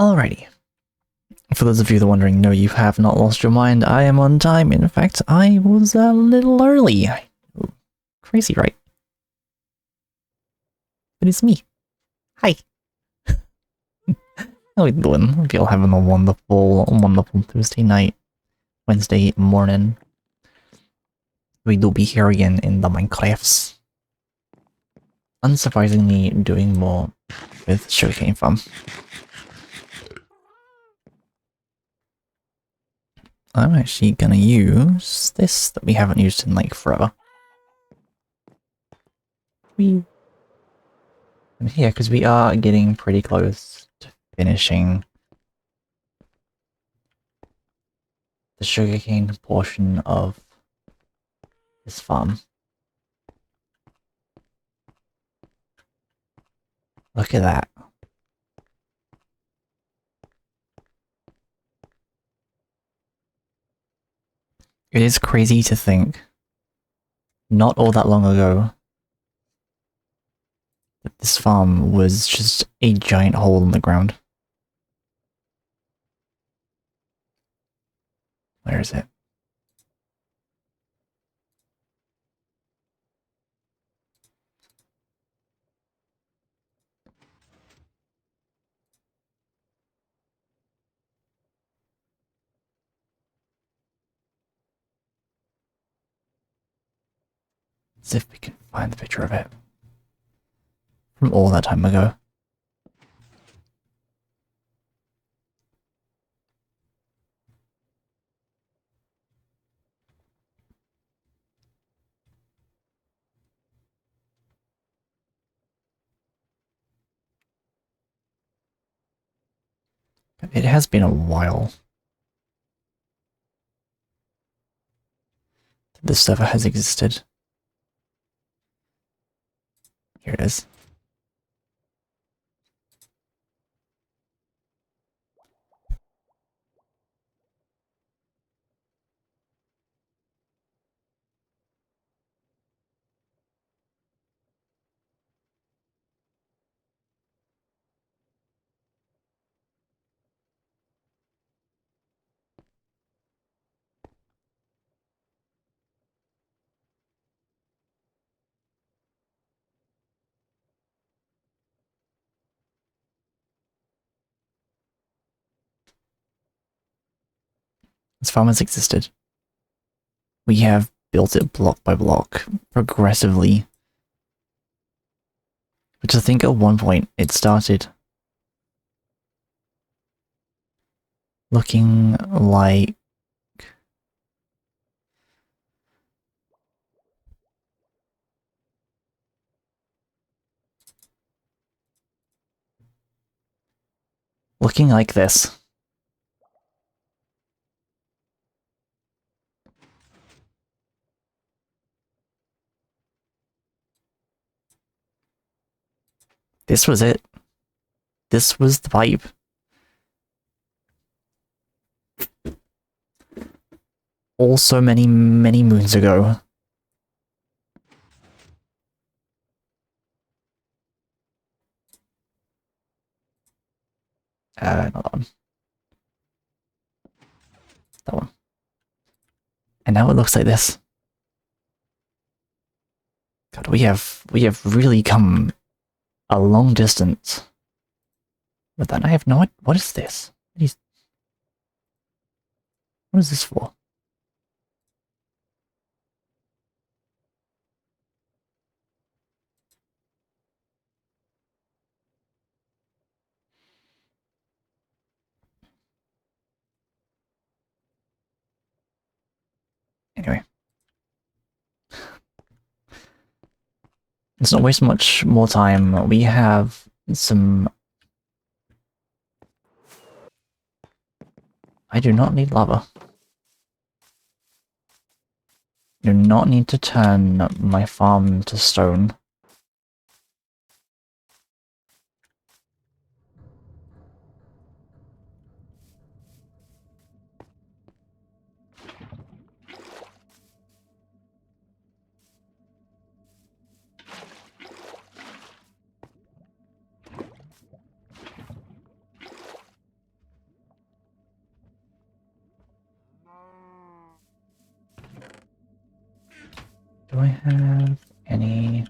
Alrighty. For those of you that are wondering, no, you have not lost your mind. I am on time. In fact, I was a little early. Crazy, right? But it's me. Hi. How are you doing? Hope you're having a wonderful, wonderful Tuesday night, Wednesday morning. We do be here again in the Minecrafts. Unsurprisingly, doing more with sugarcane farm. I'm actually gonna use this that we haven't used in like forever. I'm here because we are getting pretty close to finishing the sugarcane portion of this farm. Look at that. It is crazy to think, not all that long ago, that this farm was just a giant hole in the ground. Where is it? See if we can find the picture of it. From all that time ago. It has been a while that this server has existed. Here it is. This farm has existed. We have built it block by block, progressively. But to think at one point it started looking like this. This was it. This was the pipe. All so many, many moons ago. Not that one. That one. And now it looks like this. God, we have really come a long distance. But then I have no idea. What is this? What is this for? Anyway. Let's not waste much more time. We have some... I do not need lava. I do not need to turn my farm to stone. Do I have any?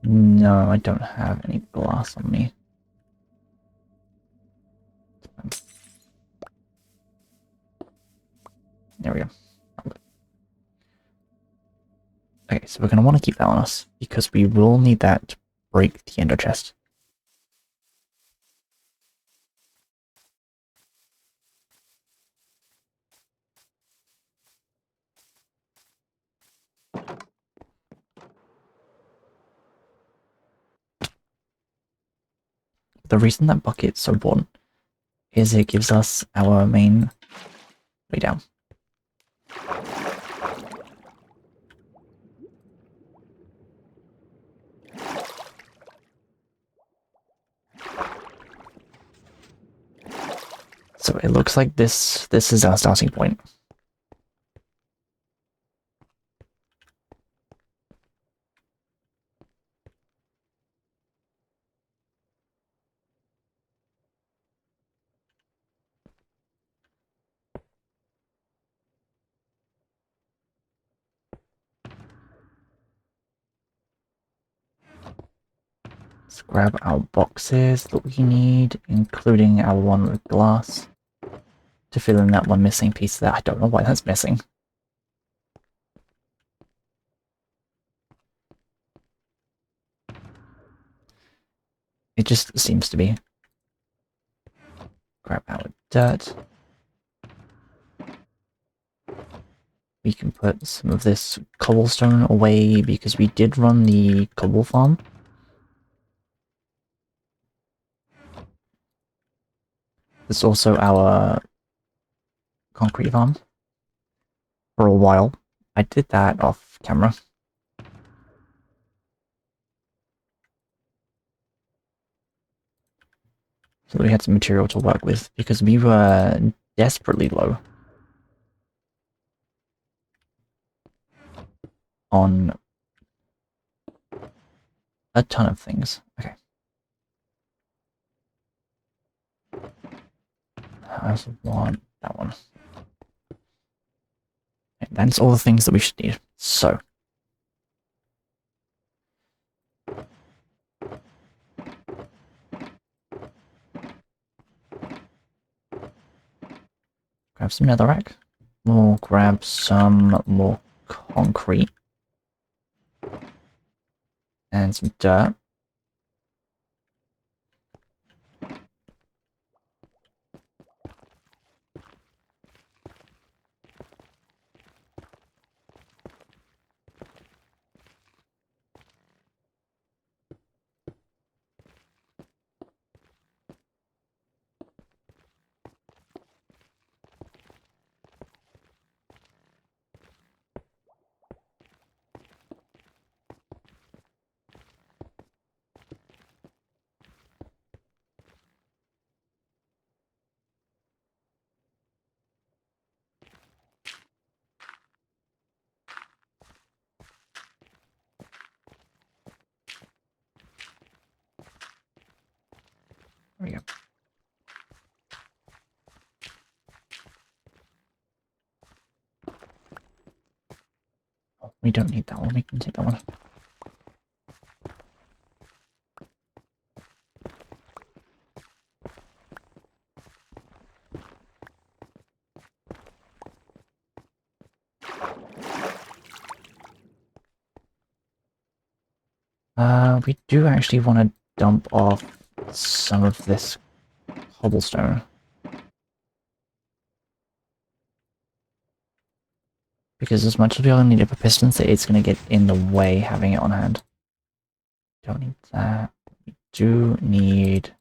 No, I don't have any glass on me. There we go. Okay, so we're going to want to keep that on us, because we will need that to break the ender chest. The reason that bucket's so important is it gives us our main way down. So it looks like this is our starting point. Let's grab our boxes that we need, including our one with glass, to fill in that one missing piece there. I don't know why that's missing. It just seems to be. Grab our dirt. We can put some of this cobblestone away because we did run the cobble farm. There's also our concrete farm for a while. I did that off camera. So we had some material to work with because we were desperately low on a ton of things. Okay. I also want that one. Okay, that's all the things that we should need. So. Grab some netherrack. We'll grab some more concrete. And some dirt. There we go. Oh, we don't need that one. We can take that one. We do actually want to dump off some of this cobblestone. Because as much as we only need a persistence, it's going to get in the way having it on hand. Don't need that. We do need...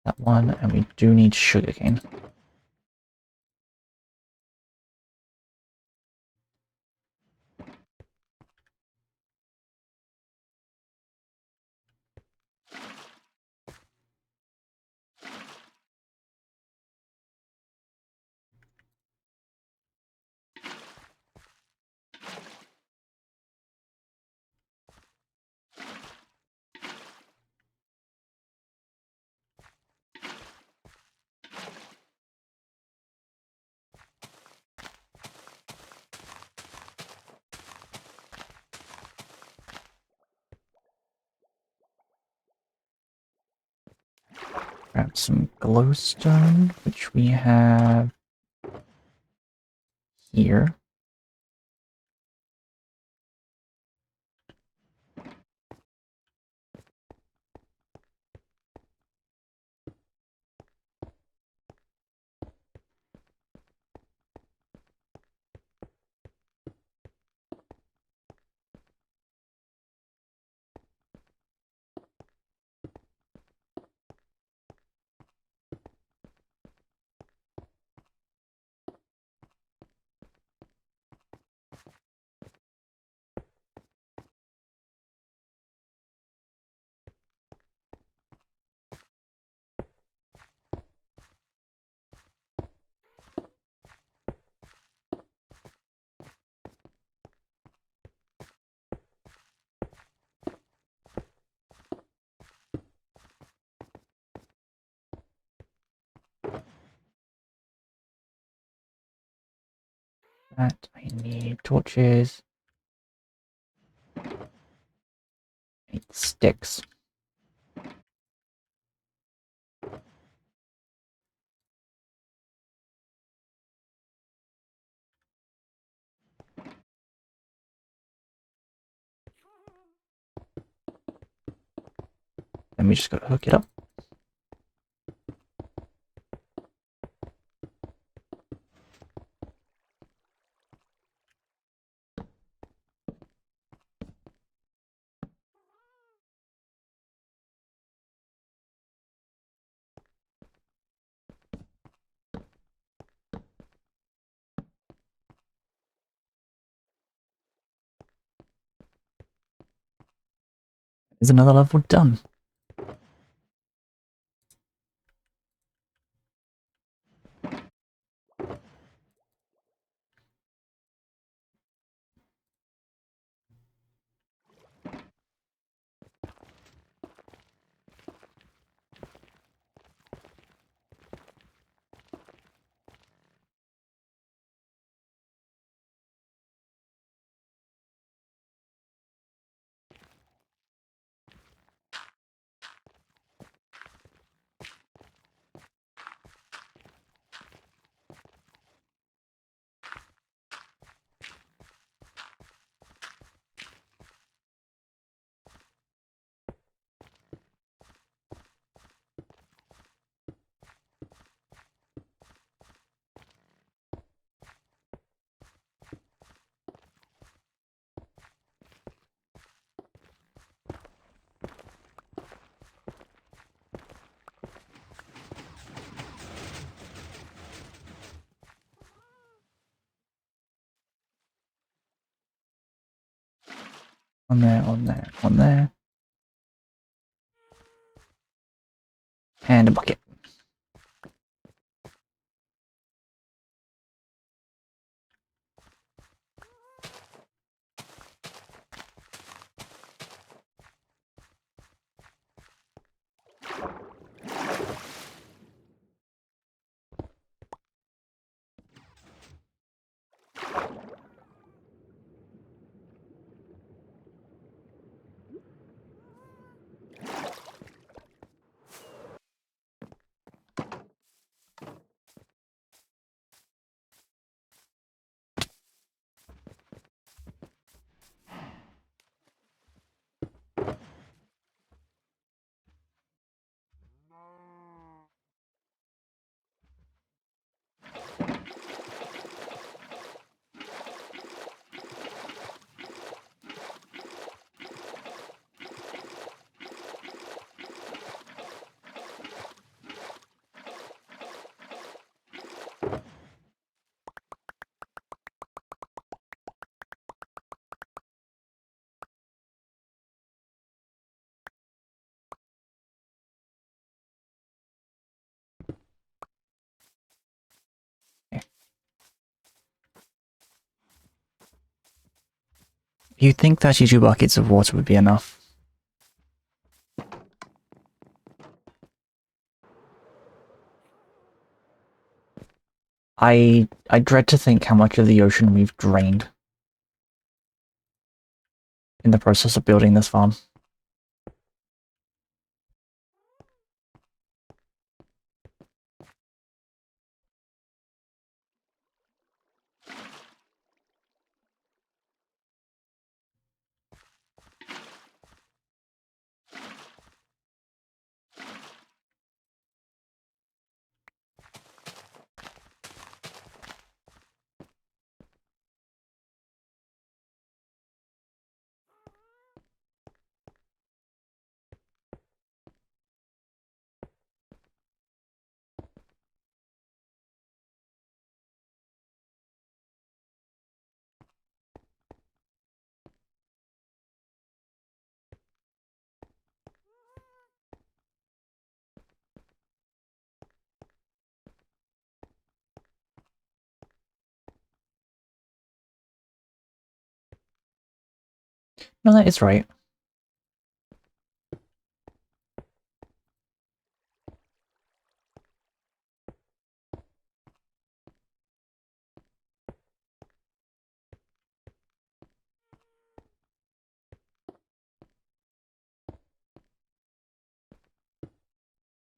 that one, and we do need sugarcane. Grab some glowstone, which we have here. That I need torches. 8 sticks. Then we just gotta hook it up. Is another level done? On there, on there, on there. And a bucket. You think 32 buckets of water would be enough? I dread to think how much of the ocean we've drained in the process of building this farm. No, that is right.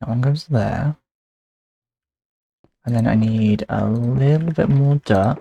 That one goes there. And then I need a little bit more dirt.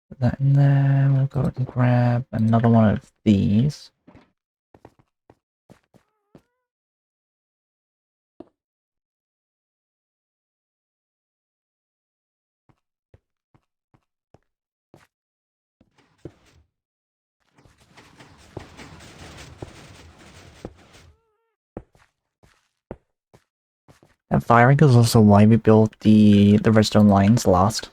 Put that in there. We'll go and grab another one of these. And firing is also why we built the redstone lines last.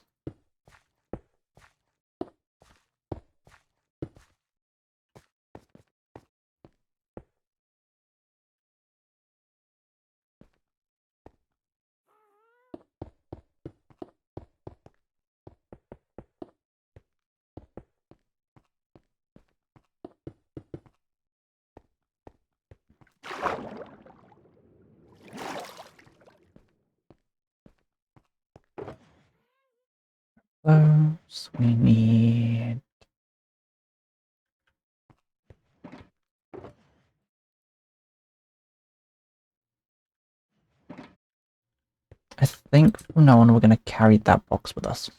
So we need... I think from now on we're going to carry that box with us.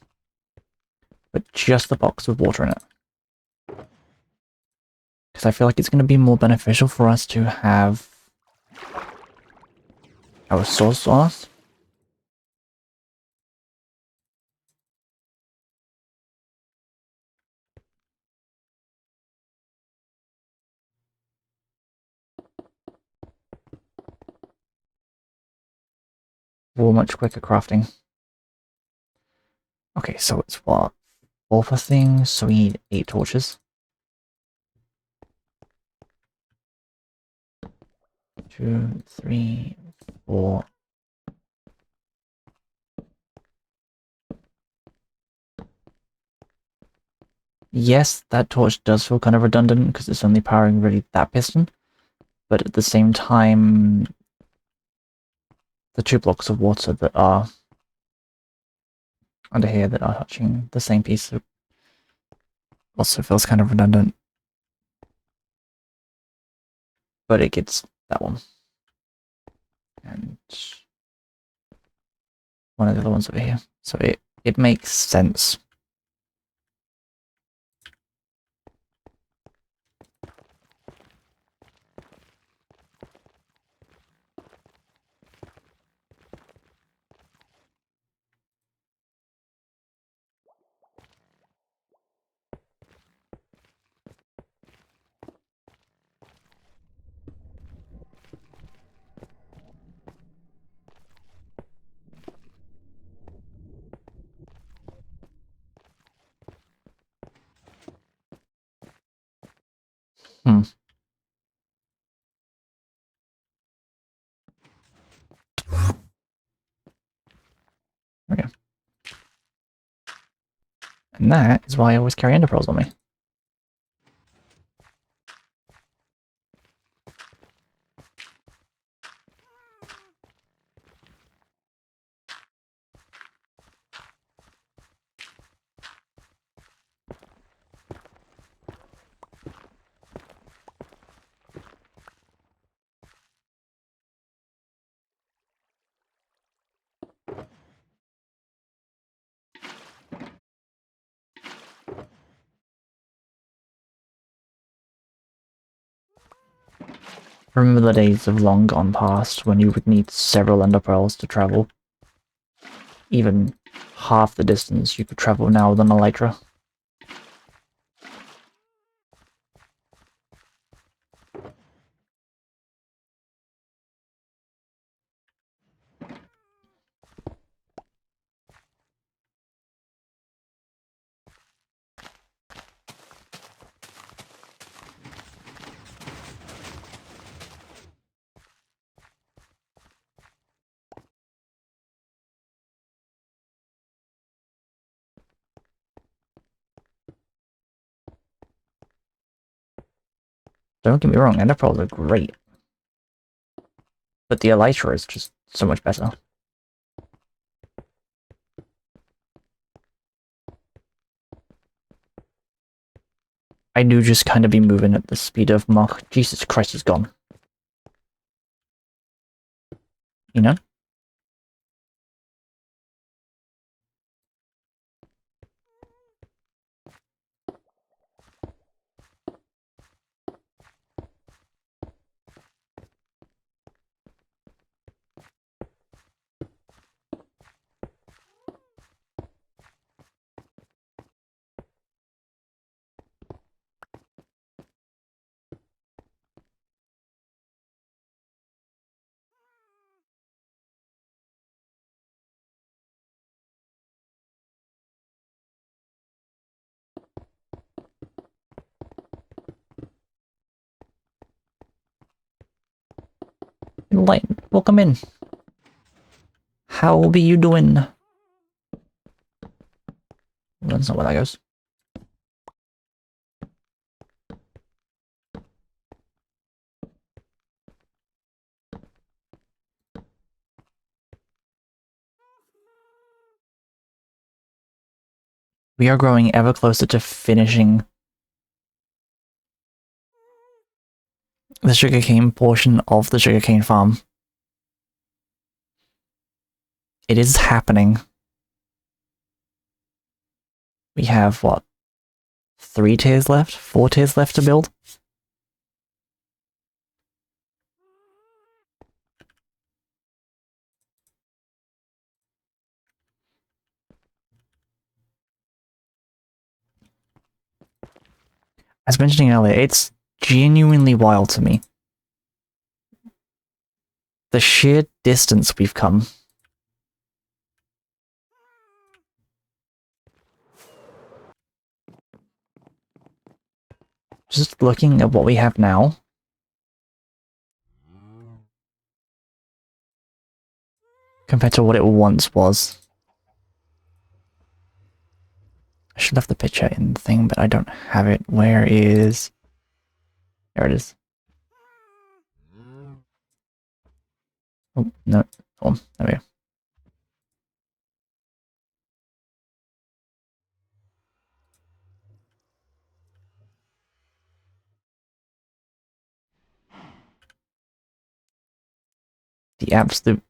But just the box with water in it. Because I feel like it's going to be more beneficial for us to have our source on us. For much quicker crafting. Okay, so it's what? 4 for things, so we need 8 torches. 2, 3, 4. Yes, that torch does feel kind of redundant because it's only powering really that piston, but at the same time, the 2 blocks of water that are under here that are touching the same piece also feels kind of redundant. But it gets that one. And one of the other ones over here. So it makes sense. Hmm. Okay. And that is why I always carry ender pearls on me. Remember the days of long gone past when you would need several ender pearls to travel? Even half the distance you could travel now with an elytra. Don't get me wrong, ender pearls are great. But the elytra is just so much better. I do just kind of be moving at the speed of Mach. Jesus Christ, he's gone. You know? Light, welcome in. How be you doing? That's not where that goes. We are growing ever closer to finishing the sugarcane portion of the sugarcane farm. It is happening. We have, what, 3 tiers left? 4 tiers left to build? As mentioning earlier, it's genuinely wild to me. The sheer distance we've come. Just looking at what we have now. Compared to what it once was. I should have the picture in the thing, but I don't have it. Where is... There it is. Oh, no. Oh, there we go. The absolute...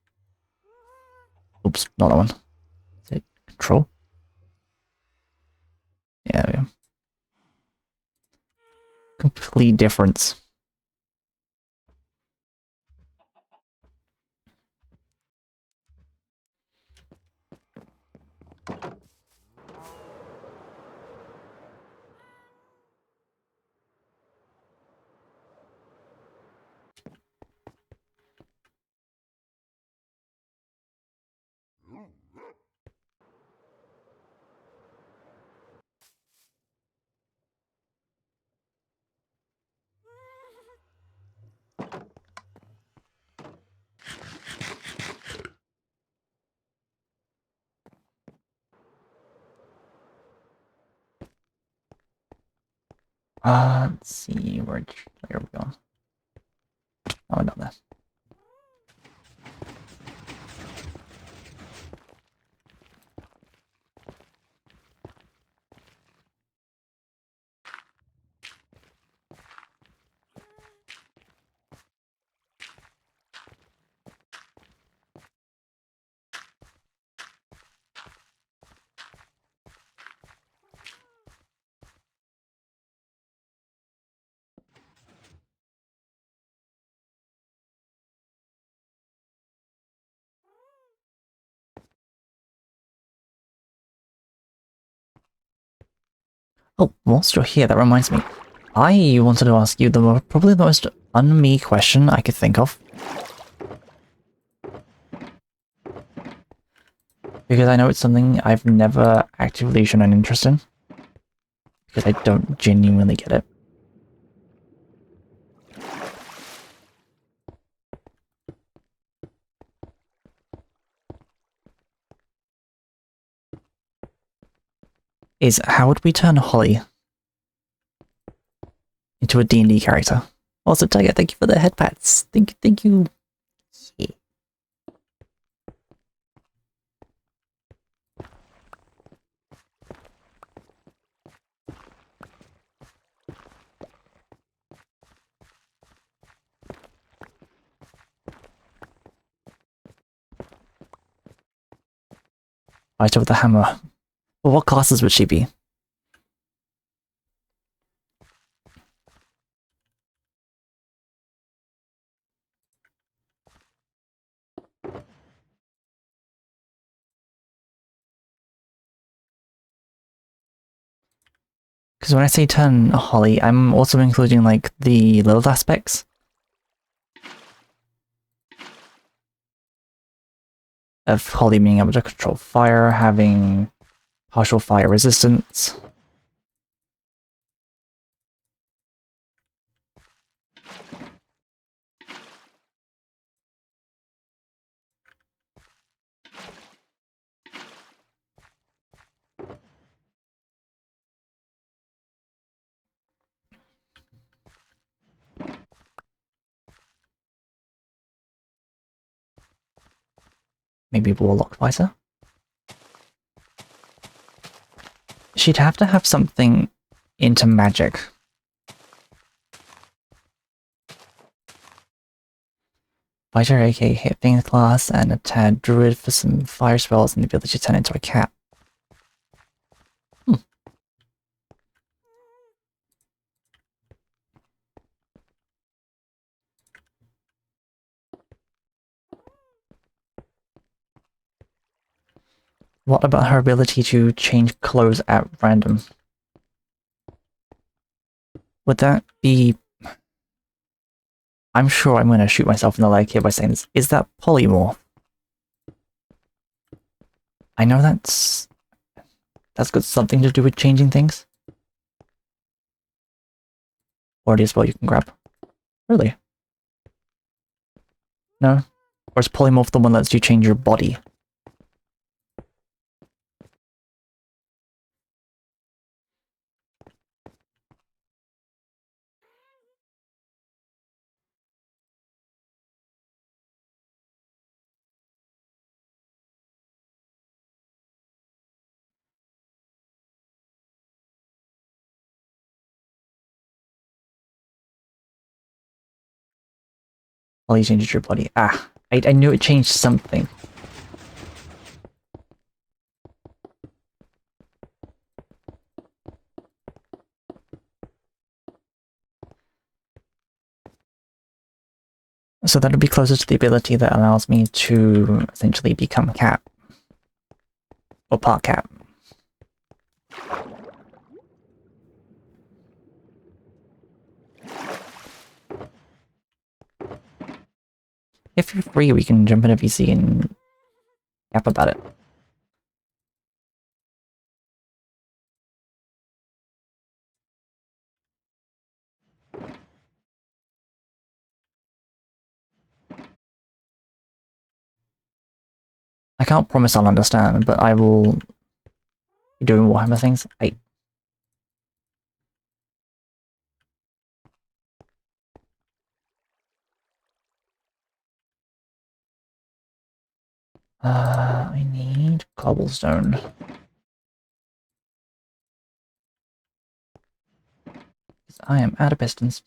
Oops, not that one. Is it control? Yeah, there we go. Complete difference. Let's see, where are we going? Oh, not that. Oh, whilst you're here, that reminds me. I wanted to ask you probably the most un-me question I could think of. Because I know it's something I've never actively shown an interest in. Because I don't genuinely get it. Is how would we turn Holly into a D&D character? Also, Tiger, thank you for the head pats. Thank you. Yeah. Fighter with a hammer. Well, what classes would she be? Because when I say turn Holly, I'm also including like the Lilith aspects. Of Holly being able to control fire, having partial fire resistance. Maybe Warlock Fighter? She'd have to have something into magic. Fighter, aka Hitting class, and a Tad Druid for some fire spells and the ability to turn into a cat. What about her ability to change clothes at random? Would that be... I'm sure I'm going to shoot myself in the leg here by saying this. Is that polymorph? I know that's got something to do with changing things. Or it is what you can grab. Really? No? Or is polymorph the one that lets you change your body? While you changes your body. Ah, I knew it changed something. So that would be closer to the ability that allows me to essentially become cat. Or part cat. If you're free, we can jump into VC and yap about it. I can't promise I'll understand, but I will be doing Warhammer things. I need cobblestone. Because I am out of pistons.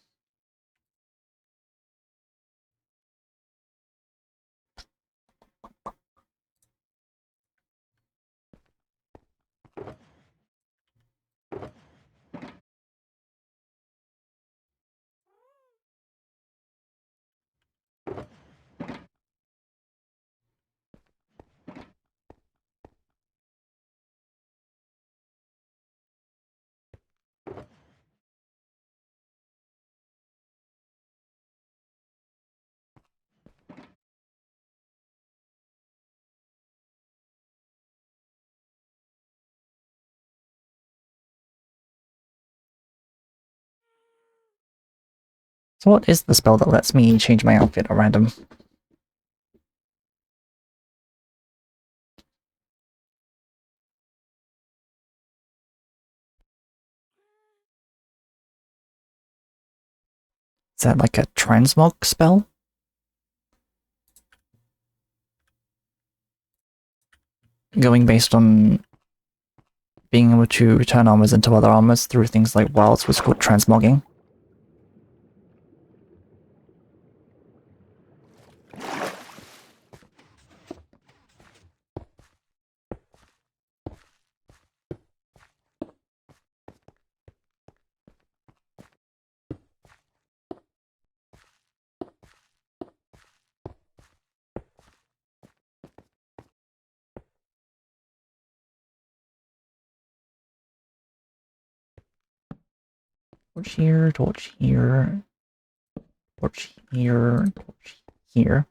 So what is the spell that lets me change my outfit at random? Is that like a transmog spell? Going based on being able to return armors into other armors through things like wilds was called transmogging. Torch here, torch here, torch here, torch here.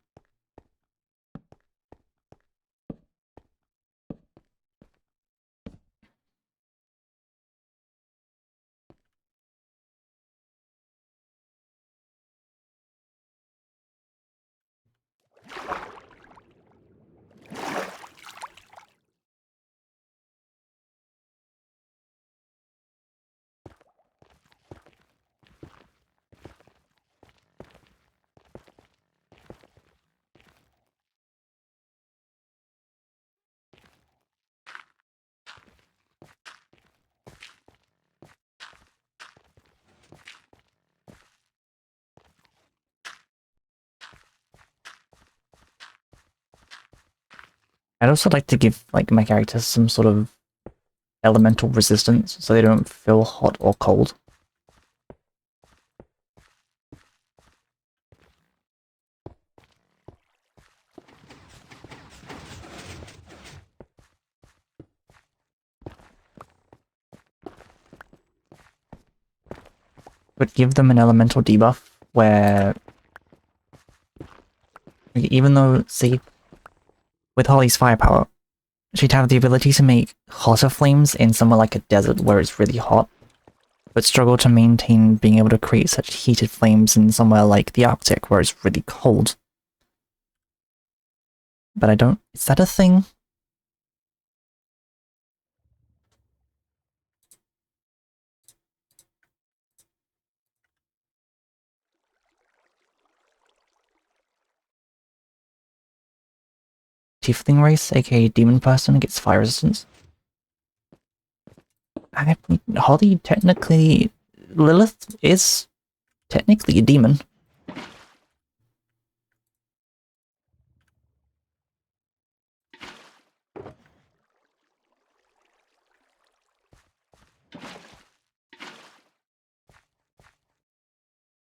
I'd also like to give like my characters some sort of elemental resistance so they don't feel hot or cold. But give them an elemental debuff where even though, see, with Holly's firepower, she'd have the ability to make hotter flames in somewhere like a desert where it's really hot, but struggle to maintain being able to create such heated flames in somewhere like the Arctic where it's really cold. But I don't... is that a thing? Tiefling race, aka demon person, gets fire resistance. Holly technically... Lilith is technically a demon.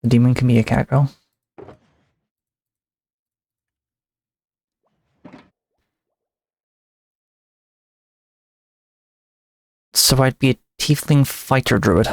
The demon can be a cat girl. So I'd be a tiefling fighter druid.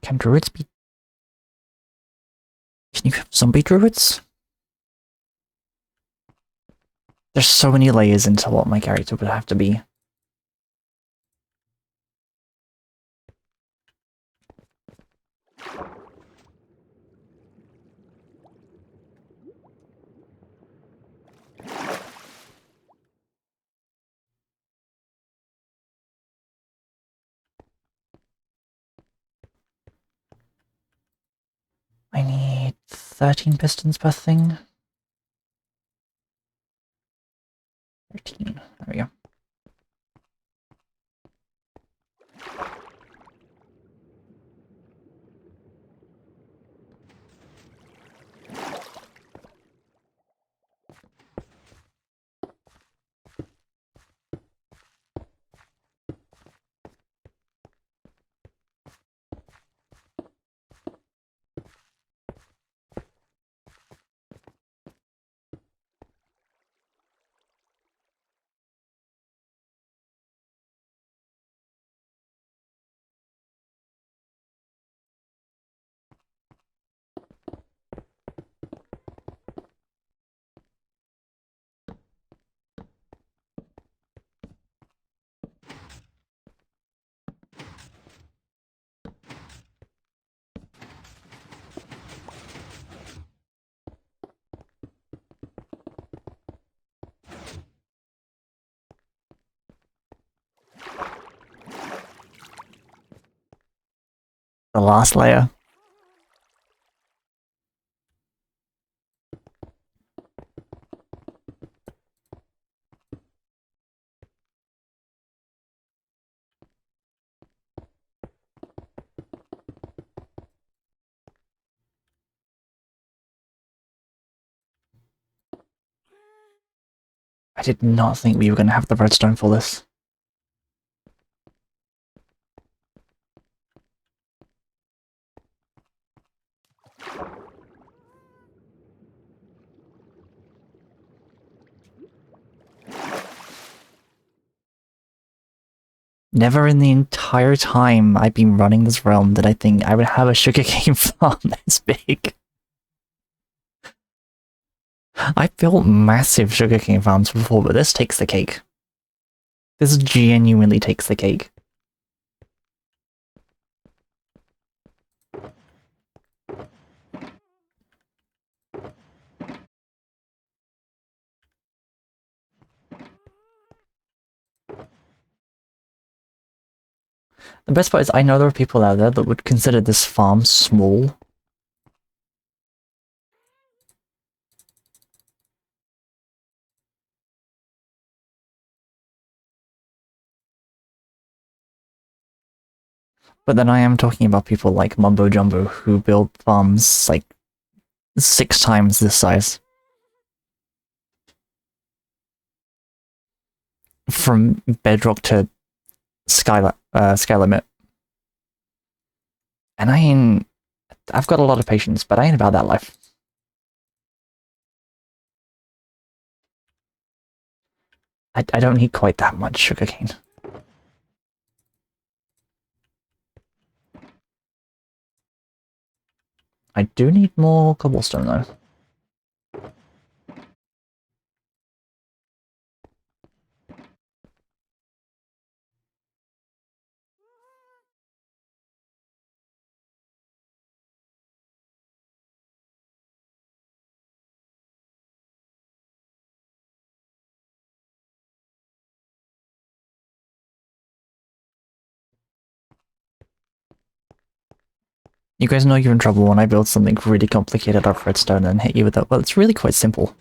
Can druids be... Can you have zombie druids? There's so many layers into what my character would have to be. I need 13 pistons per thing. 13. There we go. The last layer. I did not think we were going to have the redstone for this. Never in the entire time I've been running this realm did I think I would have a sugarcane farm this big. I've built massive sugarcane farms before, but this takes the cake. This genuinely takes the cake. The best part is I know there are people out there that would consider this farm small. But then I am talking about people like Mumbo Jumbo who build farms like 6 times this size. From bedrock to sky limit. And I've got a lot of patience, but I ain't about that life. I don't need quite that much sugarcane. I do need more cobblestone though. You guys know you're in trouble when I build something really complicated out of redstone and hit you with that. Well, it's really quite simple.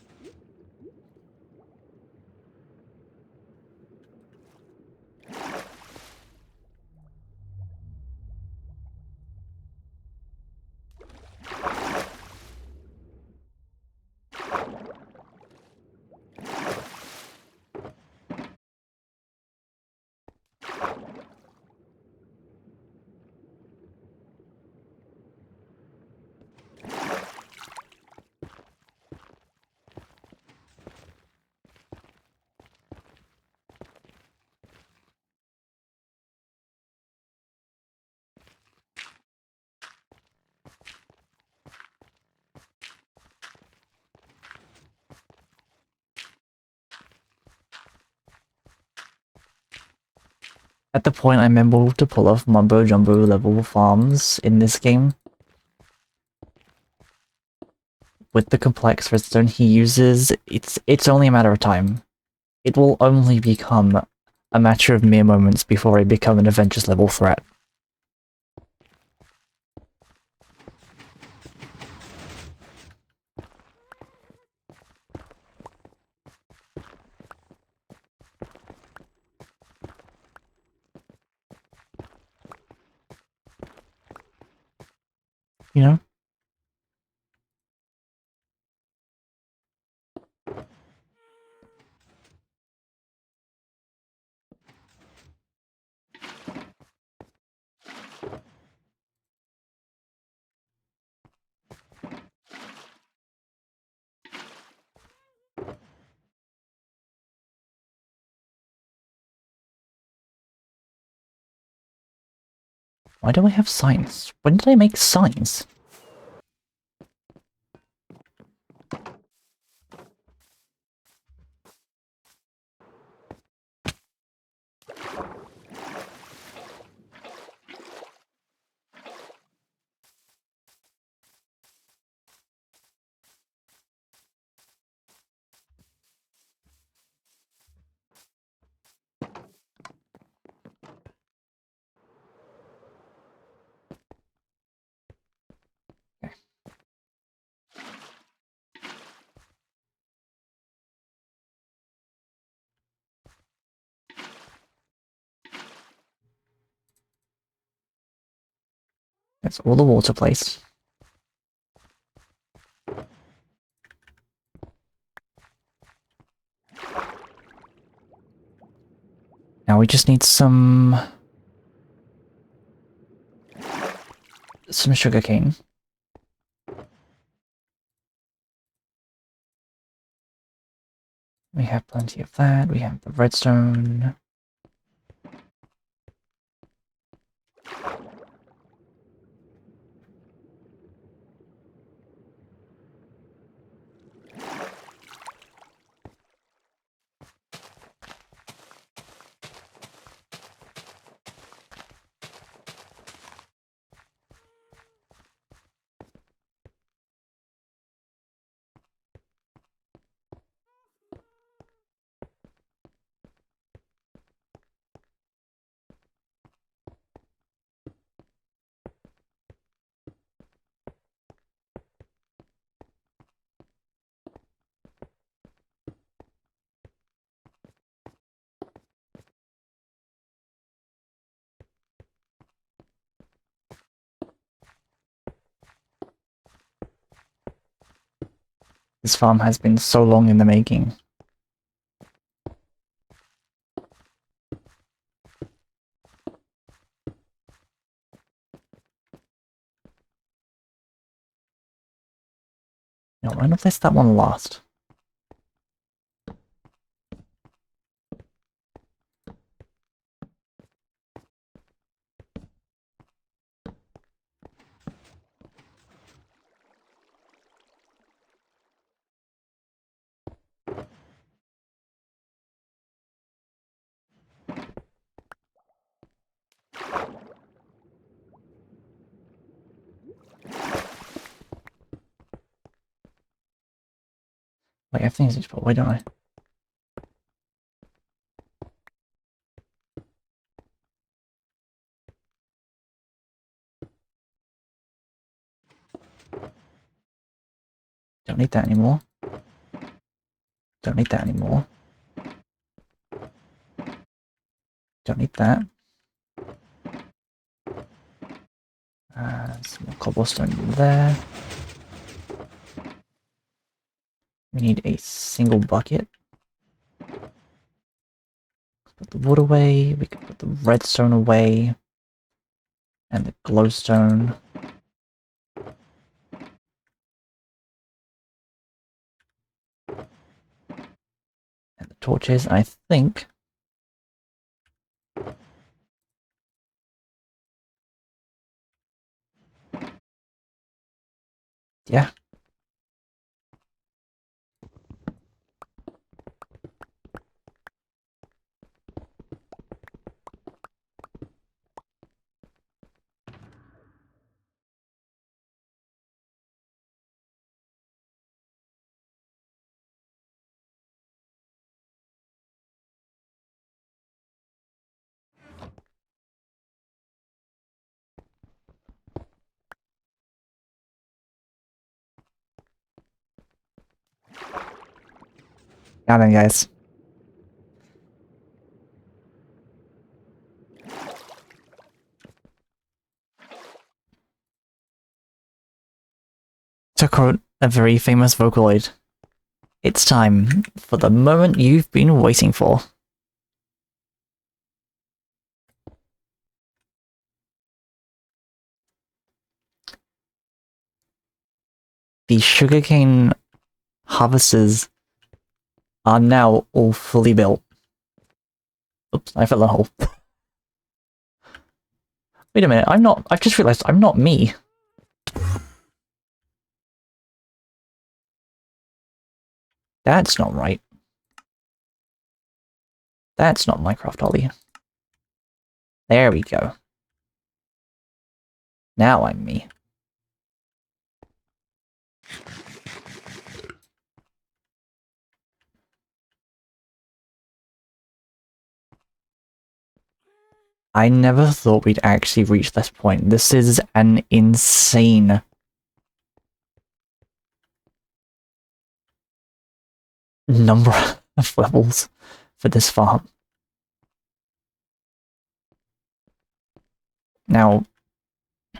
At the point I'm able to pull off Mumbo Jumbo level farms in this game, with the complex redstone he uses, it's only a matter of time. It will only become a matter of mere moments before I become an Avengers level threat. You know? Why do I have signs? When did I make signs? That's all the water placed. Now we just need some sugarcane. We have plenty of that. We have the redstone. This farm has been so long in the making. No, why not place that one last? Wait, everything's in spot. Why don't I? Don't need that anymore. Don't need that anymore. Don't need that. Some more cobblestone there. We need a single bucket. Put the wood away. We can put the redstone away. And the glowstone. And the torches. I think... yeah. Now then, guys. To quote a very famous Vocaloid, it's time for the moment you've been waiting for. The sugarcane harvesters are now all fully built. Oops, I fell in a hole. Wait a minute, I've just realized I'm not me. That's not right. That's not Minecraft Ollie. There we go. Now I'm me. I never thought we'd actually reach this point. This is an insane number of levels for this farm. Now,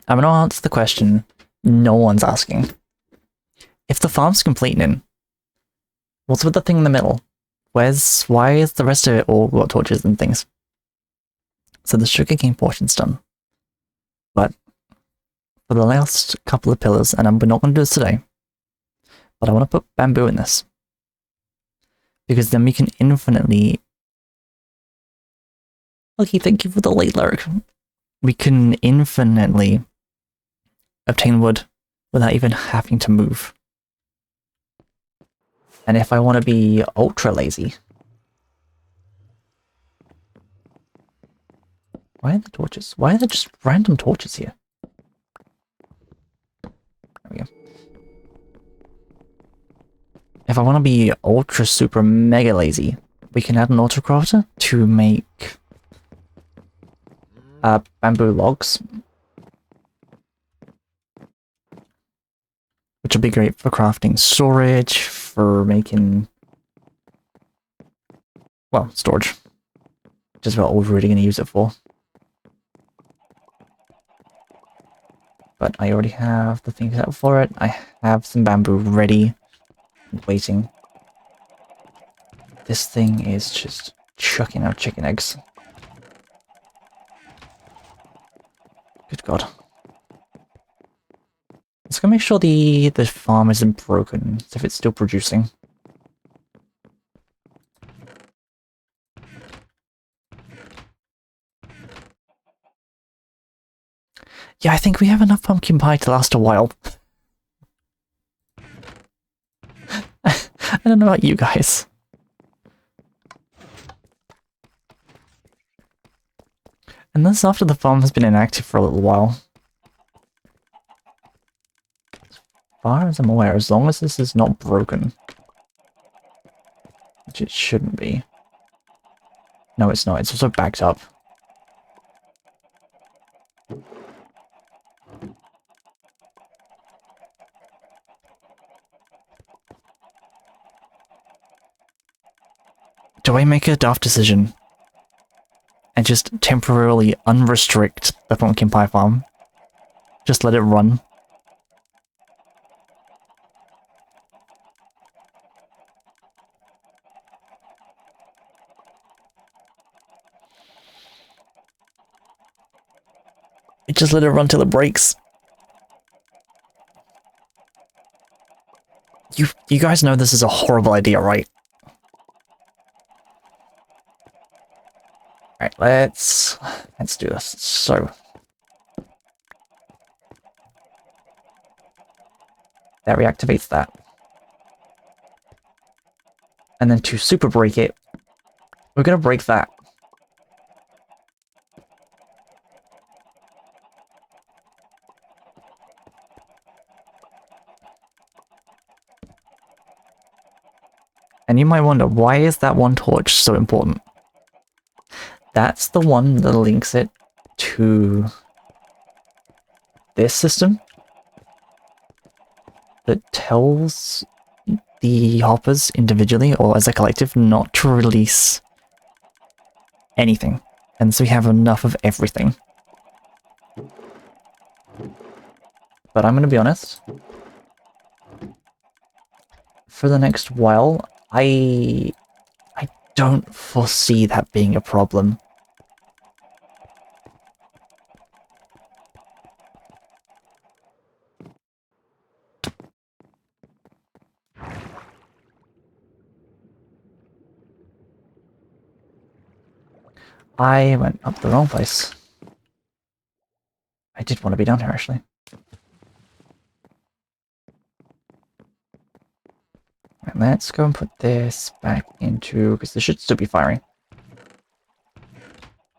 I'm gonna answer the question no one's asking. If the farm's complete, Nin, what's with the thing in the middle? Why is the rest of it all got torches and things? So the sugarcane portion's done. But for the last couple of pillars, and we're not going to do this today, but I want to put bamboo in this. Because then we can infinitely... Lucky, thank you for the late lyric. We can infinitely obtain wood without even having to move. And if I want to be ultra lazy... Why are the torches? Why are there just random torches here? There we go. If I want to be ultra super mega lazy, we can add an autocrafter to make bamboo logs. Which will be great for crafting storage, for making... well, storage. Which is what we're really going to use it for. But I already have the thing set up for it. I have some bamboo ready, waiting. This thing is just chucking out chicken eggs. Good God. Let's go make sure the farm isn't broken, if it's still producing. Yeah, I think we have enough pumpkin pie to last a while. I don't know about you guys. And this after the farm has been inactive for a little while. As far as I'm aware, as long as this is not broken. Which it shouldn't be. No, it's not. It's also backed up. Do I make a daft decision and just temporarily unrestrict the pumpkin pie farm? Just let it run? Just let it run till it breaks. You guys know this is a horrible idea, right? Alright, let's do this. So that reactivates that. And then to super break it, we're gonna break that. And you might wonder, why is that one torch so important? That's the one that links it to this system that tells the hoppers individually or as a collective not to release anything. And so we have enough of everything. But I'm going to be honest. For the next while, I don't foresee that being a problem. I went up the wrong place. I did want to be down here, actually. And let's go and put this back into... because this should still be firing.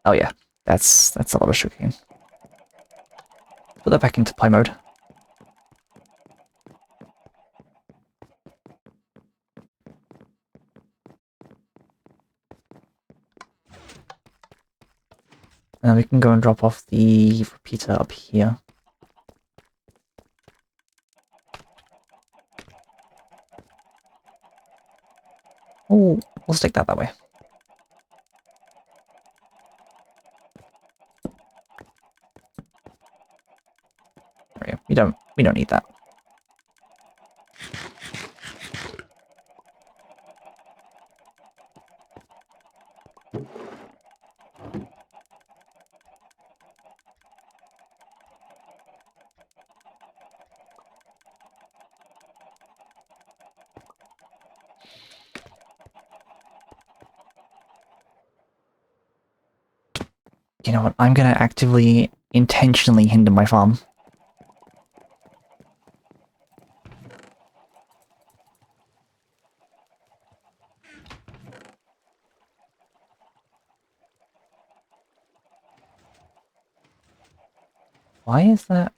Oh yeah, that's a lot of sugarcane. Put that back into play mode. And we can go and drop off the repeater up here. Oh, we'll stick that way. We don't need that. You know what? I'm gonna actively, intentionally hinder my farm. Why is that?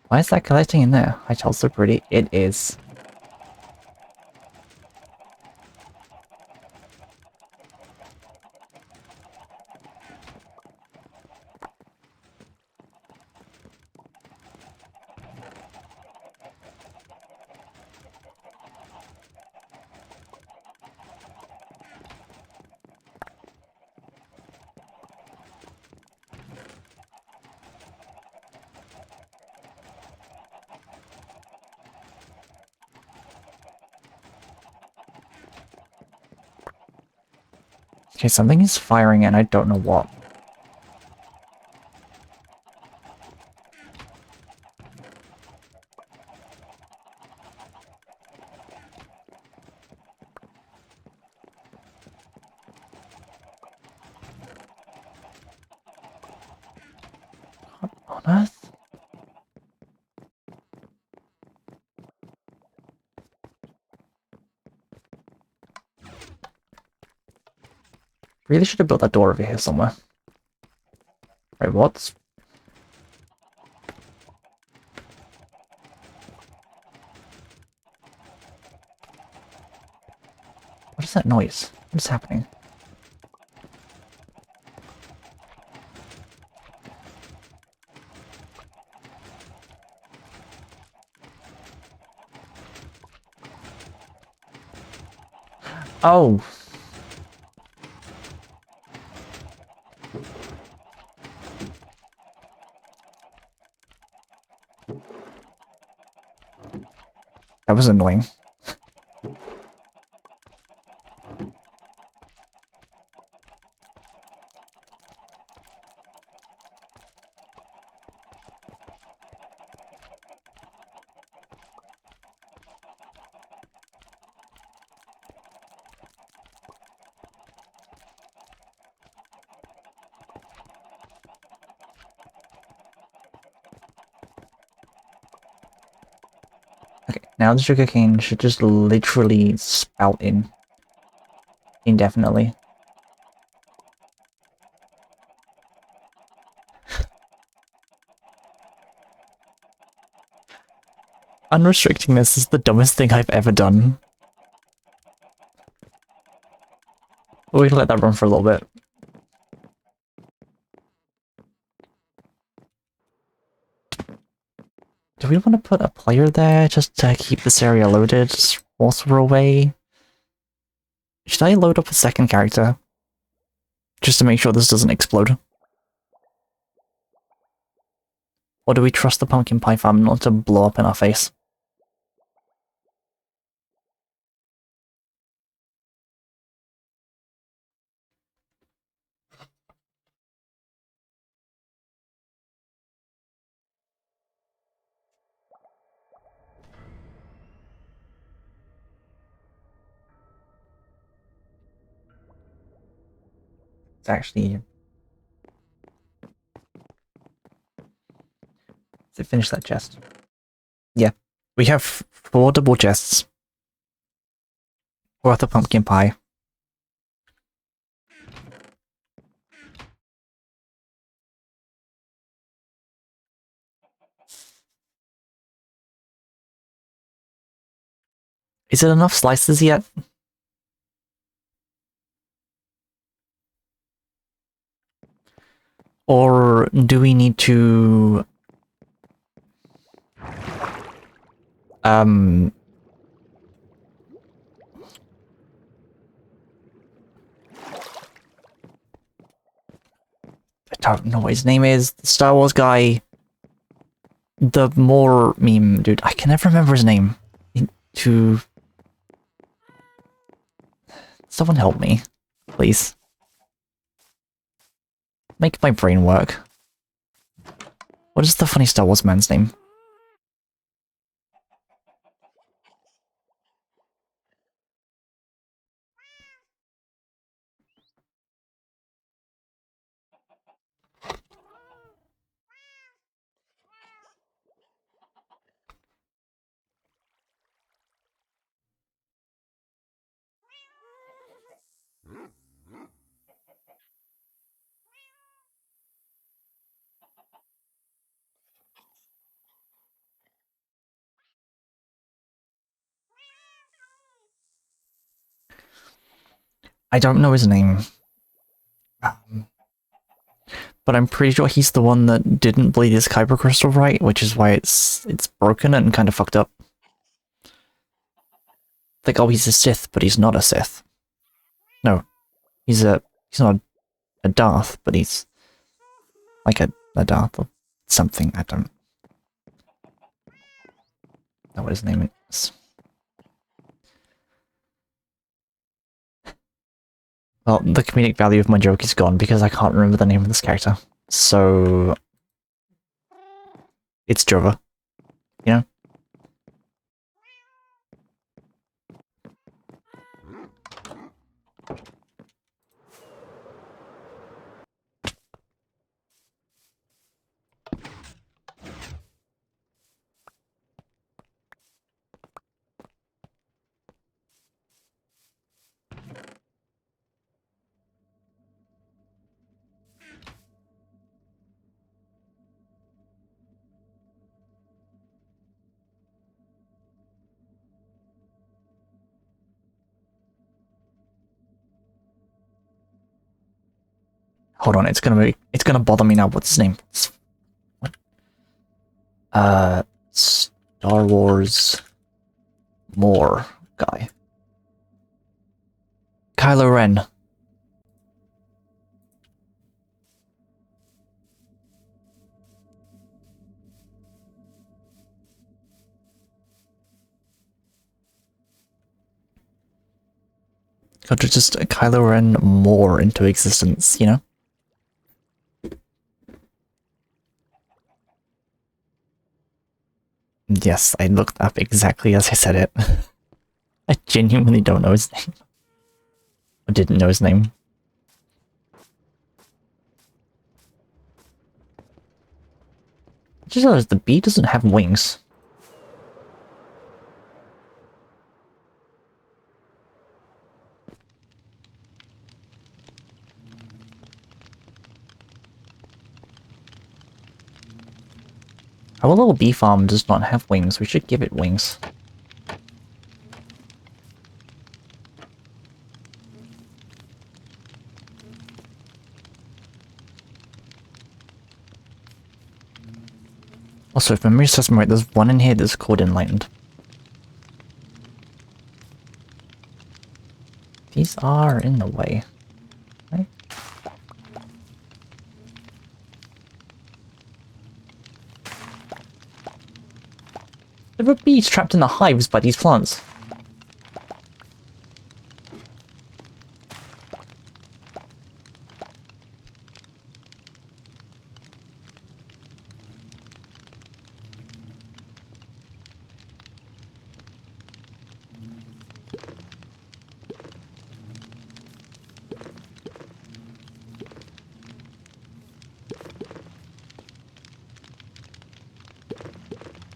Why is that collecting in there? I tell so pretty. It is. Okay, something is firing and I don't know what. What on earth? Really should have built that door over here somewhere. Right, what's... What is that noise? What is happening? Oh! That was annoying. Okay, now the sugarcane should just literally spout in. Indefinitely. Unrestricting this is the dumbest thing I've ever done. We can let that run for a little bit. Do we want to put a player there just to keep this area loaded whilst we're away? Should I load up a second character? Just to make sure this doesn't explode? Or do we trust the pumpkin pie farm not to blow up in our face? It's actually... Does it finish that chest? Yeah. We have 4 double chests. Worth of pumpkin pie. Is it enough slices yet? Or do we need to... don't know what his name is. The Star Wars guy. The more meme dude. I can never remember his name. To someone help me, please. Make my brain work. What is the funny Star Wars man's name? I don't know his name. But I'm pretty sure he's the one that didn't bleed his Kyber crystal right, which is why it's broken and kind of fucked up. Like, oh, he's a Sith, but he's not a Sith. No, he's not a Darth, but he's like a Darth or something. I don't know what his name is. Well, the comedic value of my joke is gone because I can't remember the name of this character. So it's Jova, you know? Hold on, it's gonna bother me now. What's his name? What? Star Wars More guy. Kylo Ren. Got to just Kylo Ren more into existence, you know? Yes, I looked up exactly as I said it. I genuinely don't know his name. I didn't know his name. I just realized the bee doesn't have wings. Our little bee farm does not have wings. We should give it wings. Also, if memory serves me right, there's one in here that's called Enlightened. These are in the way. Right? There are bees trapped in the hives by these plants.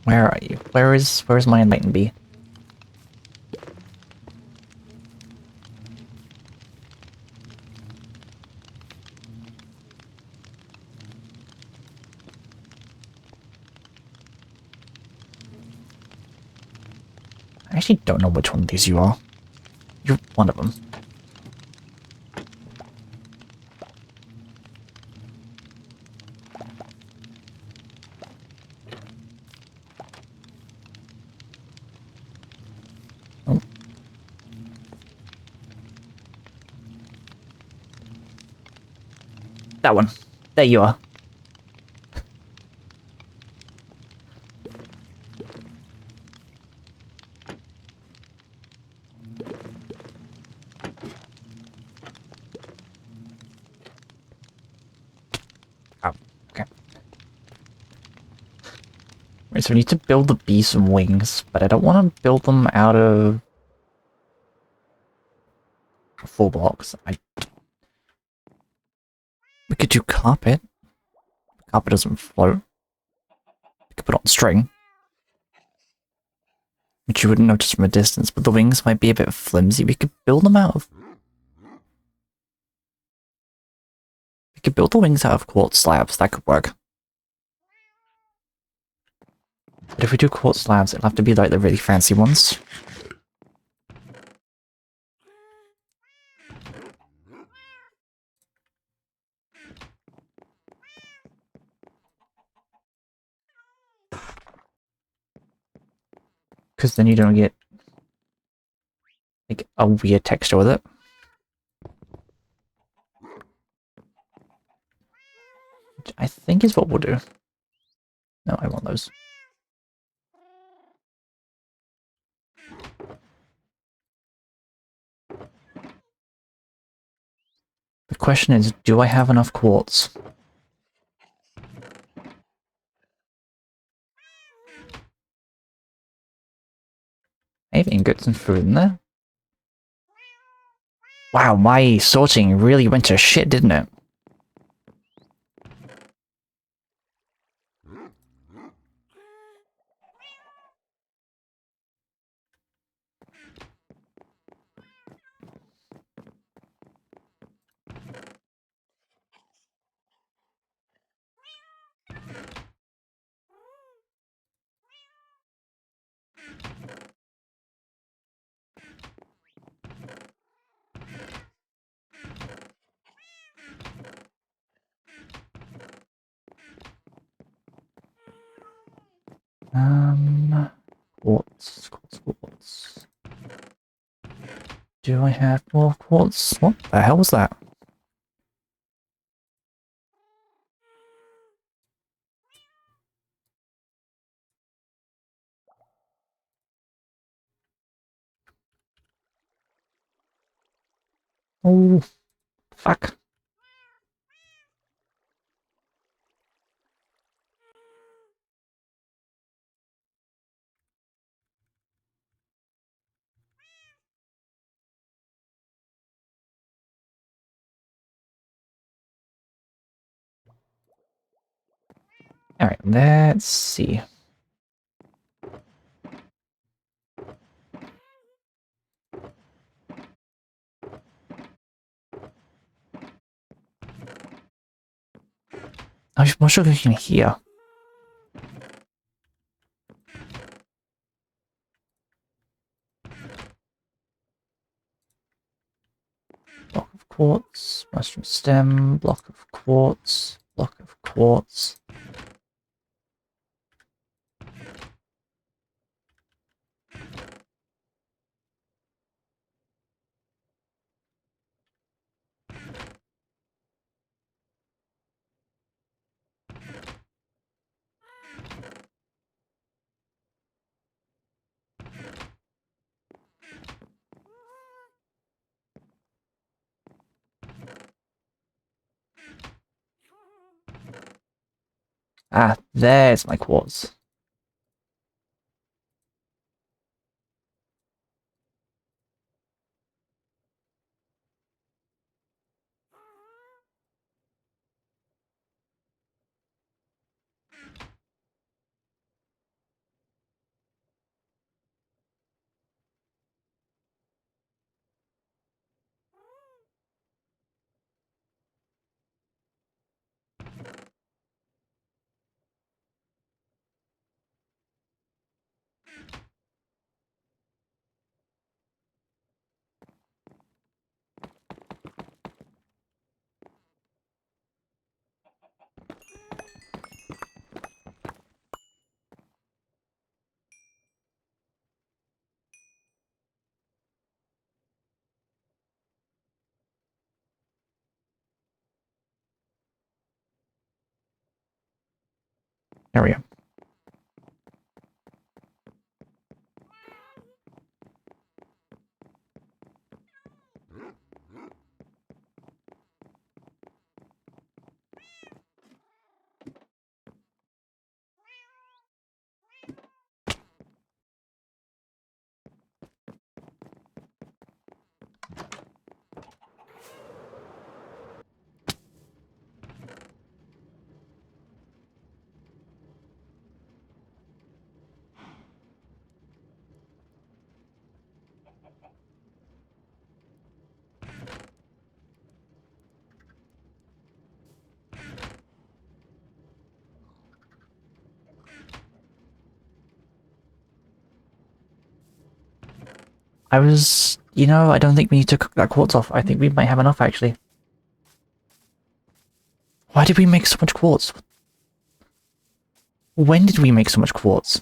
Where are you? Where is my enlightened bee? I actually don't know which one of these you are. You're one of them. Oh. That one. There you are. Oh, okay. Right, so we need to build the bee some wings, but I don't want to build them out of 4 blocks. We could do carpet. Carpet doesn't float. We could put it on string, which you wouldn't notice from a distance, but the wings might be a bit flimsy. We could build them out of... We could build the wings out of quartz slabs. That could work. But if we do quartz slabs, it'll have to be like the really fancy ones. Because then you don't get like a weird texture with it. Which I think is what we'll do. No, I want those. The question is, do I have enough quartz? I have ingots and food in there. Wow, my sorting really went to shit, didn't it? Quartz. Do I have more quartz? What the hell was that? Oh, fuck. Alright, let's see. What sugar cane here? Block of quartz, mushroom stem, block of quartz, block of quartz. Ah, there's my quartz. There we go. You know, I don't think we need to cook that quartz off. I think we might have enough, actually. Why did we make so much quartz? When did we make so much quartz?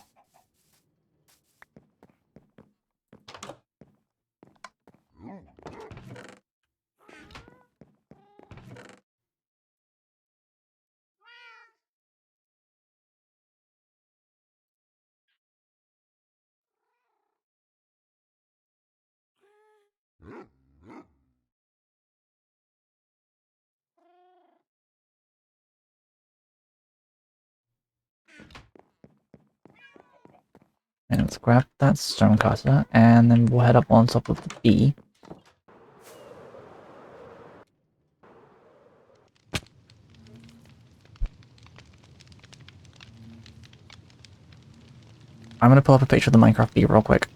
And let's grab that stonecutter, and then we'll head up on top of the bee. I'm gonna pull up a picture of the Minecraft bee real quick.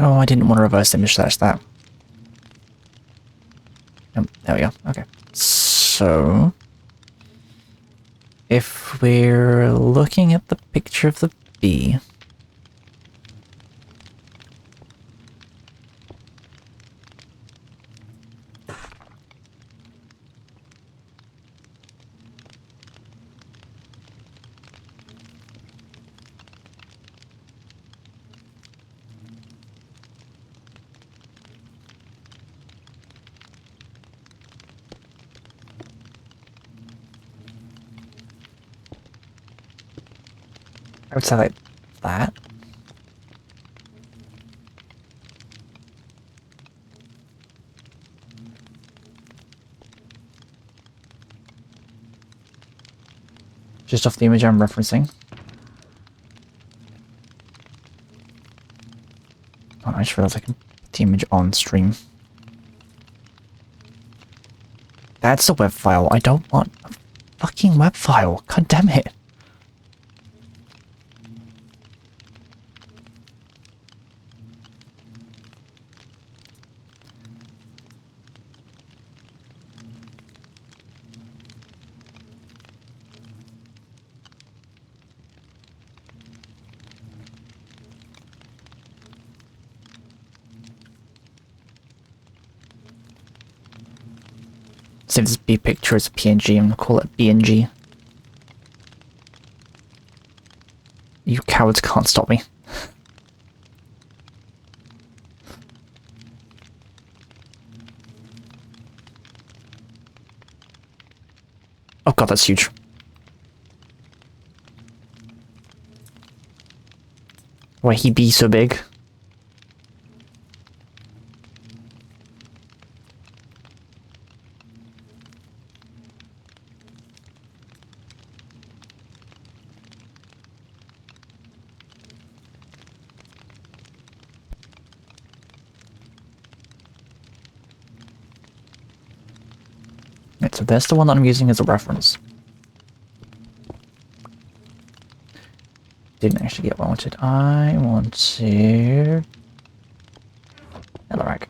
Oh, I didn't want to reverse image slash that. There we go. Okay. So, if we're looking at the picture of the bee, I would say like that. Just off the image I'm referencing. Oh, I just realized I can put the image on stream. That's a web file. I don't want a fucking web file. God damn it. Save this bee picture as a PNG and call it BNG. You cowards can't stop me. Oh god, that's huge. Why he be so big? So that's the one that I'm using as a reference. Didn't actually get what I wanted. I wanted... netherrack.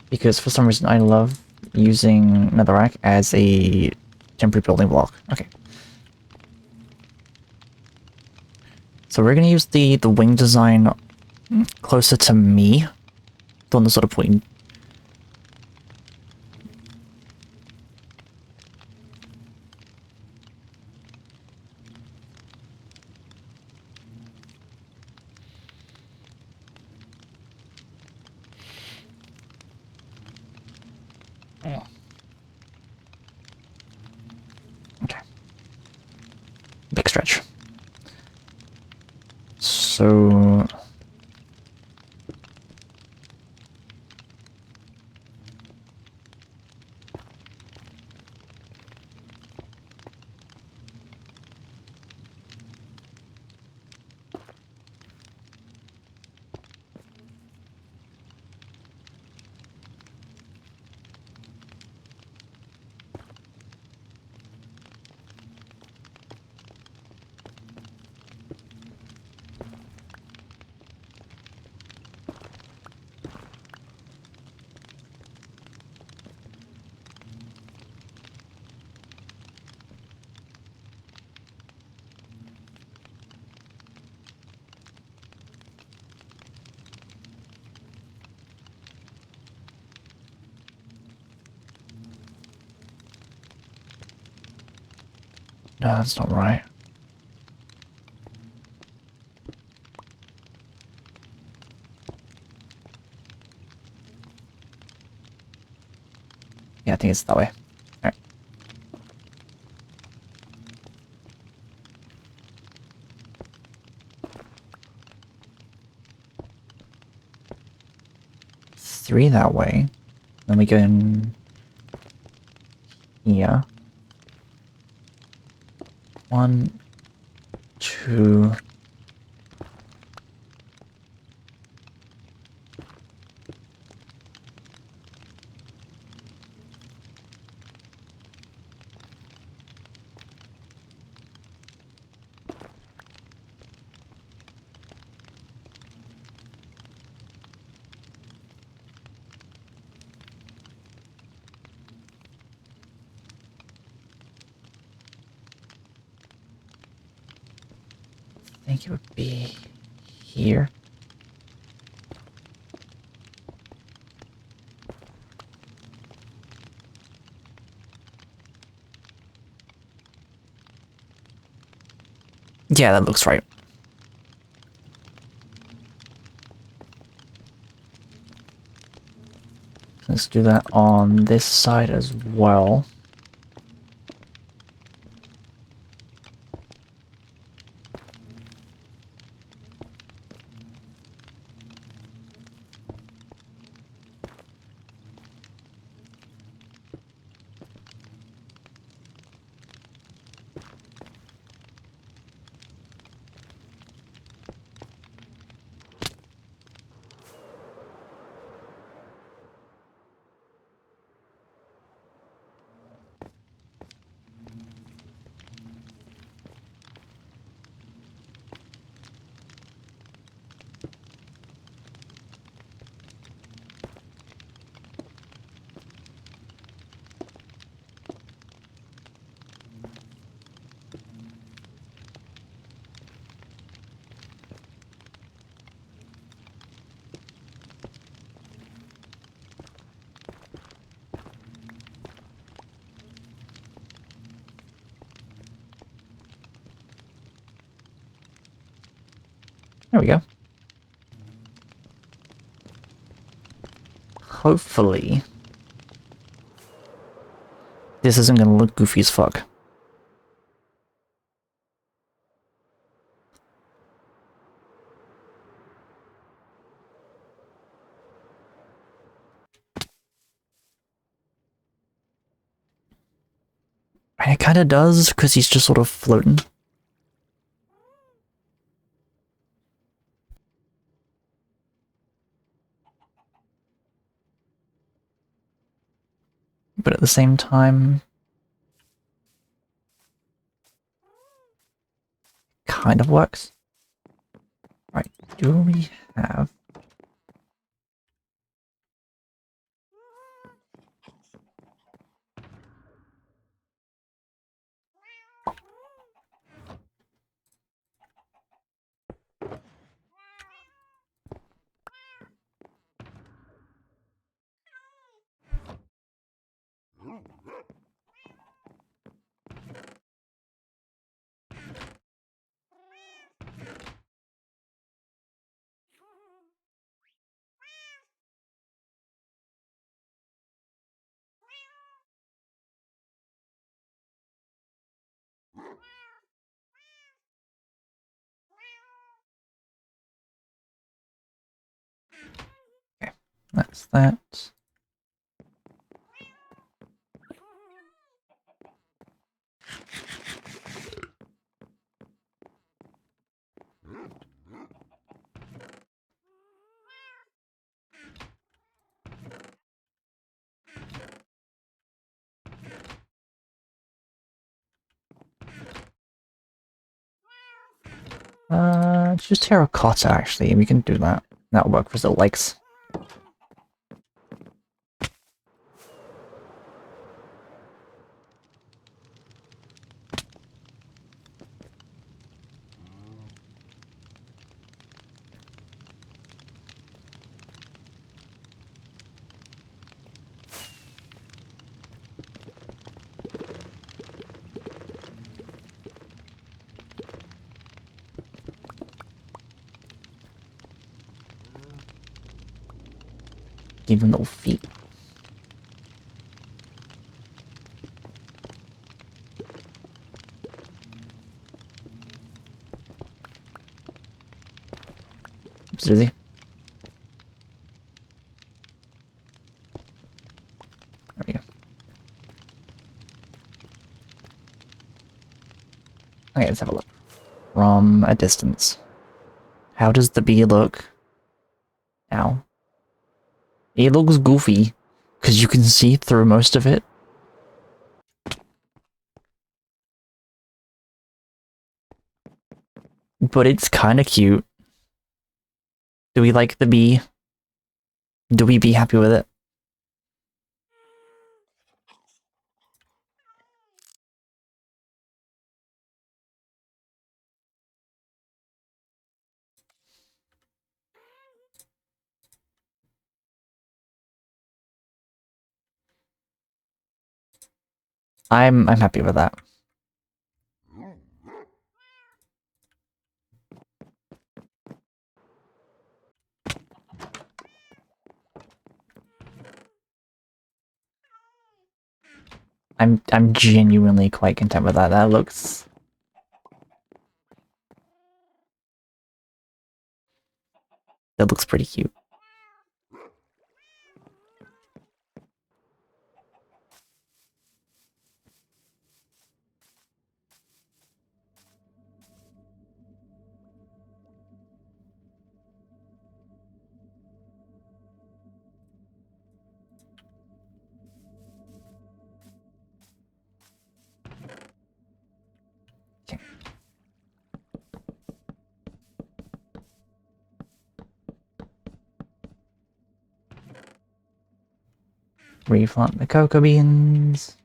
Because for some reason I love using netherrack as a temporary building block. Okay. So we're gonna use the wing design closer to me. The one that's sort of pointing. Okay. Big stretch. So... no, that's not right. Yeah, I think it's that way. Alright. Three that way. Then we go in here. 1, 2... I think it would be here. Yeah, that looks right. Let's do that on this side as well. There we go. Hopefully, this isn't gonna look goofy as fuck. And it kinda does, because he's just sort of floating. but at the same time, kind of works. Right, do we have... Okay, that's that. Just terracotta, actually. We can do that. That'll work for the legs. Give them little feet. Oops, Dizzy. There we go. Okay, let's have a look. From a distance. How does the bee look? Now. It looks goofy, because you can see through most of it. But it's kind of cute. Do we like the bee? Do we be happy with it? I'm happy with that. I'm genuinely quite content with that. That looks pretty cute. Okay. Replant the cocoa beans.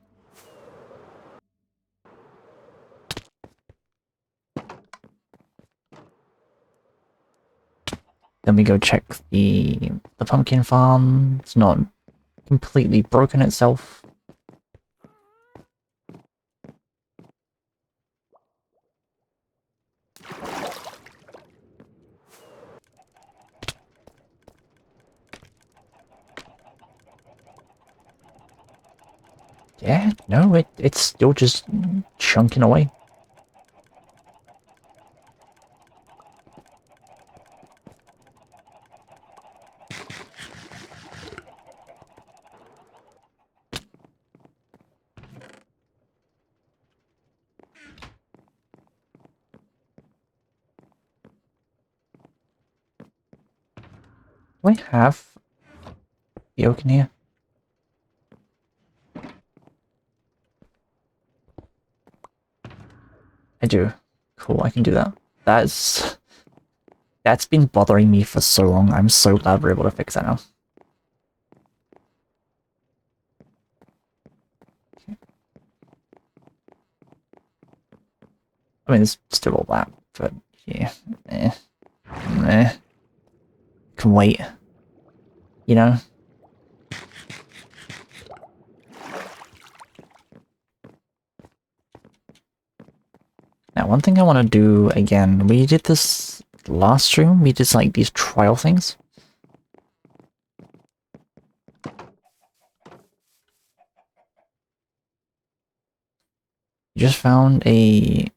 Then we go check the pumpkin farm. It's not completely broken itself. Yeah, no, it's still just chunking away. Do I have the oak in here? I do. Cool, I can do that. That's been bothering me for so long. I'm so glad we're able to fix that now. Okay. I mean, there's still all that, but yeah, can wait. You know. Now, one thing I want to do again. We did this last stream. We did like these trial things. Just found a...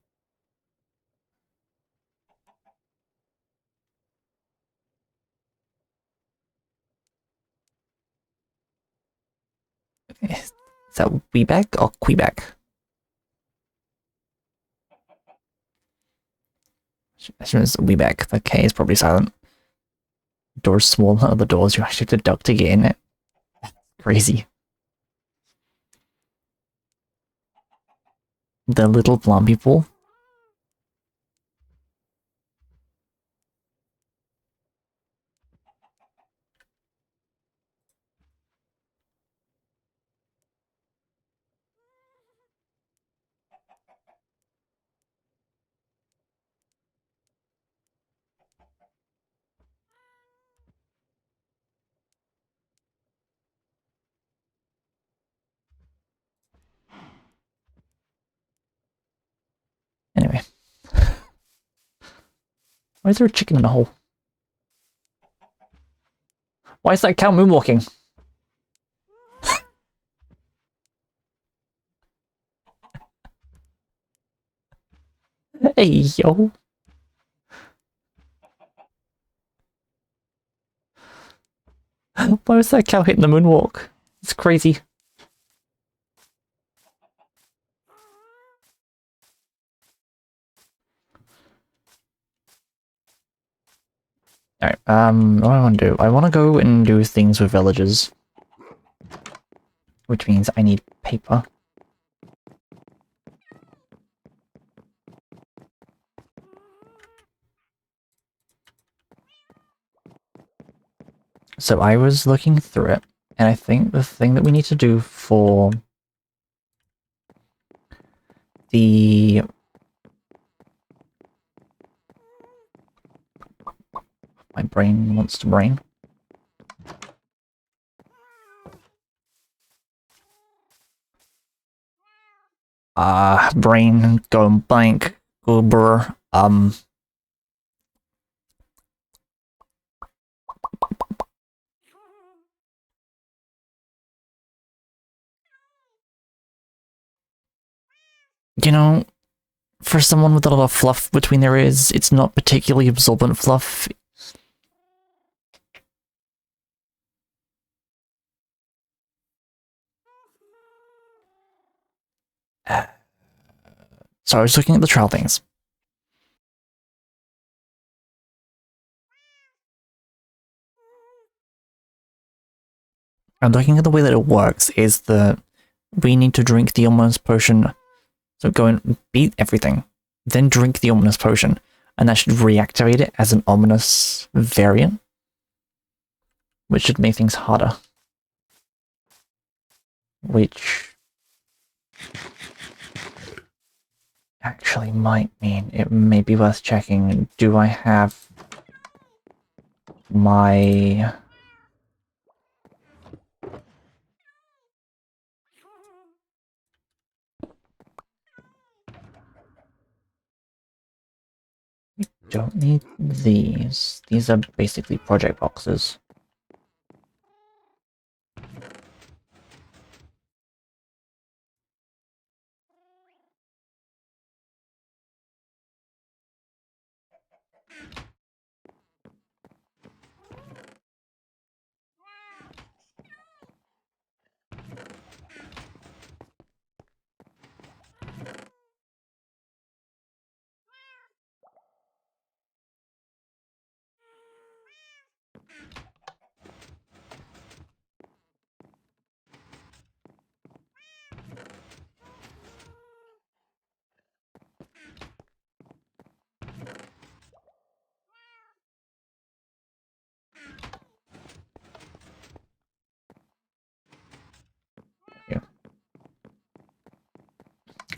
Is that Weeback or Quebec? I assume it's Weeback. The K is probably silent. Doors smaller, the doors you actually have to duck to get in it. Crazy. The little blonde people. Anyway. Why is there a chicken in a hole? Why is that cow moonwalking? Hey, yo. Why was that cow hitting the moonwalk? It's crazy. Alright, what do I want to do? I want to go and do things with villagers. Which means I need paper. So I was looking through it, and I think the thing that we need to do for the... My brain wants to brain. Brain going blank. Uber. You know, for someone with a lot of fluff between their ears, it's not particularly absorbent fluff. So I was looking at the trial things. And looking at the way that it works is that we need to drink the ominous potion. So go and beat everything, then drink the ominous potion, and that should reactivate it as an ominous variant, which should make things harder. Which actually might mean it may be worth checking. Do I have my... Don't need these. These are basically project boxes.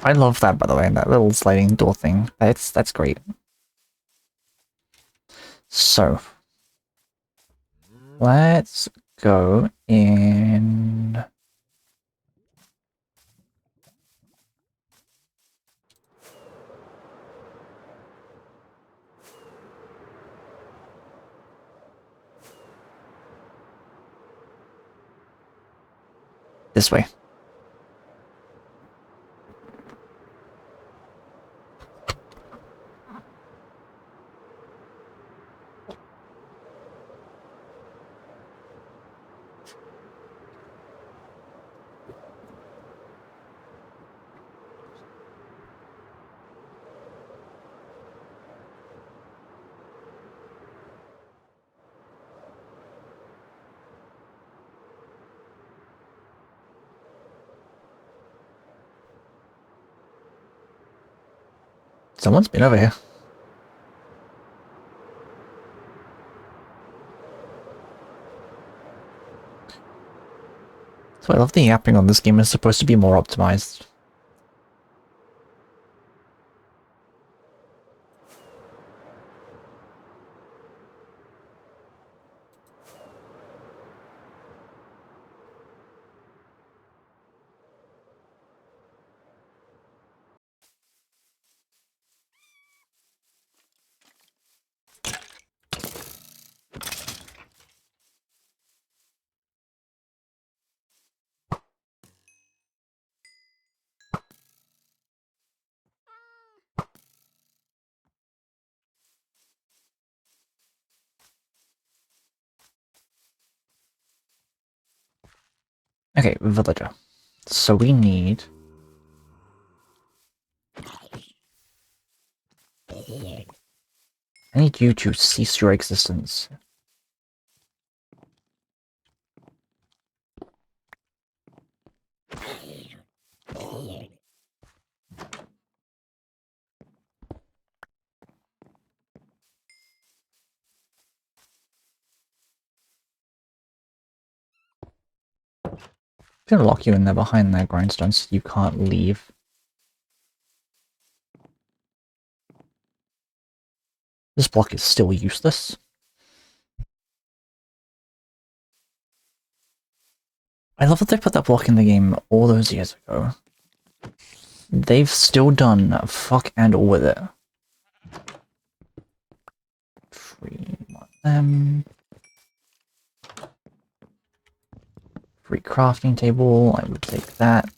I love that, by the way, that little sliding door thing. That's great. So, let's go in... this way. Someone's been over here. So I love the yapping on this game is supposed to be more optimized. Okay, villager. So we need... I need you to cease your existence. I'm gonna lock you in there behind that grindstone so you can't leave. This block is still useless. I love that they put that block in the game all those years ago. They've still done fuck and all with it. Free them. Free crafting table, I would take that.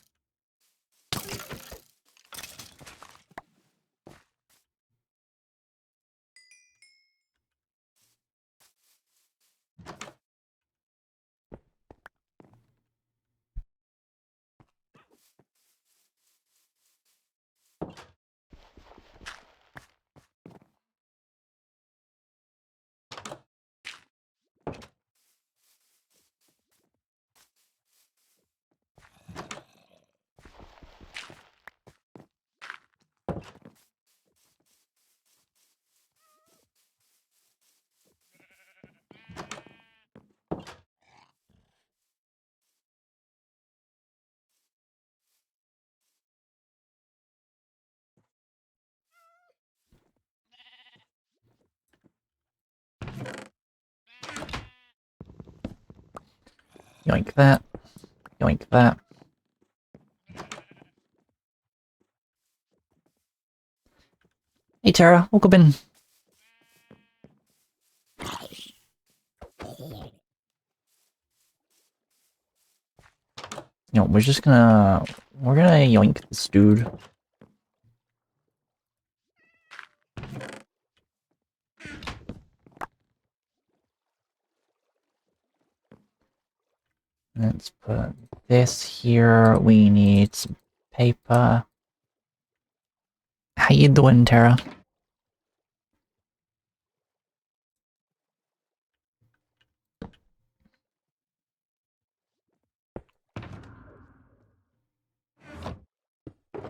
Yoink that. Yoink that. Hey Tara, welcome in. You know, we're gonna yoink this dude. Let's put this here. We need some paper. How you doing, Tara?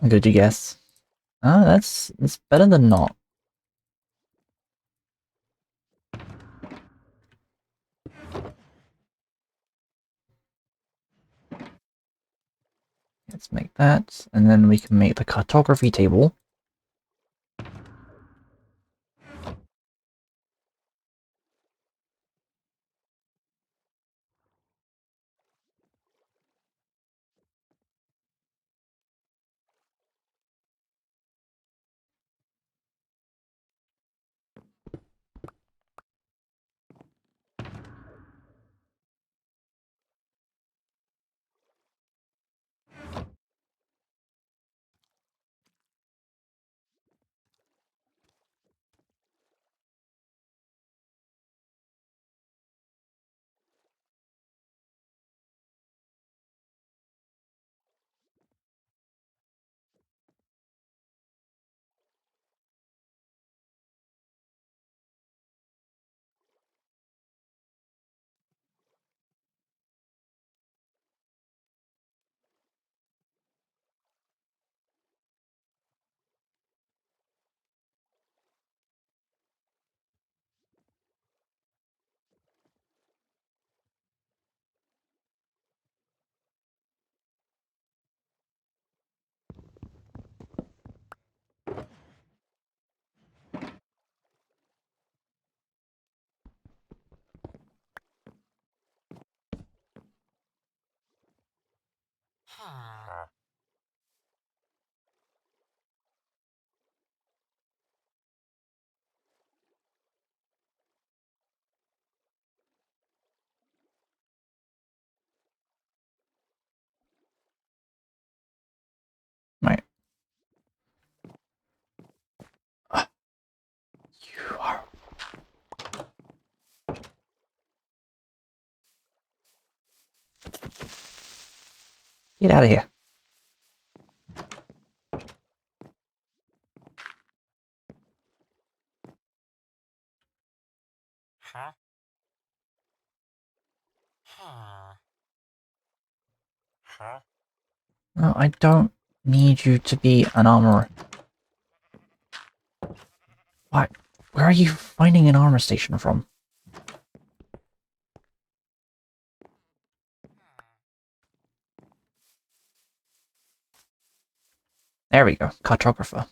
Good you guess? Oh, that's better than not. Let's make that, and then we can make the cartography table. Right. You are... Get out of here. No, I don't need you to be an armorer. What? Where are you finding an armor station from? There we go. Cartographer.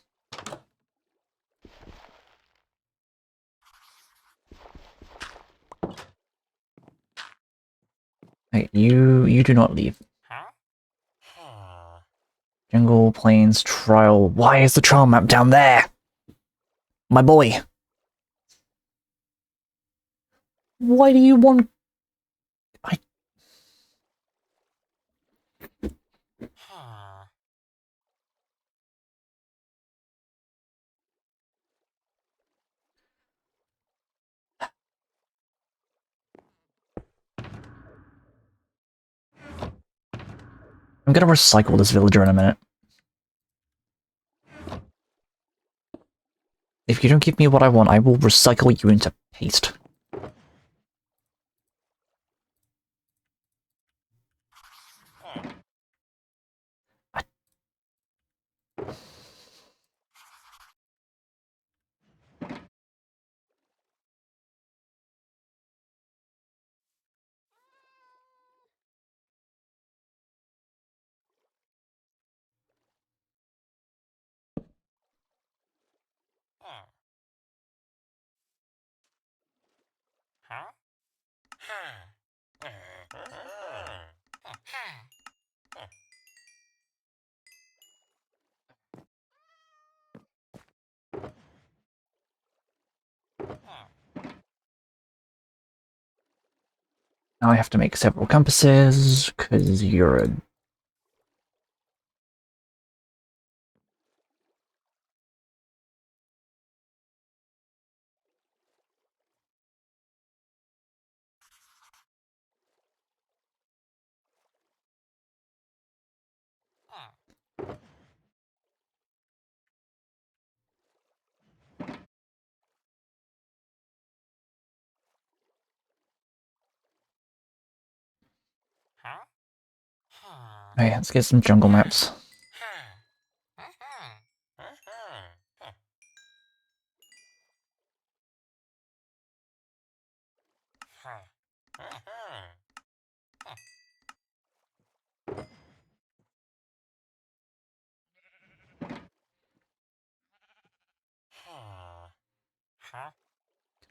Hey, you do not leave. Jungle, plains, trial. Why is the trial map down there? My boy. Why do you want... I'm gonna recycle this villager in a minute. If you don't give me what I want, I will recycle you into paste. Now I have to make several compasses, because you're a... Okay, let's get some jungle maps.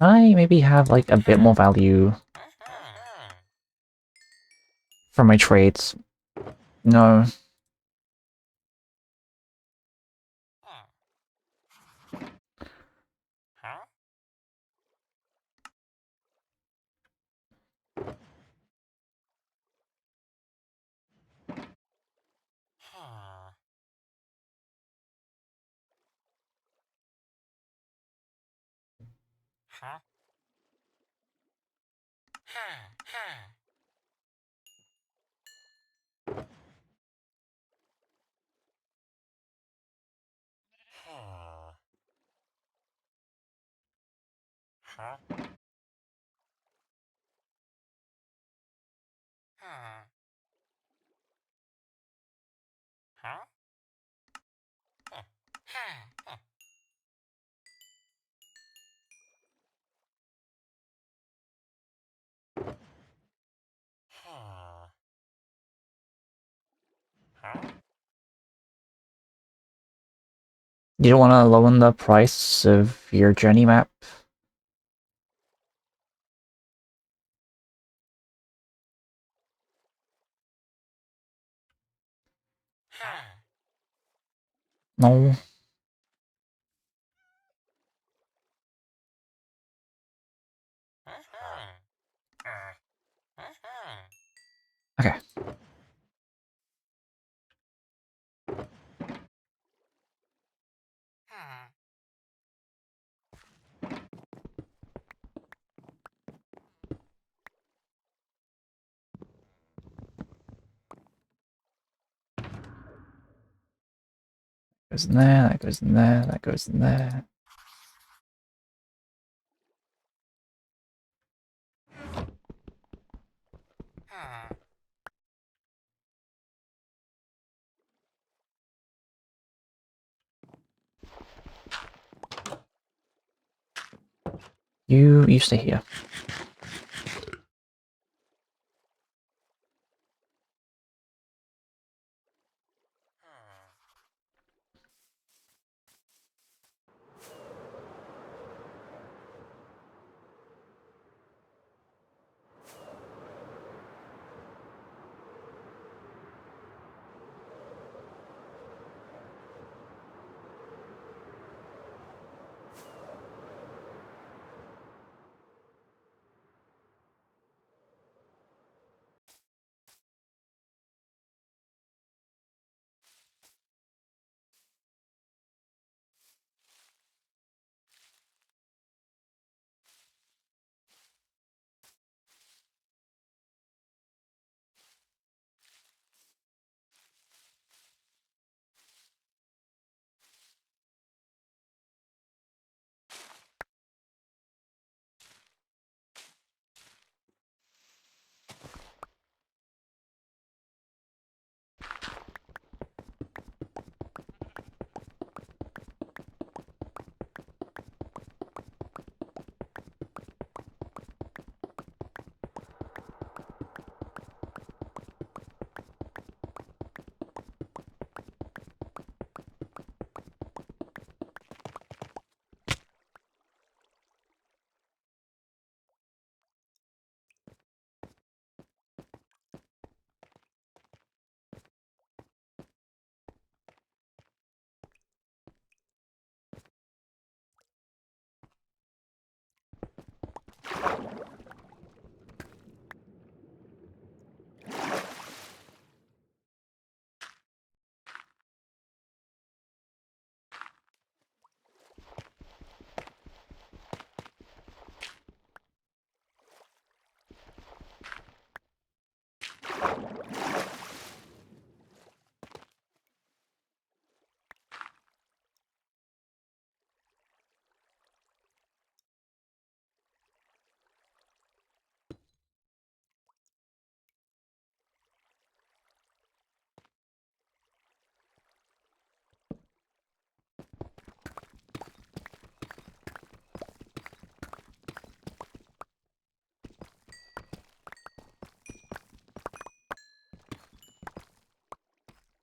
Can I maybe have like a bit more value for my trades? No. You don't want to lower the price of your journey map? No. Okay. Goes in there, that goes in there, that goes in there. You stay here.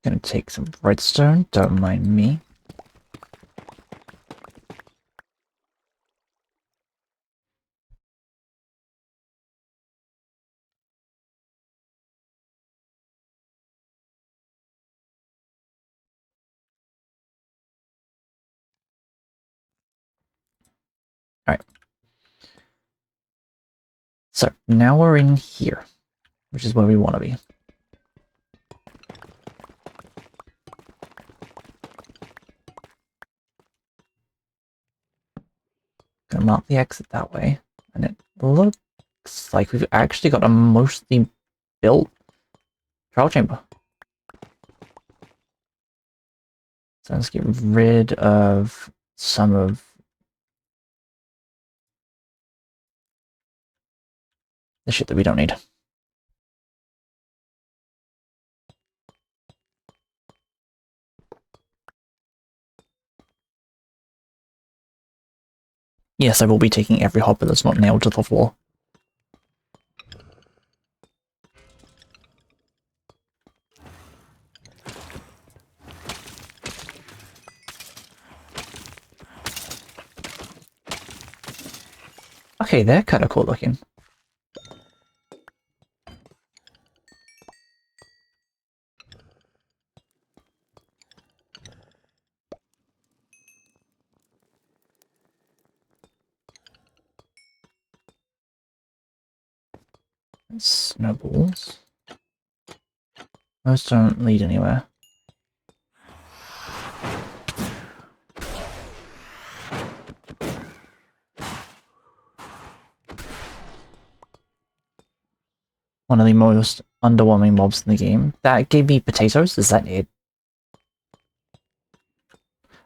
Gonna take some redstone, don't mind me. Alright. So, now we're in here, which is where we want to be. Gonna mark the exit that way, and it looks like we've actually got a mostly built trial chamber. So let's get rid of some of the shit that we don't need. Yes, I will be taking every hopper that's not nailed to the floor. Okay, they're kind of cool looking. Snowballs. Most don't lead anywhere. One of the most underwhelming mobs in the game. That gave me potatoes, is that it?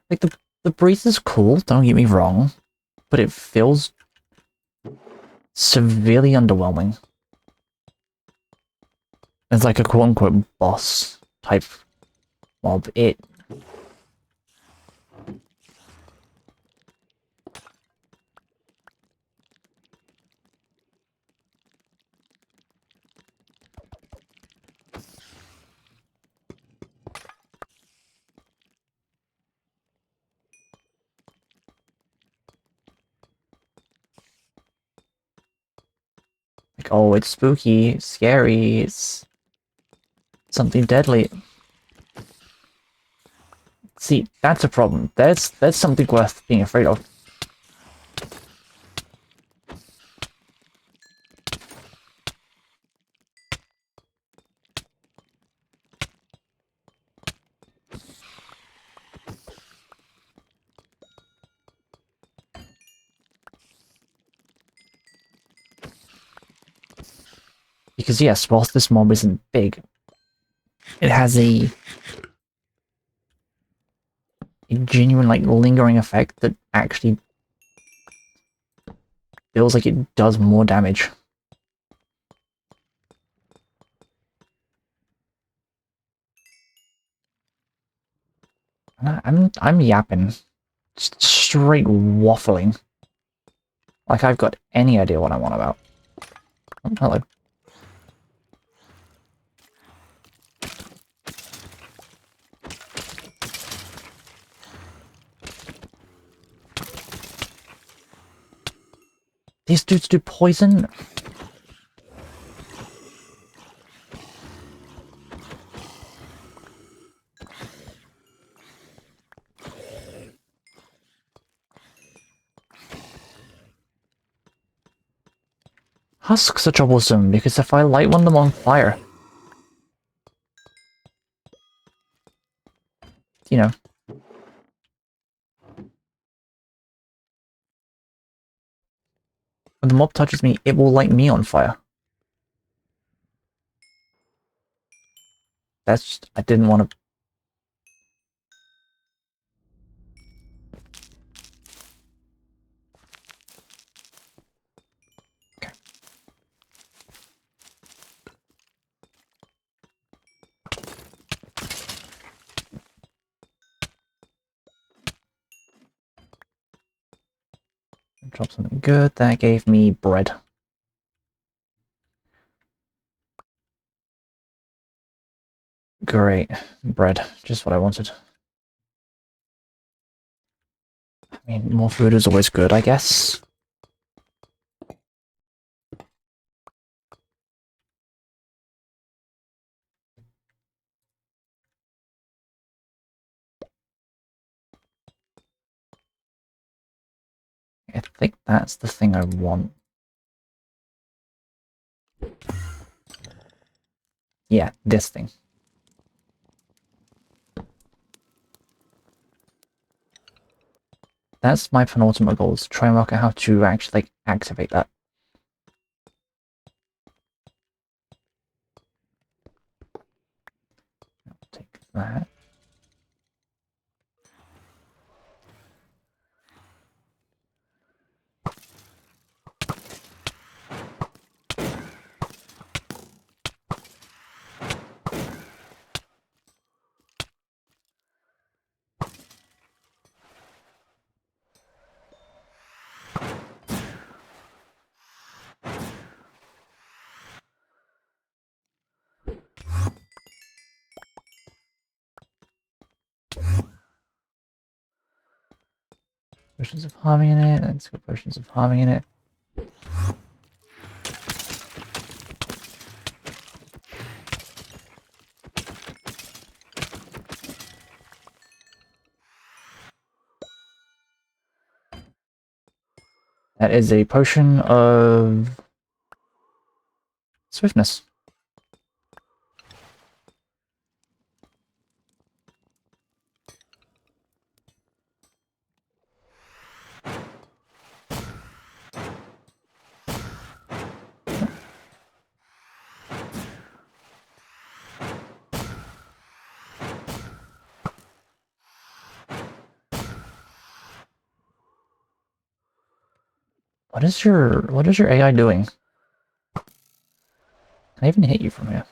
Like, the breeze is cool, don't get me wrong, but it feels severely underwhelming. It's like a quote-unquote boss type mob. Like, oh, it's spooky, it's scary, it's something deadly. See, that's a problem. That's something worth being afraid of. Because yes, whilst this mob isn't big, it has a genuine, like, lingering effect that actually feels like it does more damage. I'm yapping. Just straight waffling. Like I've got any idea what I'm on about. Oh, hello. These dudes do poison? Husks are troublesome, because if I light one of them on fire, you know, when the mob touches me, it will light me on fire. That's just, I didn't want to... Okay. Drop something good. That gave me bread. Great. Bread. Just what I wanted. I mean, more food is always good, I guess. think that's the thing I want. Yeah, this thing. That's my penultimate goal, is to try and work out how to actually, like, activate that. Take that. Potions of harming in it, let's go potions of harming in it. That is a potion of swiftness. What is your AI doing? Can I even hit you from here?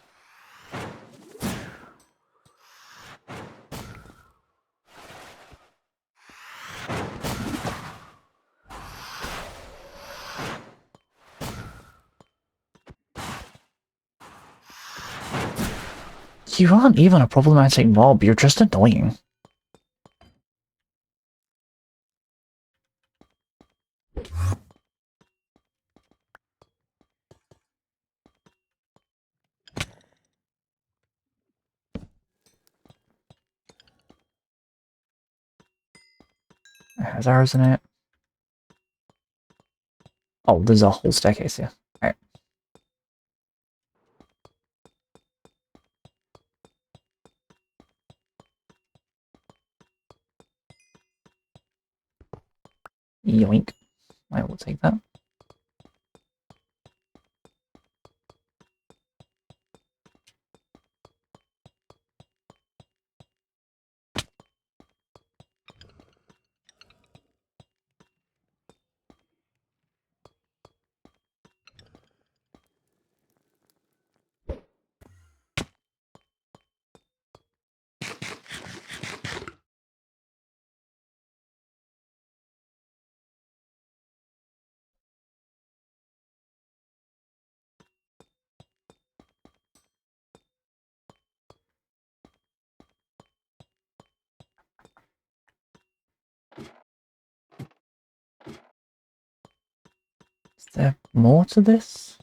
You aren't even a problematic mob, you're just annoying. It has arrows in it. Oh, there's a whole staircase here. Alright. Yoink. I will take that. Is there more to this?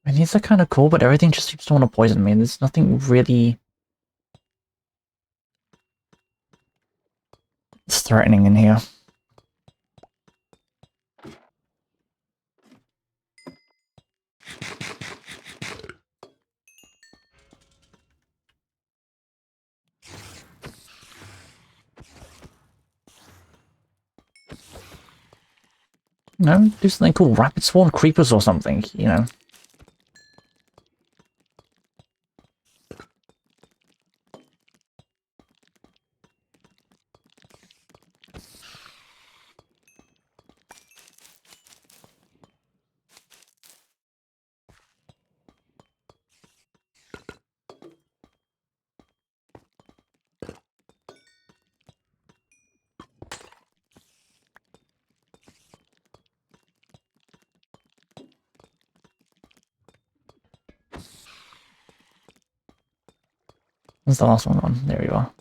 I mean, these are kind of cool, but everything just seems to want to poison me. There's nothing really threatening in here. No, do something cool. Rapid spawn creepers or something, you know. Where's the last one on? There you are.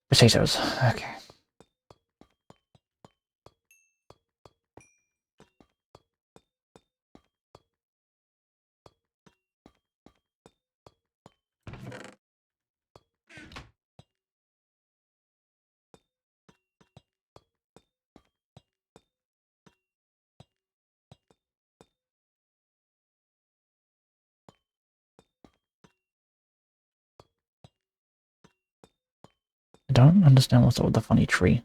Potatoes. Okay. I don't understand what's up with the funny tree.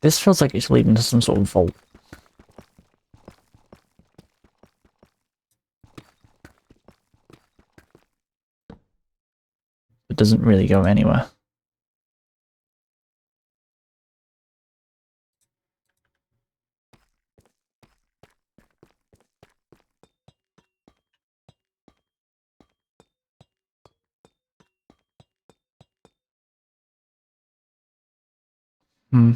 This feels like it's leading to some sort of vault. It doesn't really go anywhere. Hmm.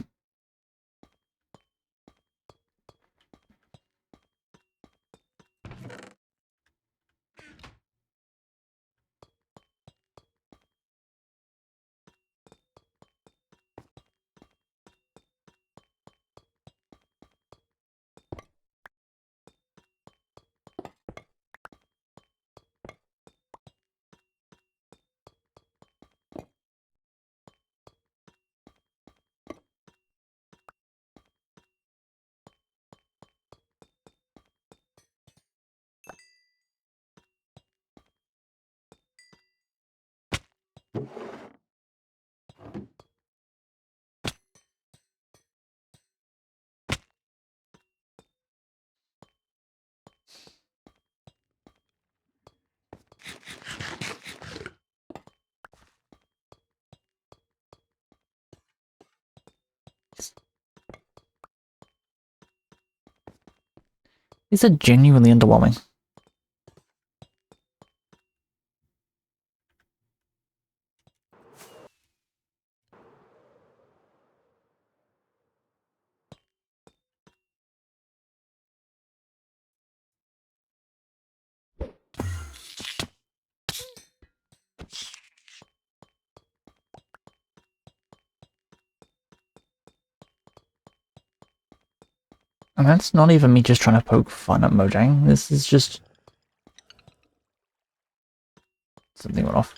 These are genuinely underwhelming. And that's not even me just trying to poke fun at Mojang. This is just... Something went off.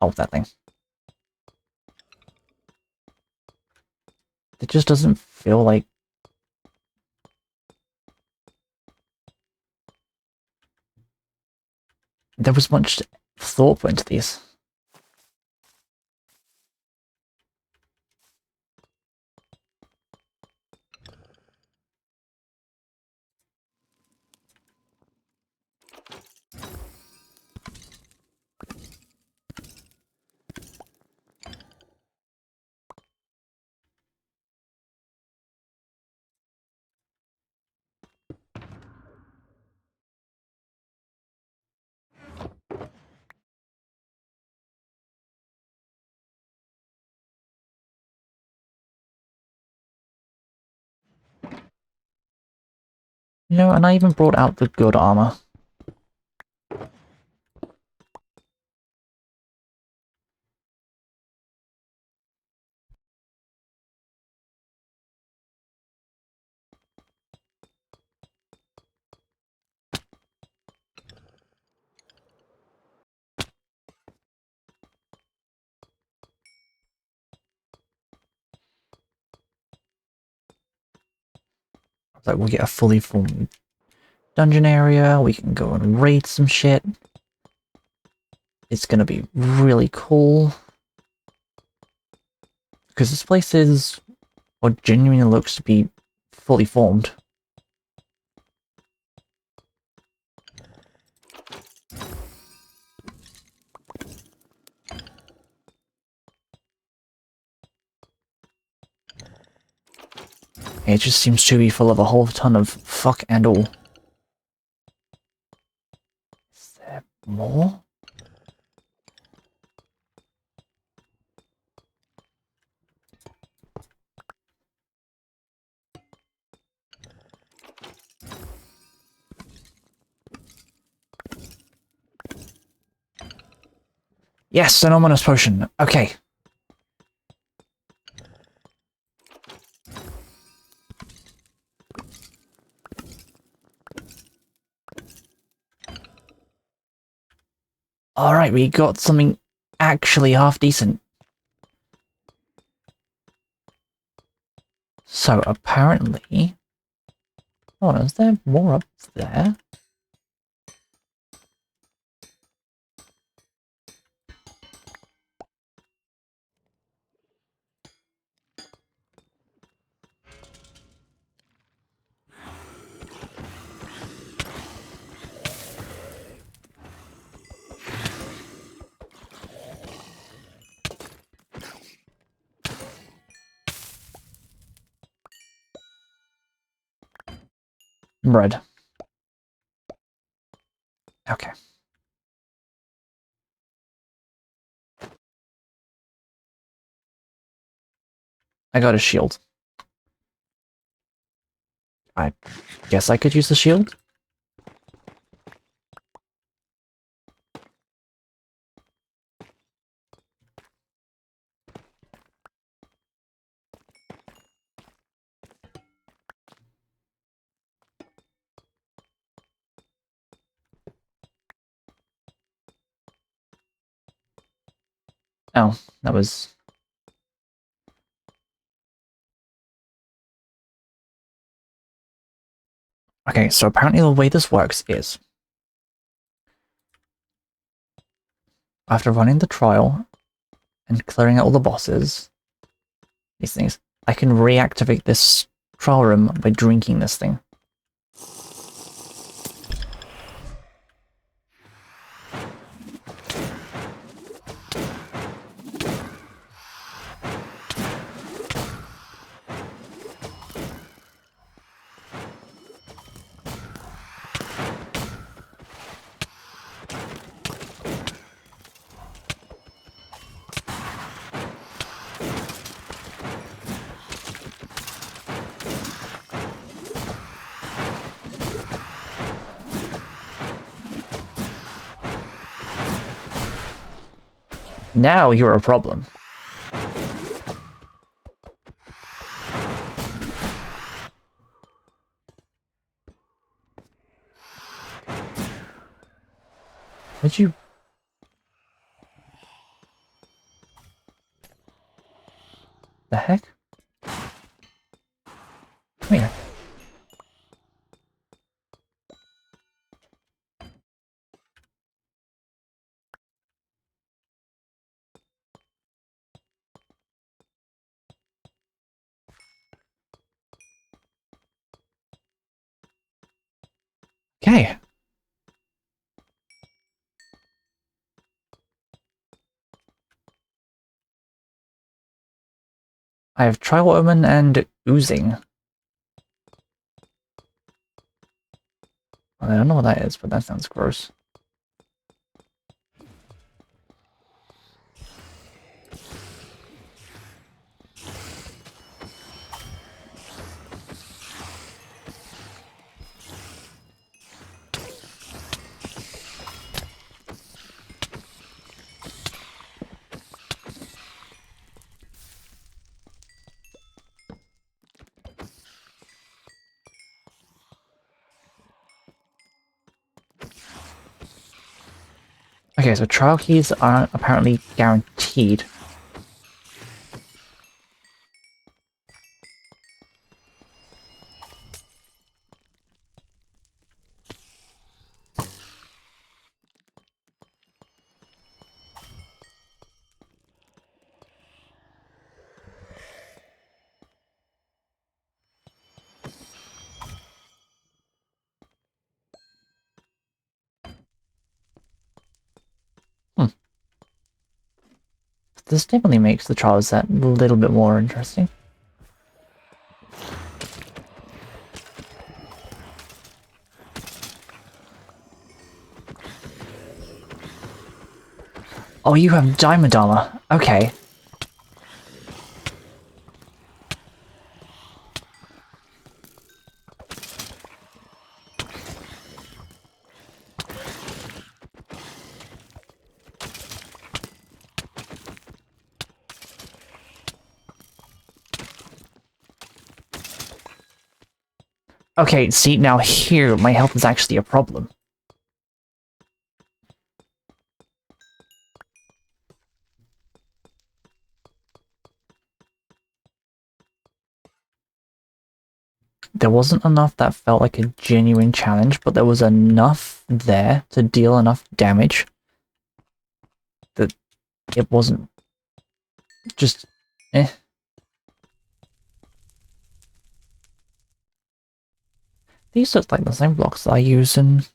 Oh, that thing. It just doesn't feel like... there was much thought put into these. You know, and I even brought out the good armor. Like, we'll get a fully formed dungeon area, we can go and raid some shit. It's gonna be really cool. Because this place is what genuinely looks to be fully formed. It just seems to be full of a whole ton of fuck and all. Is there more? Yes, an ominous potion. Okay. Alright, we got something actually half decent. So, apparently... Hold on, is there more up there? Bread. Okay. I got a shield. I guess I could use the shield? Oh, that was... Okay, so apparently the way this works is... After running the trial and clearing out all the bosses, these things, I can reactivate this trial room by drinking this thing. Now you're a problem. Did you... The heck? Come here. Okay. I have trial omen and oozing. I don't know what that is, but that sounds gross. Okay, so trial keys are apparently guaranteed. this definitely makes the trial set a little bit more interesting. Oh, you have diamond armor. Okay. Okay, see, now here, my health is actually a problem. There wasn't enough that felt like a genuine challenge, but there was enough there to deal enough damage that it wasn't just eh. These look like the same blocks that I use in...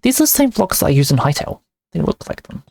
These are the same blocks that I use in Hightail. They look like them.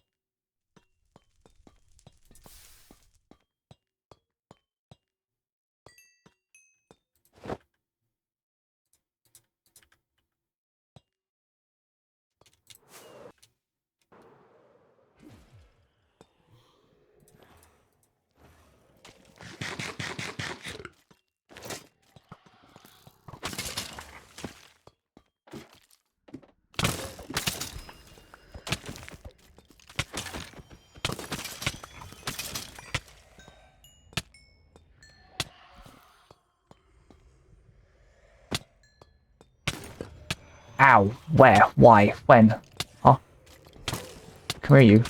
Ow. Where? Why? When? Huh? Come here, you.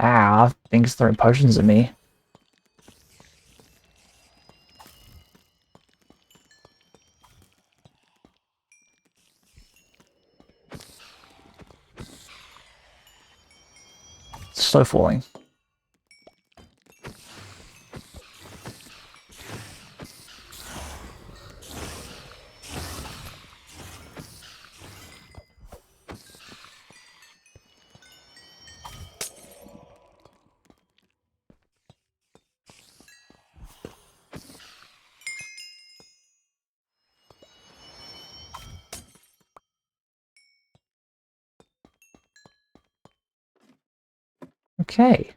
Ah, things throwing potions at me. Slow falling. Okay.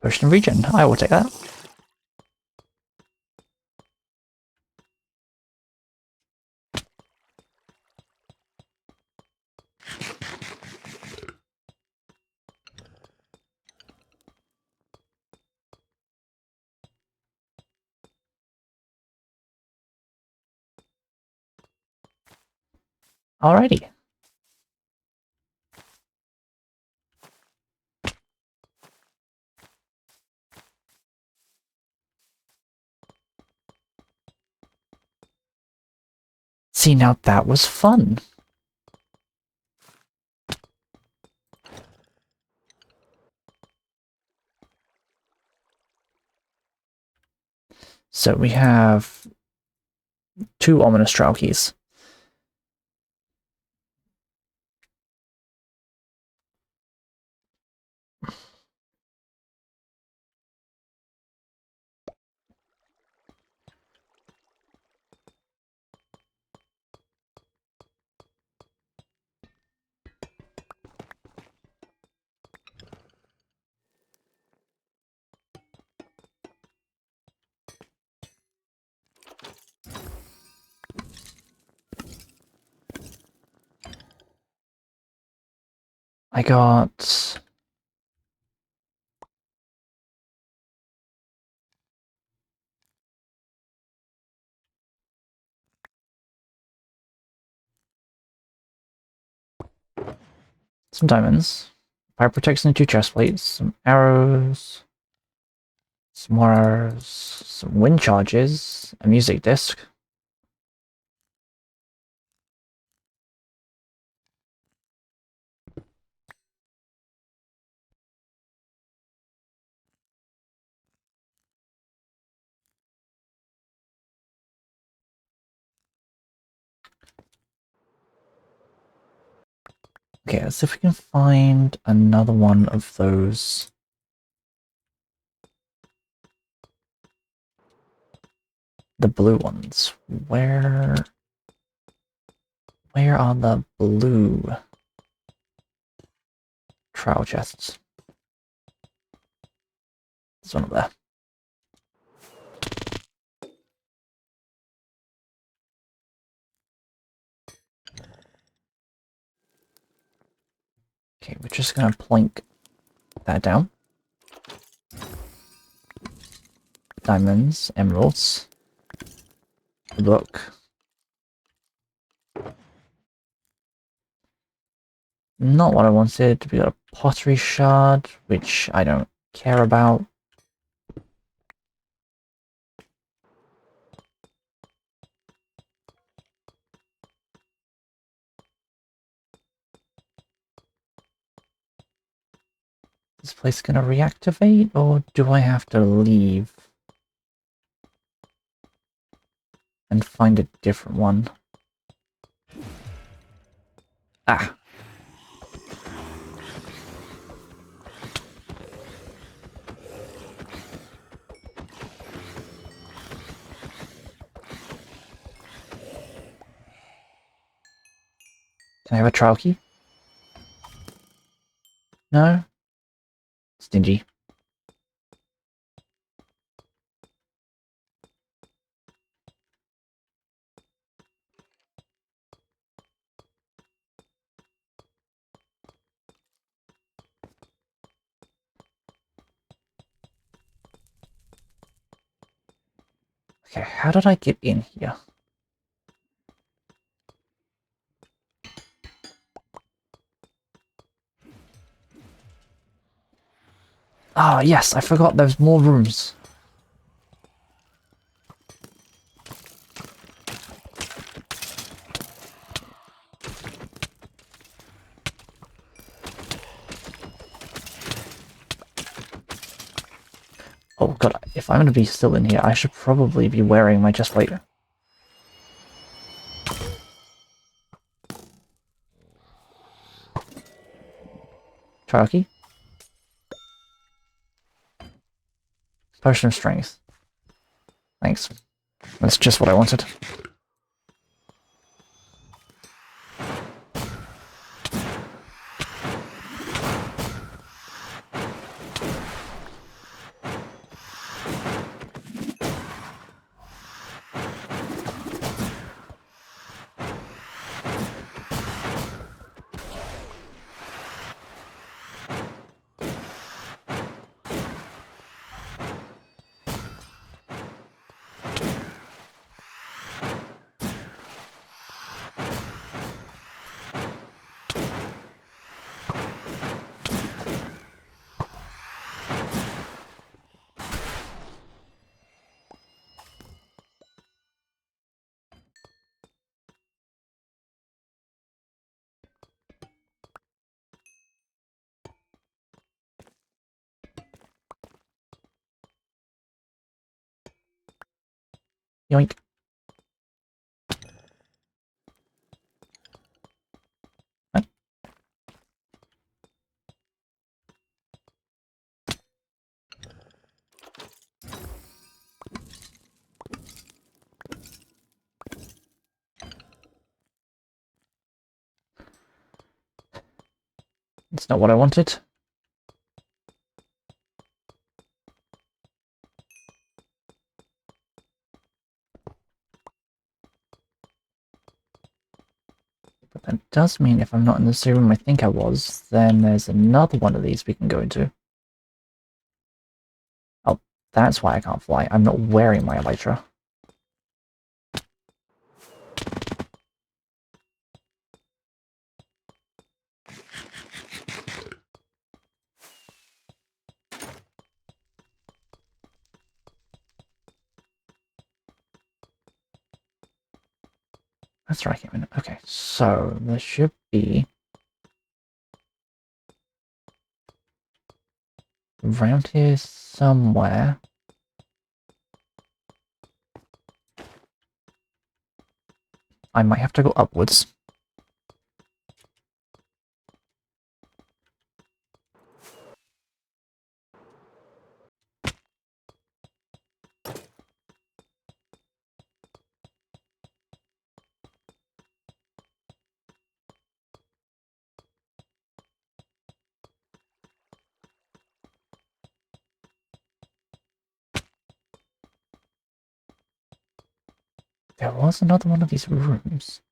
Potion of regen. I will take that. Alrighty. See, now that was fun. So we have 2 ominous trial keys. I got Some diamonds. Fire protection, 2 chest plates, some arrows, some more arrows, some wind charges, a music disc. Okay, let's see if we can find another one of those. The blue ones. Where are the blue trial chests? There's one up there. Okay, we're just gonna plink that down. Diamonds, emeralds, the book. Not what I wanted. We got a pottery shard, which I don't care about. Is this place gonna reactivate, or do I have to leave and find a different one? Ah! Can I have a trial key? No? Stingy. Okay, how did I get in here? Ah, yes, I forgot there's more rooms. Oh god, if I'm gonna be still in here, I should probably be wearing my chestplate. Trial key? Potion of strength. Thanks. That's just what I wanted. Yoink. What? That's not what I wanted. But that does mean if I'm not in the same room I think I was, then there's another one of these we can go into. Oh, that's why I can't fly. I'm not wearing my elytra. That's right. Okay, so there should be around here somewhere. I might have to go upwards. There was another one of these rooms.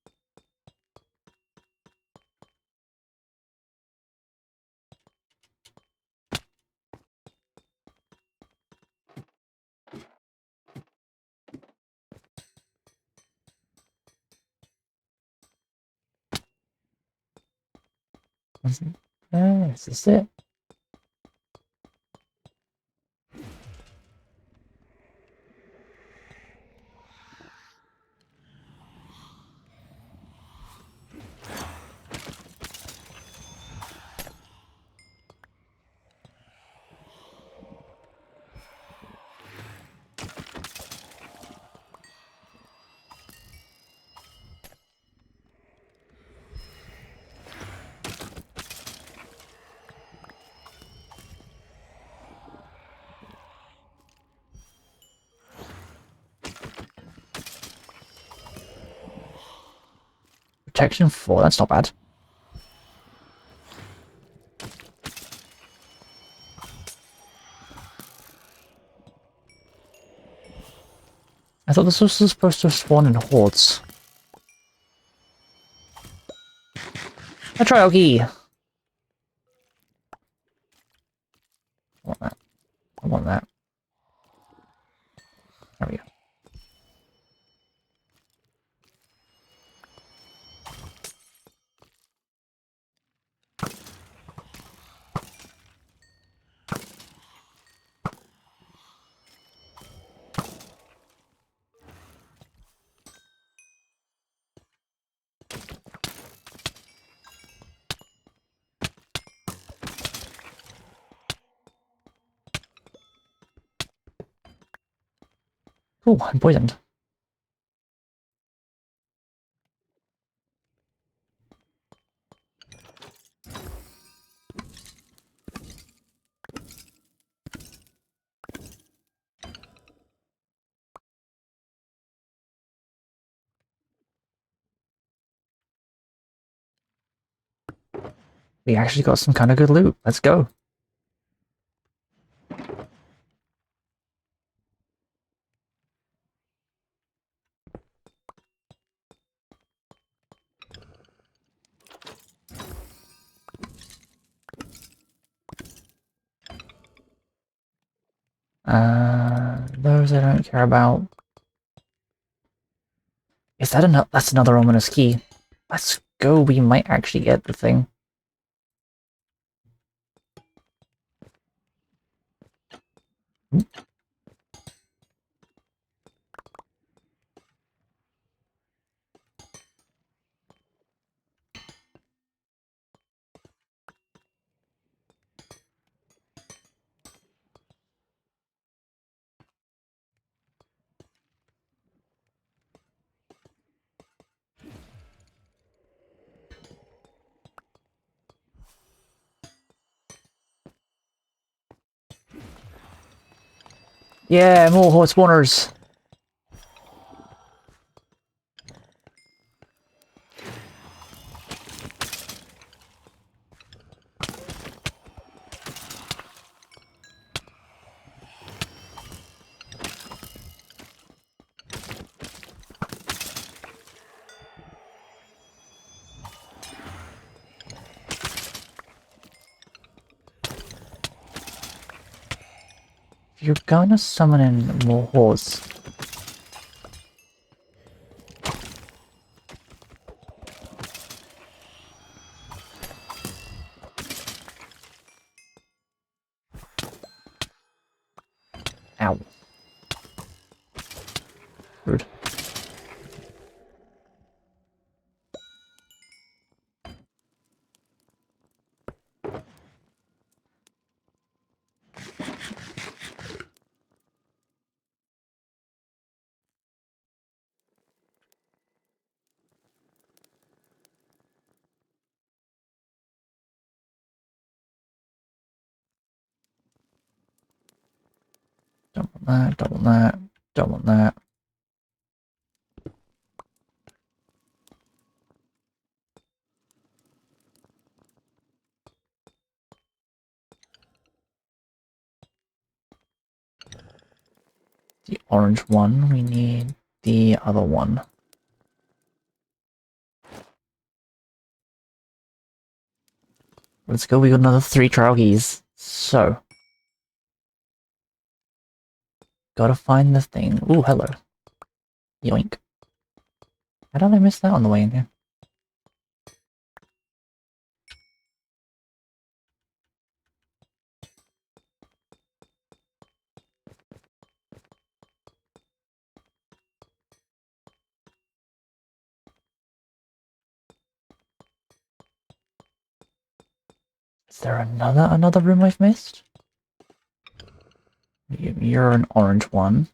Is this it? Protection 4, that's not bad. I thought this was supposed to spawn in hordes. A trial key! I want that. I want that. There we go. Oh, I'm poisoned. We actually got some kind of good loot. Let's go. Those I don't care about. Is that another? That's another ominous key. Let's go. We might actually get the thing. Yeah, more horde spawners. If you're gonna summon in more hordes. Ow. Rude. that, don't want that, don't want that. The orange one, we need the other one. Let's go, we got another 3 trial keys. So. Gotta find the thing. Ooh, hello. Yoink. How did I miss that on the way in here? Is there another room I've missed? You're an orange one.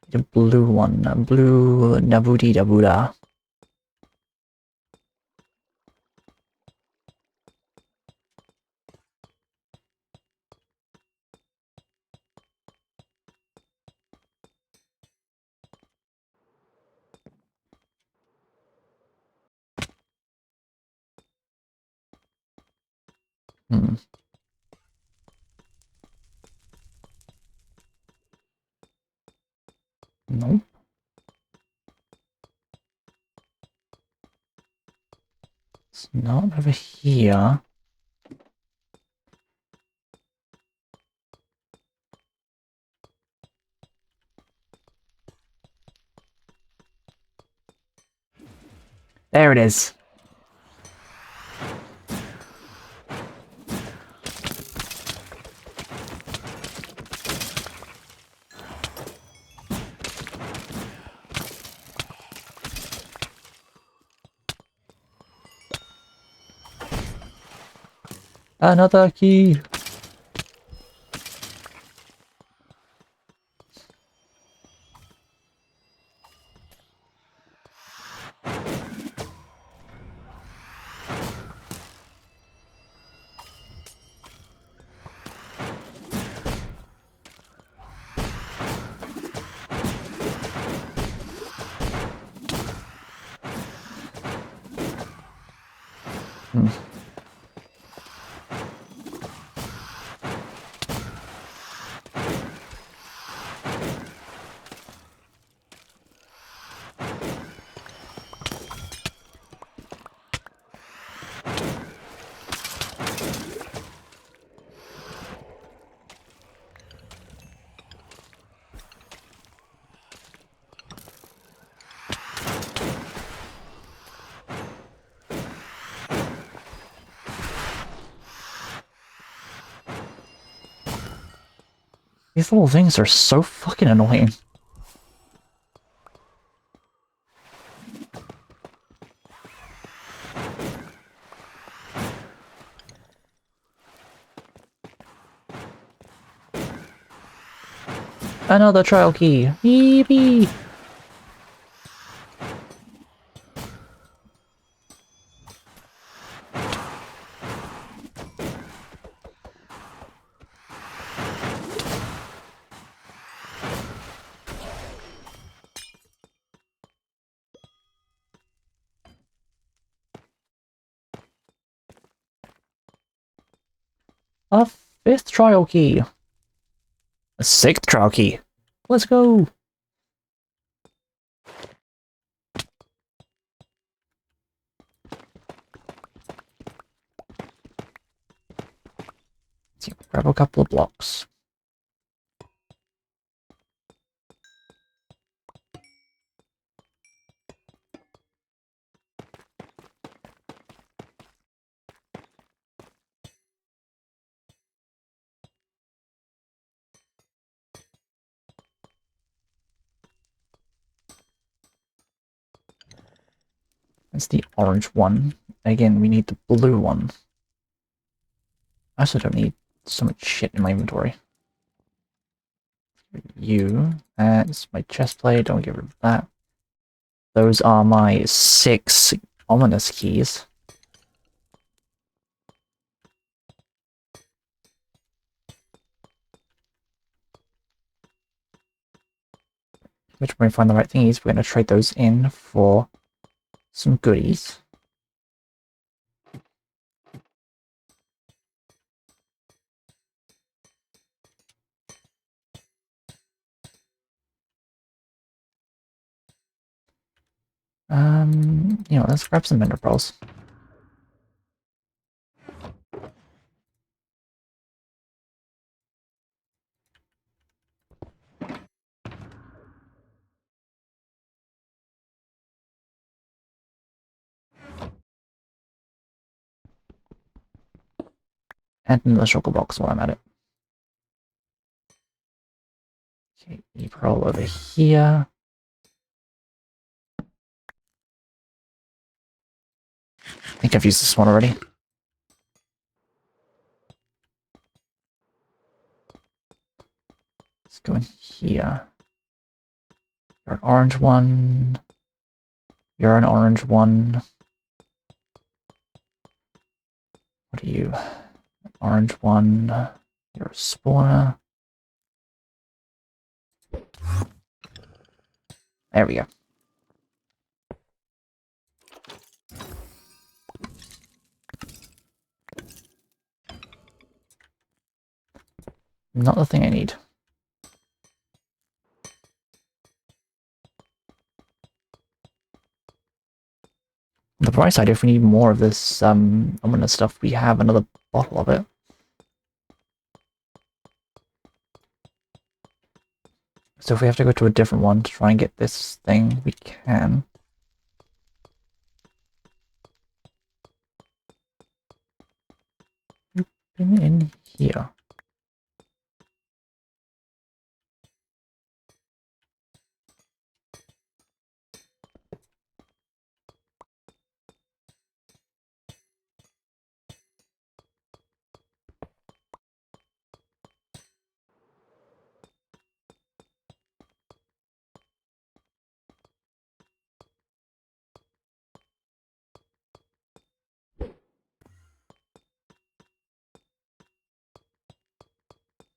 The blue one. Blue Nabudi Dabuda. Hmm. Nope. It's not over here. There it is. Another key. Hmm. These little things are so fucking annoying. Another trial key. Yippee! A 5th trial key. A 6th trial key. Let's go! Let's grab a couple of blocks. That's the orange one. Again, we need the blue one. I also don't need so much shit in my inventory. You. That's my chest plate. Don't get rid of that. Those are my 6 ominous keys. Which, when we find the right thingies, we're going to trade those in for some goodies. You know, let's grab some ender pearls. And another shulker box while I'm at it. Okay, E-pearl over here. I think I've used this one already. Let's go in here. You're an orange one. You're an orange one. What are you? An orange one. You're a spawner. There we go. Not the thing I need. On the bright side, if we need more of this ominous stuff, we have another bottle of it. So if we have to go to a different one to try and get this thing, we can. Bring it in here.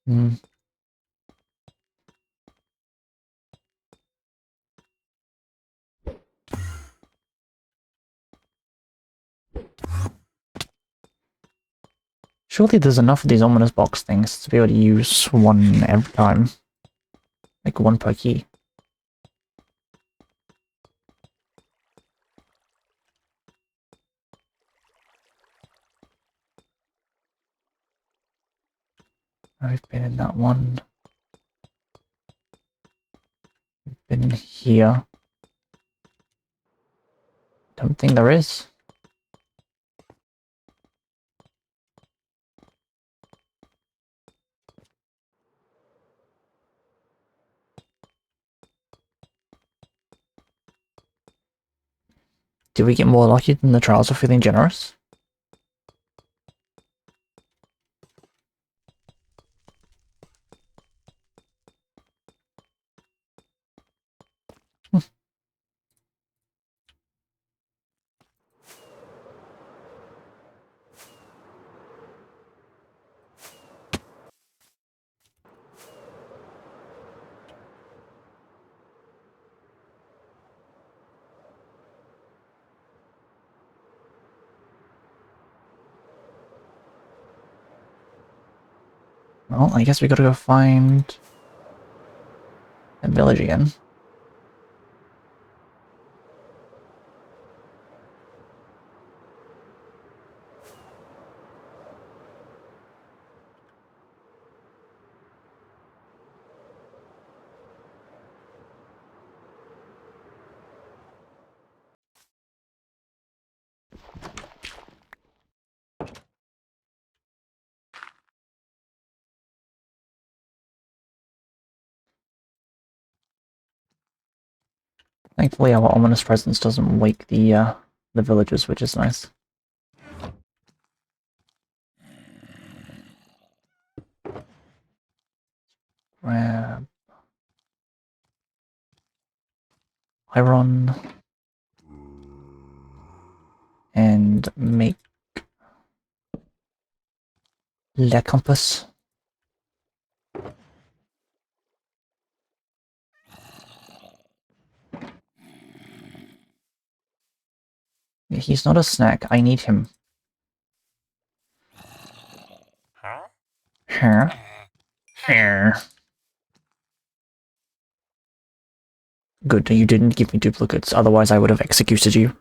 Hmm. Surely there's enough of these ominous box things to be able to use one every time. Like one per key. I've been in that one. I've been in here. Don't think there is. Did we get more lucky than the trials of feeling generous? Well, I guess we gotta go find a village again. Thankfully, our ominous presence doesn't wake the villagers, which is nice. Grab iron and make le compass. he's not a snack. I need him. Huh? Here. Good, you didn't give me duplicates, otherwise I would have executed you.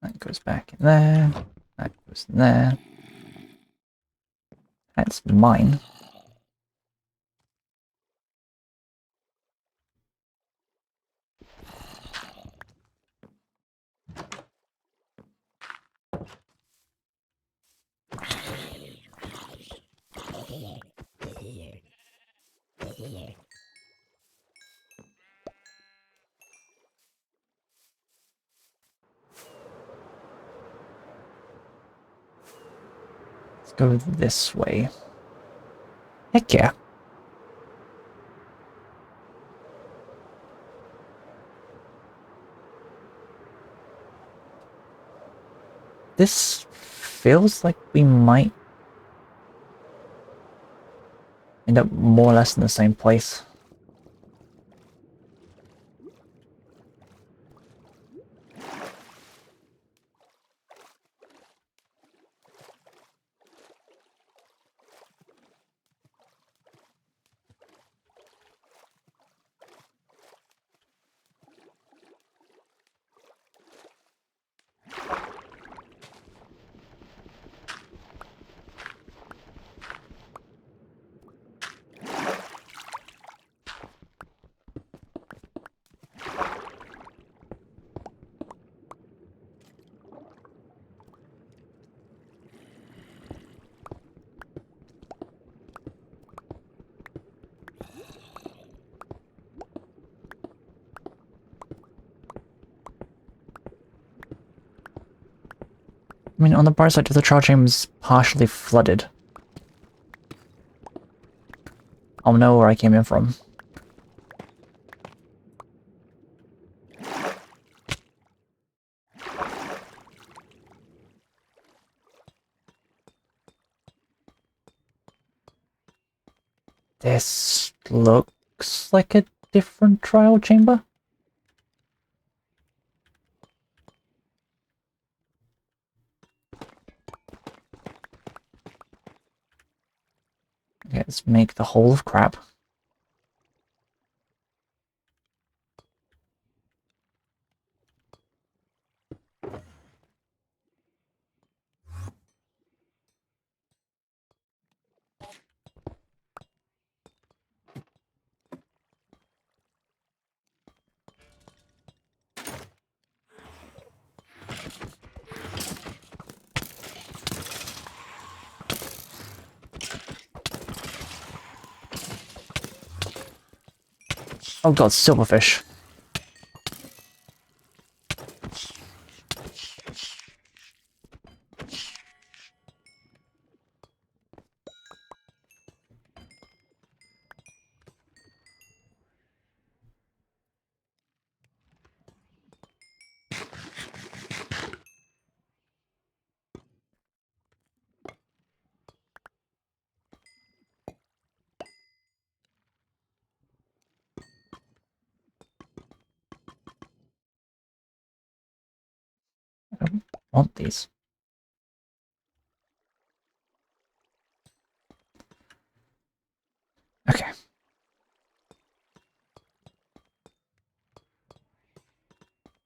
That goes back in there. That goes in there. That's mine. Let's go this way. Heck yeah. This feels like we might end up more or less in the same place. I mean, on the bright side, the trial chamber's partially flooded. I'll know where I came in from. This looks like a different trial chamber. Okay, let's make the hole of crap. Oh god, silverfish. I don't want these. Okay.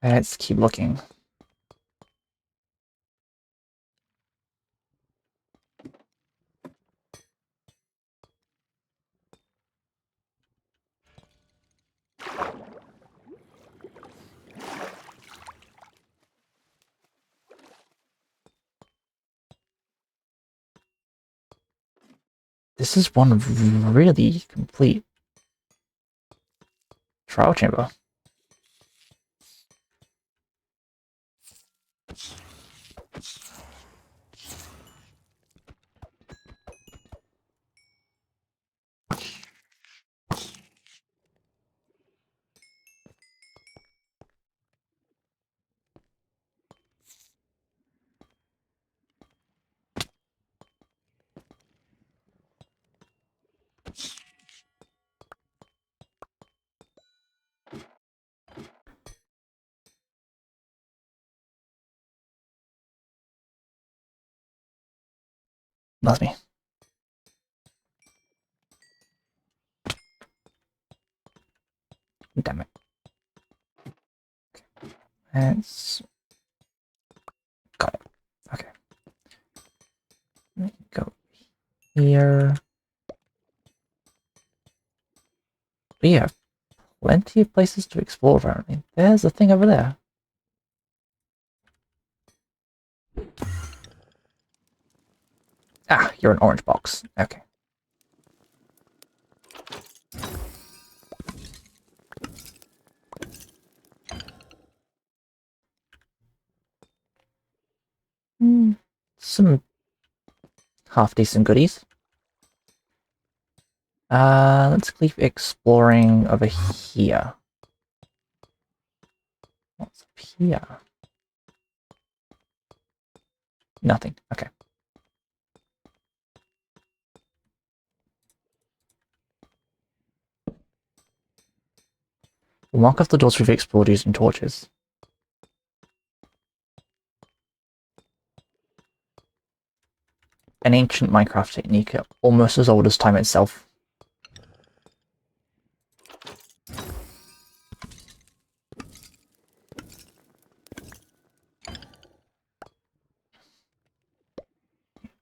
Let's keep looking. This is one really complete trial chamber. That's me. Damn it. Okay. That's... Got it. Okay. Let me go here. We have plenty of places to explore, apparently. There's a thing over there. Ah, you're an orange box. Okay. Some half-decent goodies. Let's keep exploring over here. What's up here? Nothing. Okay. We'll mark off the doors we've explored using torches. An ancient Minecraft technique, almost as old as time itself.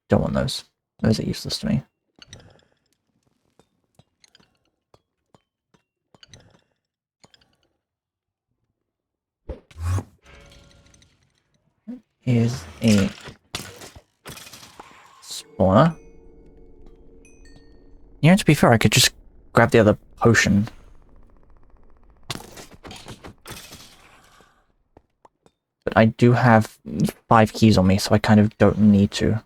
Don't want those. Those are useless to me. Here's a spawner. You know, to be fair, I could just grab the other potion. But I do have 5 keys on me, so I kind of don't need to.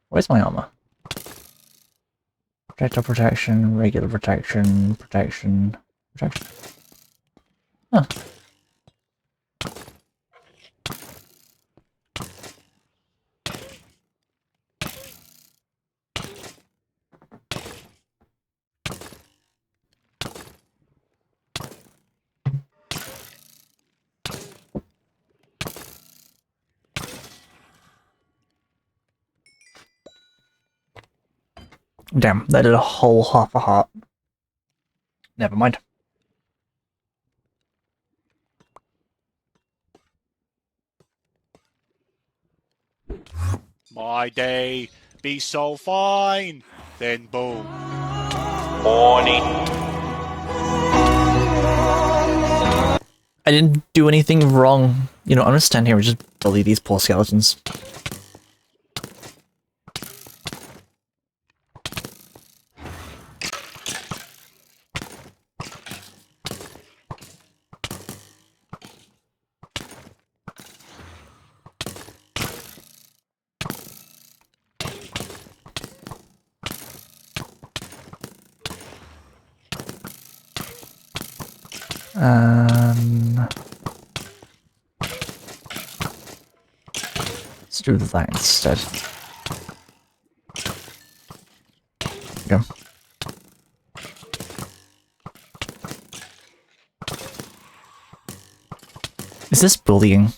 Where's my armor? Projectile protection, regular protection, protection. Huh. Damn, that did a whole half a heart. Never mind. My day be so fine, then boom. Morning. I didn't do anything wrong. You know, I'm gonna stand here and just bully these poor skeletons. Let's do that instead. There we go. Is this bullying?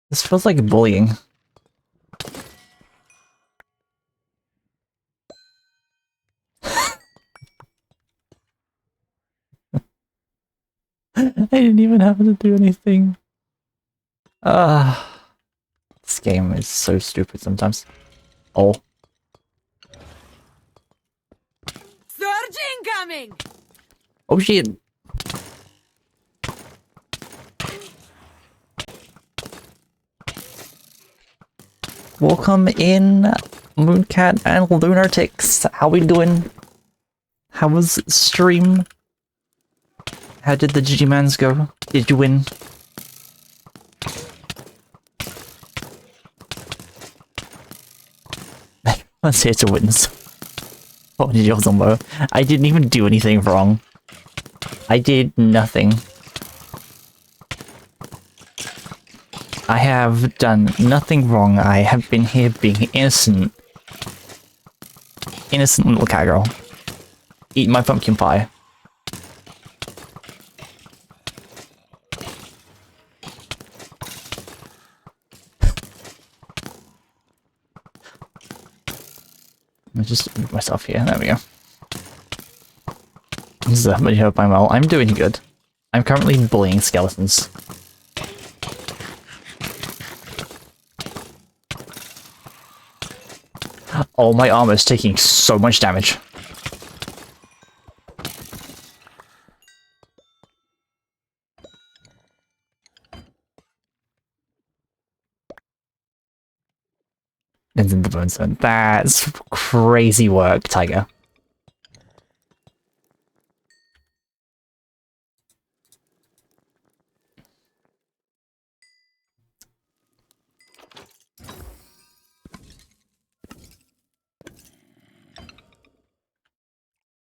This feels like bullying. I didn't even have to do anything. This game is so stupid sometimes. Oh. Surge incoming! Oh shit. Welcome in, Mooncat and Lunatics. How we doing? How was stream? How did the G-Mans go? Did you win? Let's hear to wins. What did yours on low? I didn't even do anything wrong. I did nothing. I have done nothing wrong. I have been here being innocent. Innocent little cat girl. Eat my pumpkin pie. I'll just move myself here. There we go. So, but I hope I'm well. I'm doing good. I'm currently bullying skeletons. Oh, my armor is taking so much damage. And in the bone zone. That's crazy work, Tiger.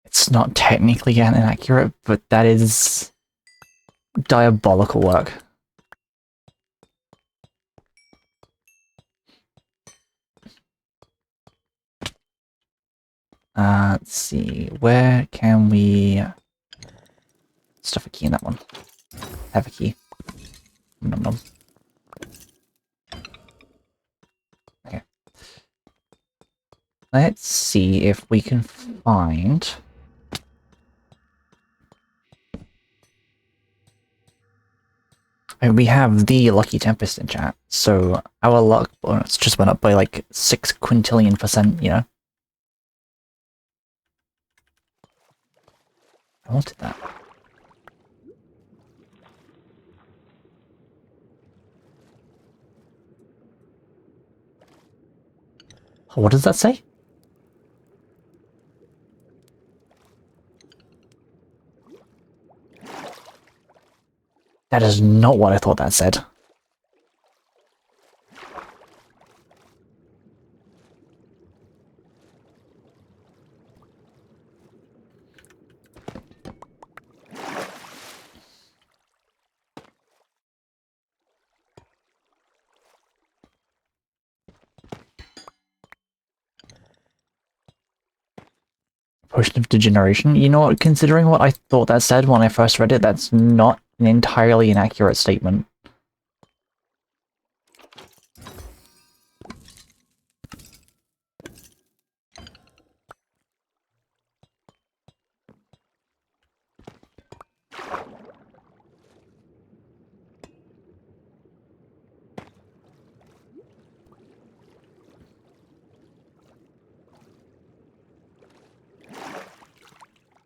It's not technically inaccurate, but that is diabolical work. Let's see, where can we stuff a key in that one? Have a key. Nom nom. Okay. Let's see if we can find... we have the Lucky Tempest in chat, so our luck bonus just went up by like 6 quintillion%, you know? I wanted that. What does that say? That is not what I thought that said. Potion of Degeneration? You know what, considering what I thought that said when I first read it, that's not an entirely inaccurate statement.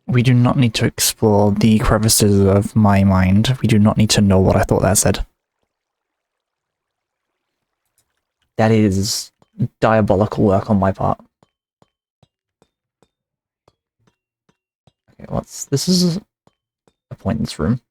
We do not need to explore the crevices of my mind. We do not need to know what I thought that said. That is diabolical work on my part. Okay, what's... this is a point in this room.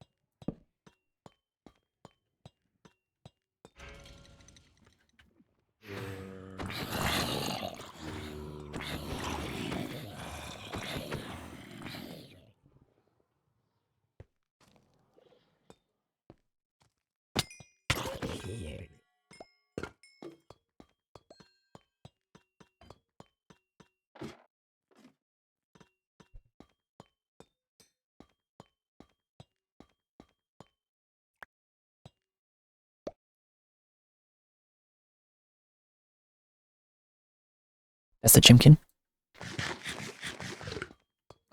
That's the Jimkin.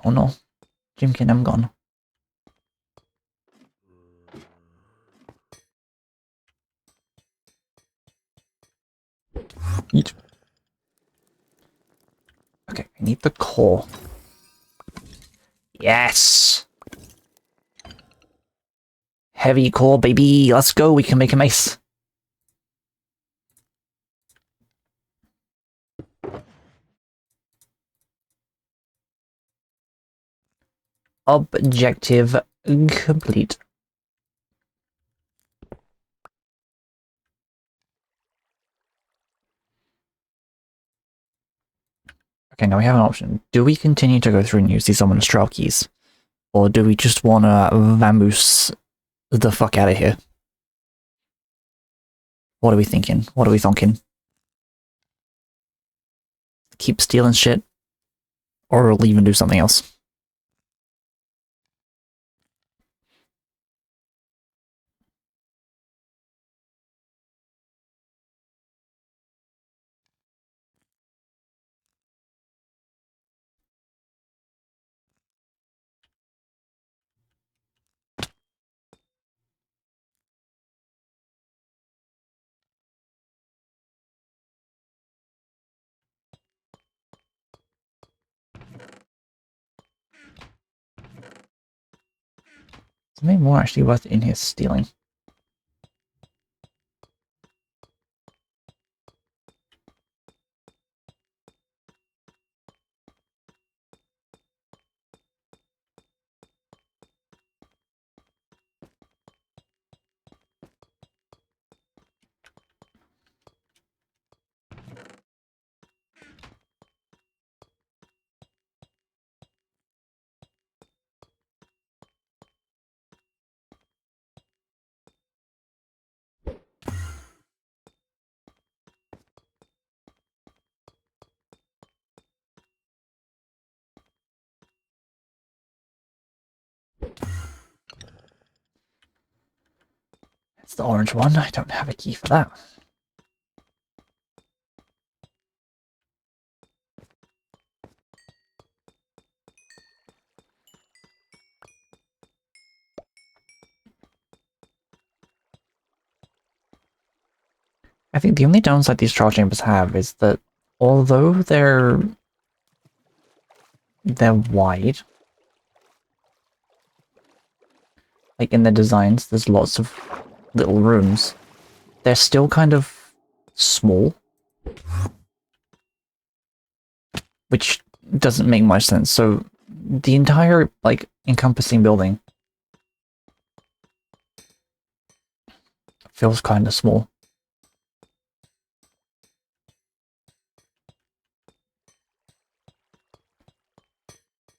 Oh no. Jimkin, I'm gone. Eat. Okay, I need the core. Yes! Heavy core, baby! Let's go, we can make a mace. Objective complete. Okay, now we have an option. Do we continue to go through and use these Omnistrail keys? Or do we just want to vamoose the fuck out of here? What are we thinking? What are we thonking? Keep stealing shit? Or leave and do something else? Something more actually worth in here stealing. It's the orange one. I don't have a key for that. I think the only downside these trial chambers have is that although they're wide, like in their designs, there's lots of little rooms. They're still kind of small, which doesn't make much sense. So the entire, like, encompassing building feels kind of small.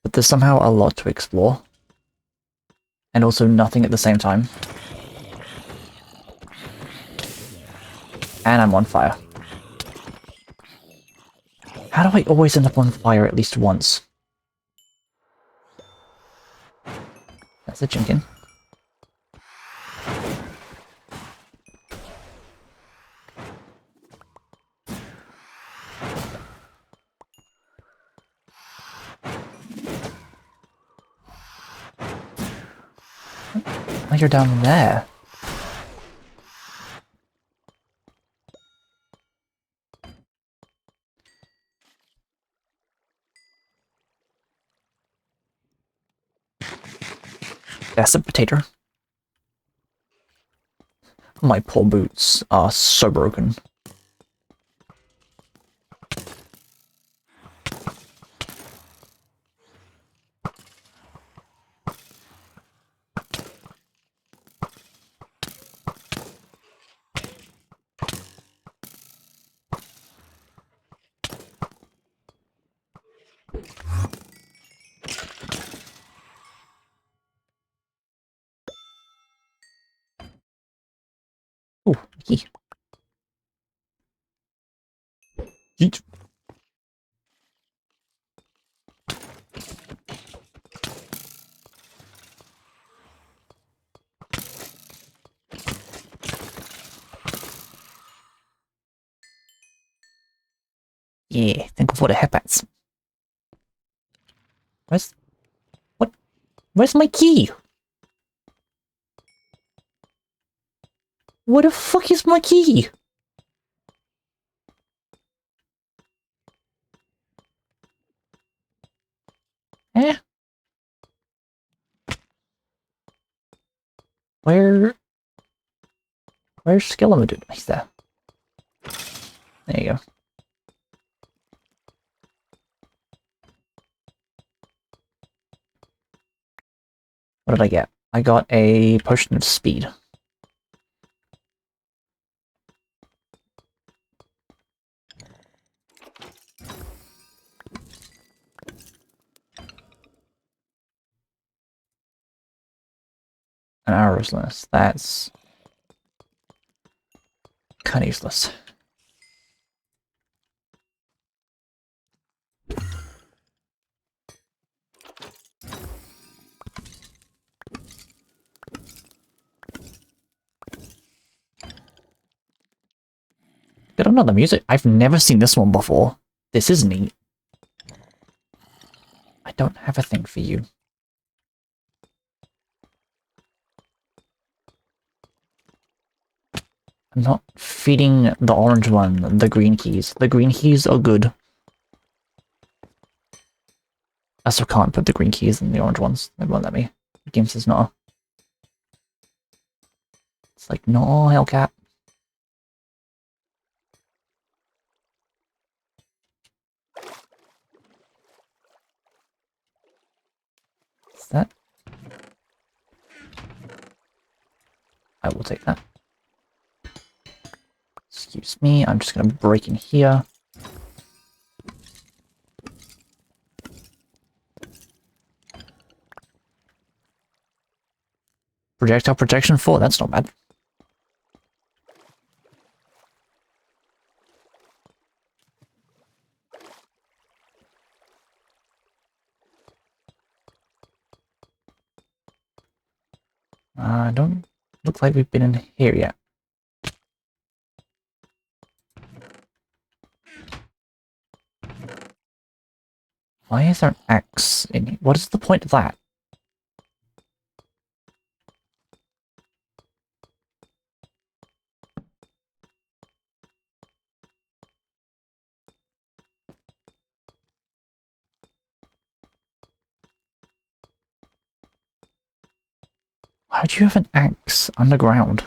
But there's somehow a lot to explore. And also nothing at the same time. And I'm on fire. How do I always end up on fire at least once? That's a Jinkin. Oh, you're down there. That's a potato. My poor boots are so broken. Oh, key. Yeet. Yeah, think of what a headbats. Where's... What? Where's my key? Where the fuck is my key? Eh? Where's Skeleton? He's there. There you go. What did I get? I got a potion of speed. An arrow's nest. That's kind of useless. Got another music. I've never seen this one before. This is neat. I don't have a thing for you. I'm not feeding the orange one the green keys. The green keys are good. I still can't put the green keys in the orange ones. They won't let me. The game says no. It's like, no, Hellcat. What's that? I will take that. Excuse me, I'm just gonna break in here. Projectile protection 4, that's not bad. Don't look like we've been in here yet. Why is there an axe in here? What is the point of that? Why do you have an axe underground?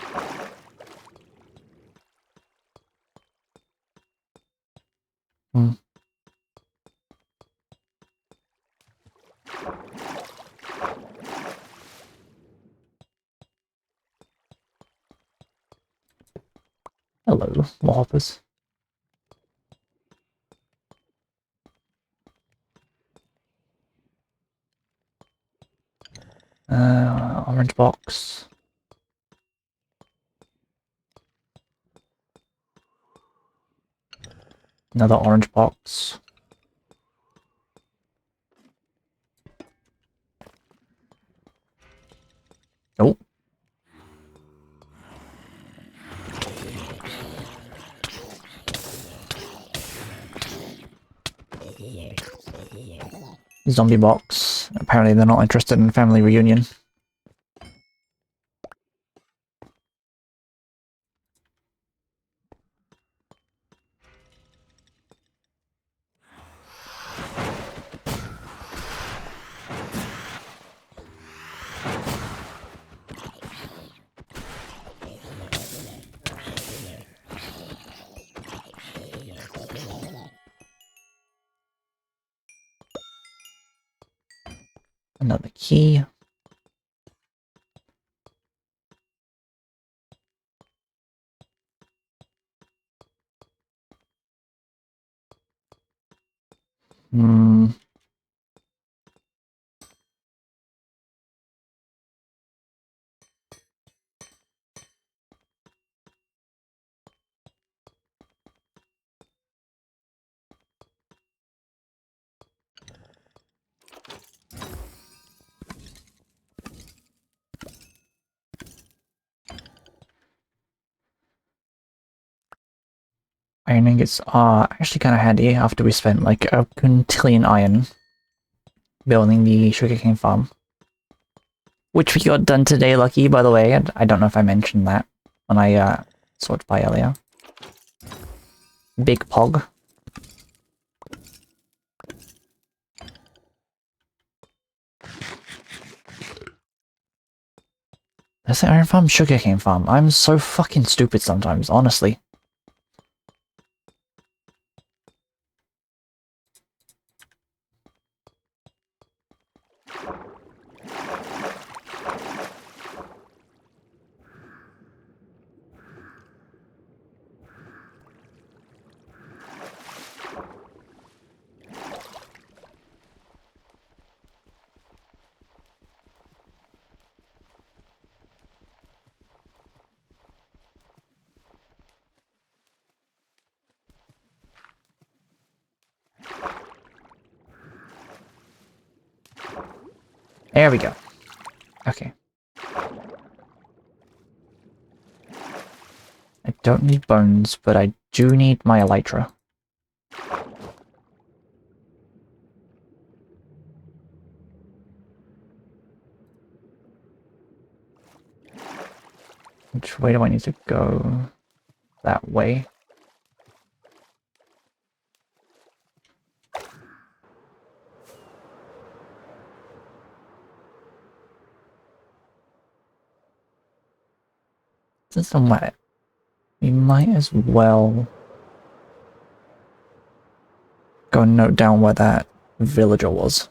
Hmm. Hello, hoppers. Orange box. Another orange box. Nope. Zombie box. Apparently they're not interested in family reunion. Another key. Hmm. Iron ingots are actually kind of handy after we spent like a quintillion iron building the sugarcane farm. Which we got done today, Lucky, by the way. And I don't know if I mentioned that when I sorted by earlier. Big Pog. That's the iron farm, sugarcane farm. I'm so fucking stupid sometimes, honestly. There we go. Okay. I don't need bones, but I do need my elytra. Which way do I need to go? That way. Since I'm wet, we might as well go and note down where that villager was.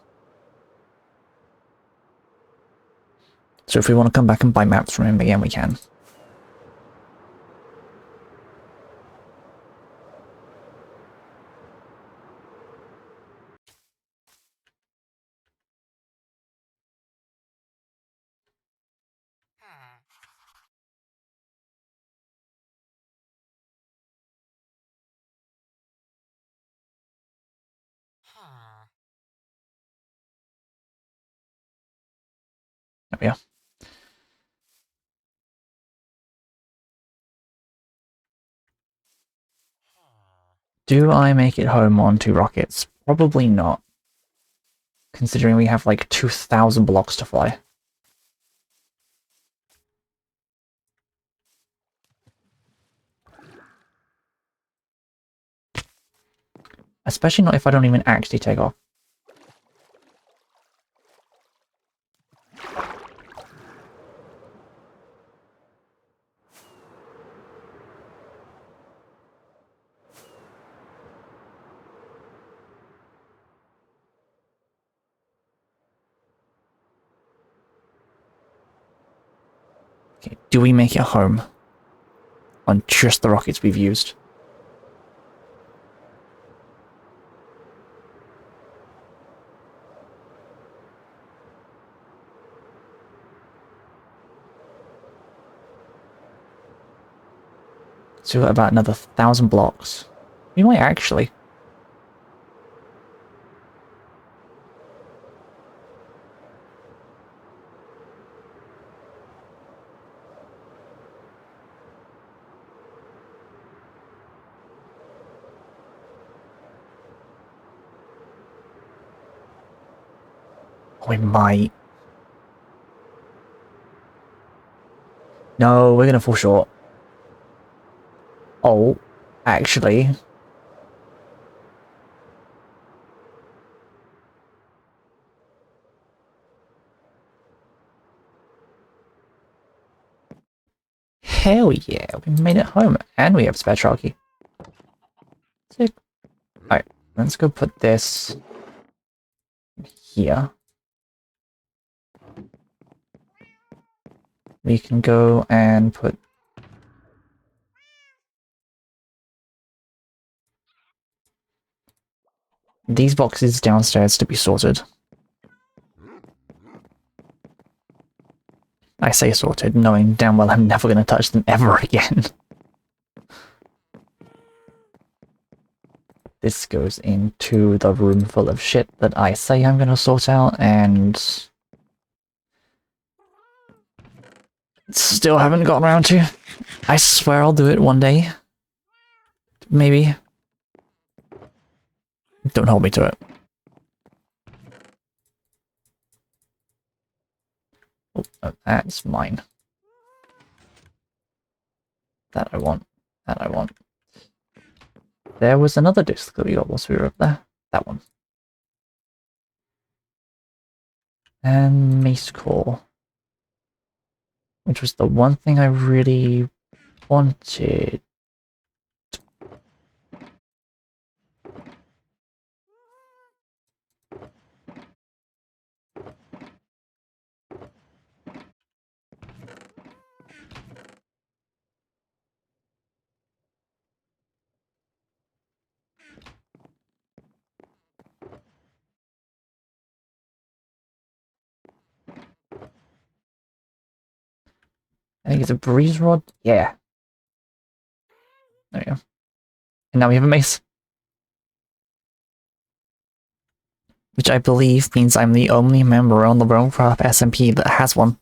So if we want to come back and buy maps from him again, we can. There we are. Do I make it home on 2 rockets? Probably not. Considering we have like 2,000 blocks to fly. Especially not if I don't even actually take off. Okay, do we make it home on just the rockets we've used? So we've got about another 1,000 blocks. We might actually. We might. No, we're gonna fall short. Oh, actually. Hell yeah, we made it home, and we have spare chalky. Sick. Alright, let's go put this here. We can go and put these boxes downstairs to be sorted. I say sorted, knowing damn well I'm never going to touch them ever again. This goes into the room full of shit that I say I'm going to sort out, and still haven't gotten around to. I swear I'll do it one day. Maybe. Don't hold me to it. Oh, that's mine. That I want. That I want. There was another disc that we got whilst we were up there. That one. And Mace Core. Which was the one thing I really wanted. I think it's a breeze rod. Yeah. There we go. And now we have a mace. Which I believe means I'm the only member on the Bonecraft SMP that has one.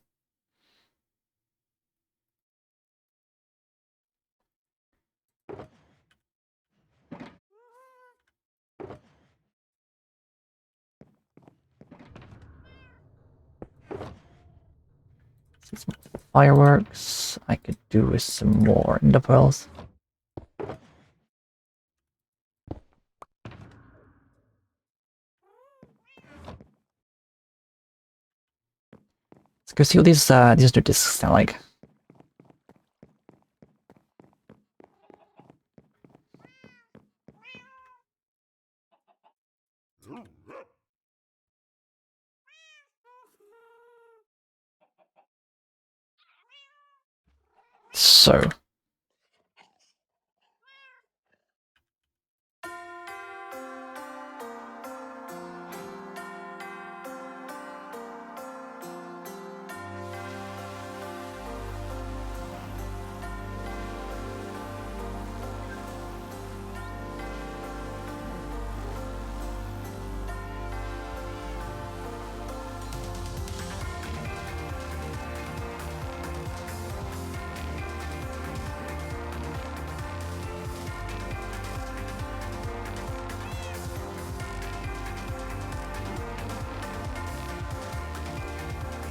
Fireworks. I could do with some more ender pearls. Let's go see what these new discs sound like. So.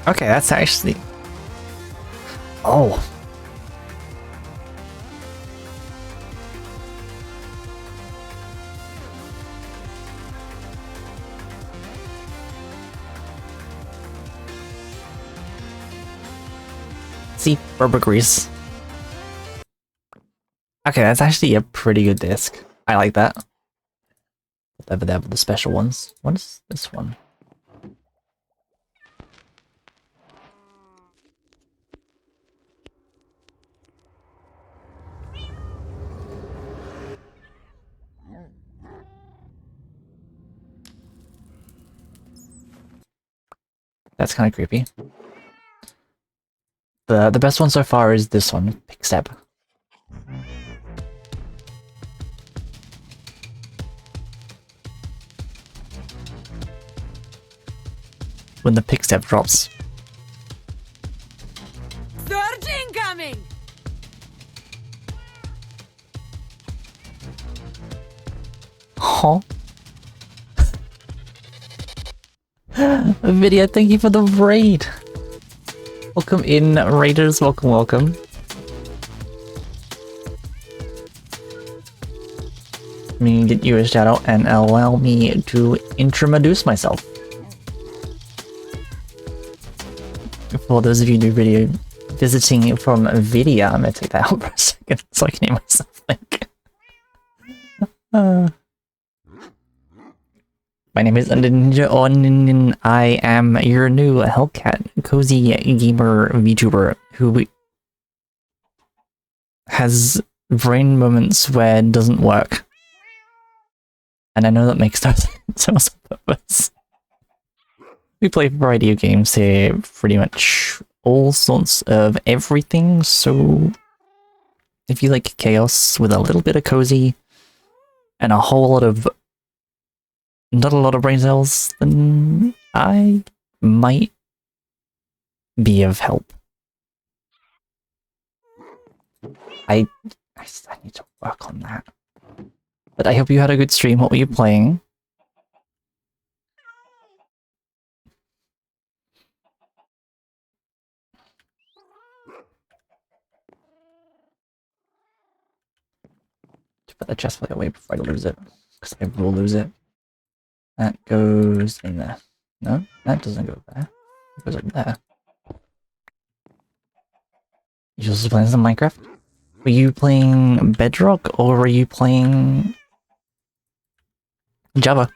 Okay, that's actually... Oh. See, rubber grease. Okay, that's actually a pretty good disc. I like that. Over there with the special ones. What is this one? That's kind of creepy. The best one so far is this one, Pick Step. When the Pick Step drops. Surge incoming! Huh? Video, thank you for the raid! Welcome in, raiders, welcome, welcome. Let me get you a shout out and allow me to introduce myself. For those of you new video visiting from Vidya, I'm gonna take that out for a second so I can hear myself think. My name is Ninja On. I am your new Hellcat cozy gamer VTuber who has brain moments where it doesn't work. And I know that makes no sense on purpose. We play a variety of games here, pretty much all sorts of everything, so if you like chaos with a little bit of cozy and a whole lot of not a lot of brain cells, then I might be of help. I need to work on that. But I hope you had a good stream. What were you playing? To put the chest plate away before I lose it, because I will lose it. That goes in there. No, that doesn't go there. It goes up there. You also playing some Minecraft? Were you playing Bedrock or were you playing Java?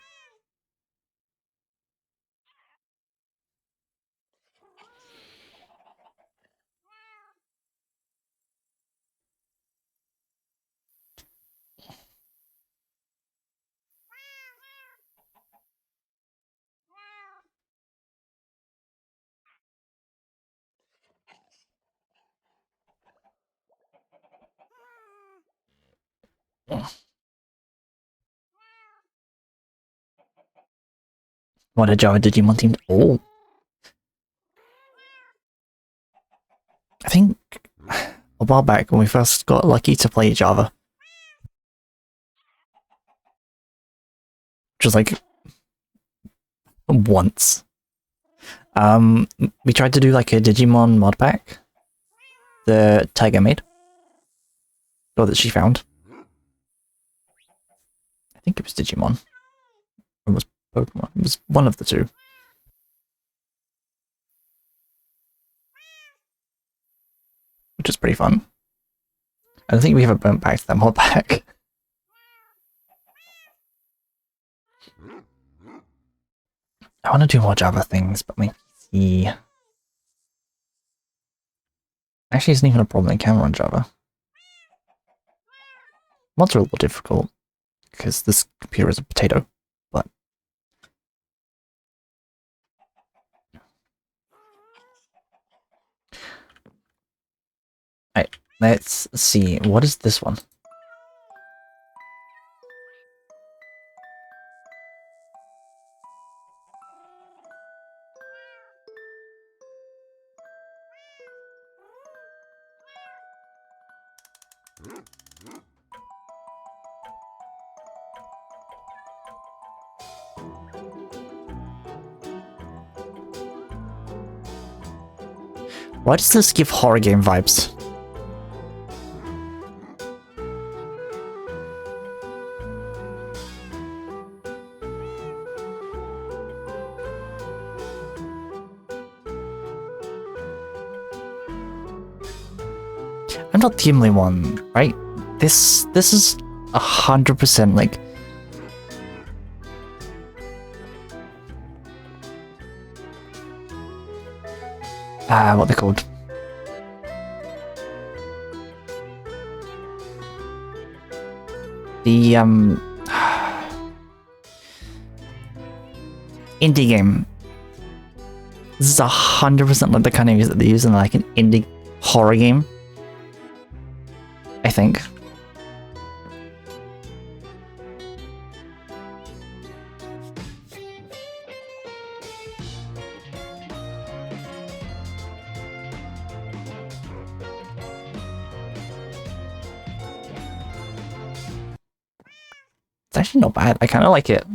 What a Java Digimon team. Oh. I think a while back when we first got lucky to play Java, which was like once, we tried to do like a Digimon mod pack that Tiger made, or that she found. I think it was Digimon. Or it was Pokemon. It was one of the two. Which is pretty fun. I don't think we ever went back to that mod pack. I want to do more Java things, but my PC actually isn't even a problem. It can run Java. Mods are a little difficult because this computer is a potato, but right, let's see. What is this one? Why does this give horror game vibes? I'm not the only one, right? This is 100% like what they're called. The indie game. This is 100% like the kind of music that they use in like an indie horror game. I think. It's actually not bad. I kind of like it.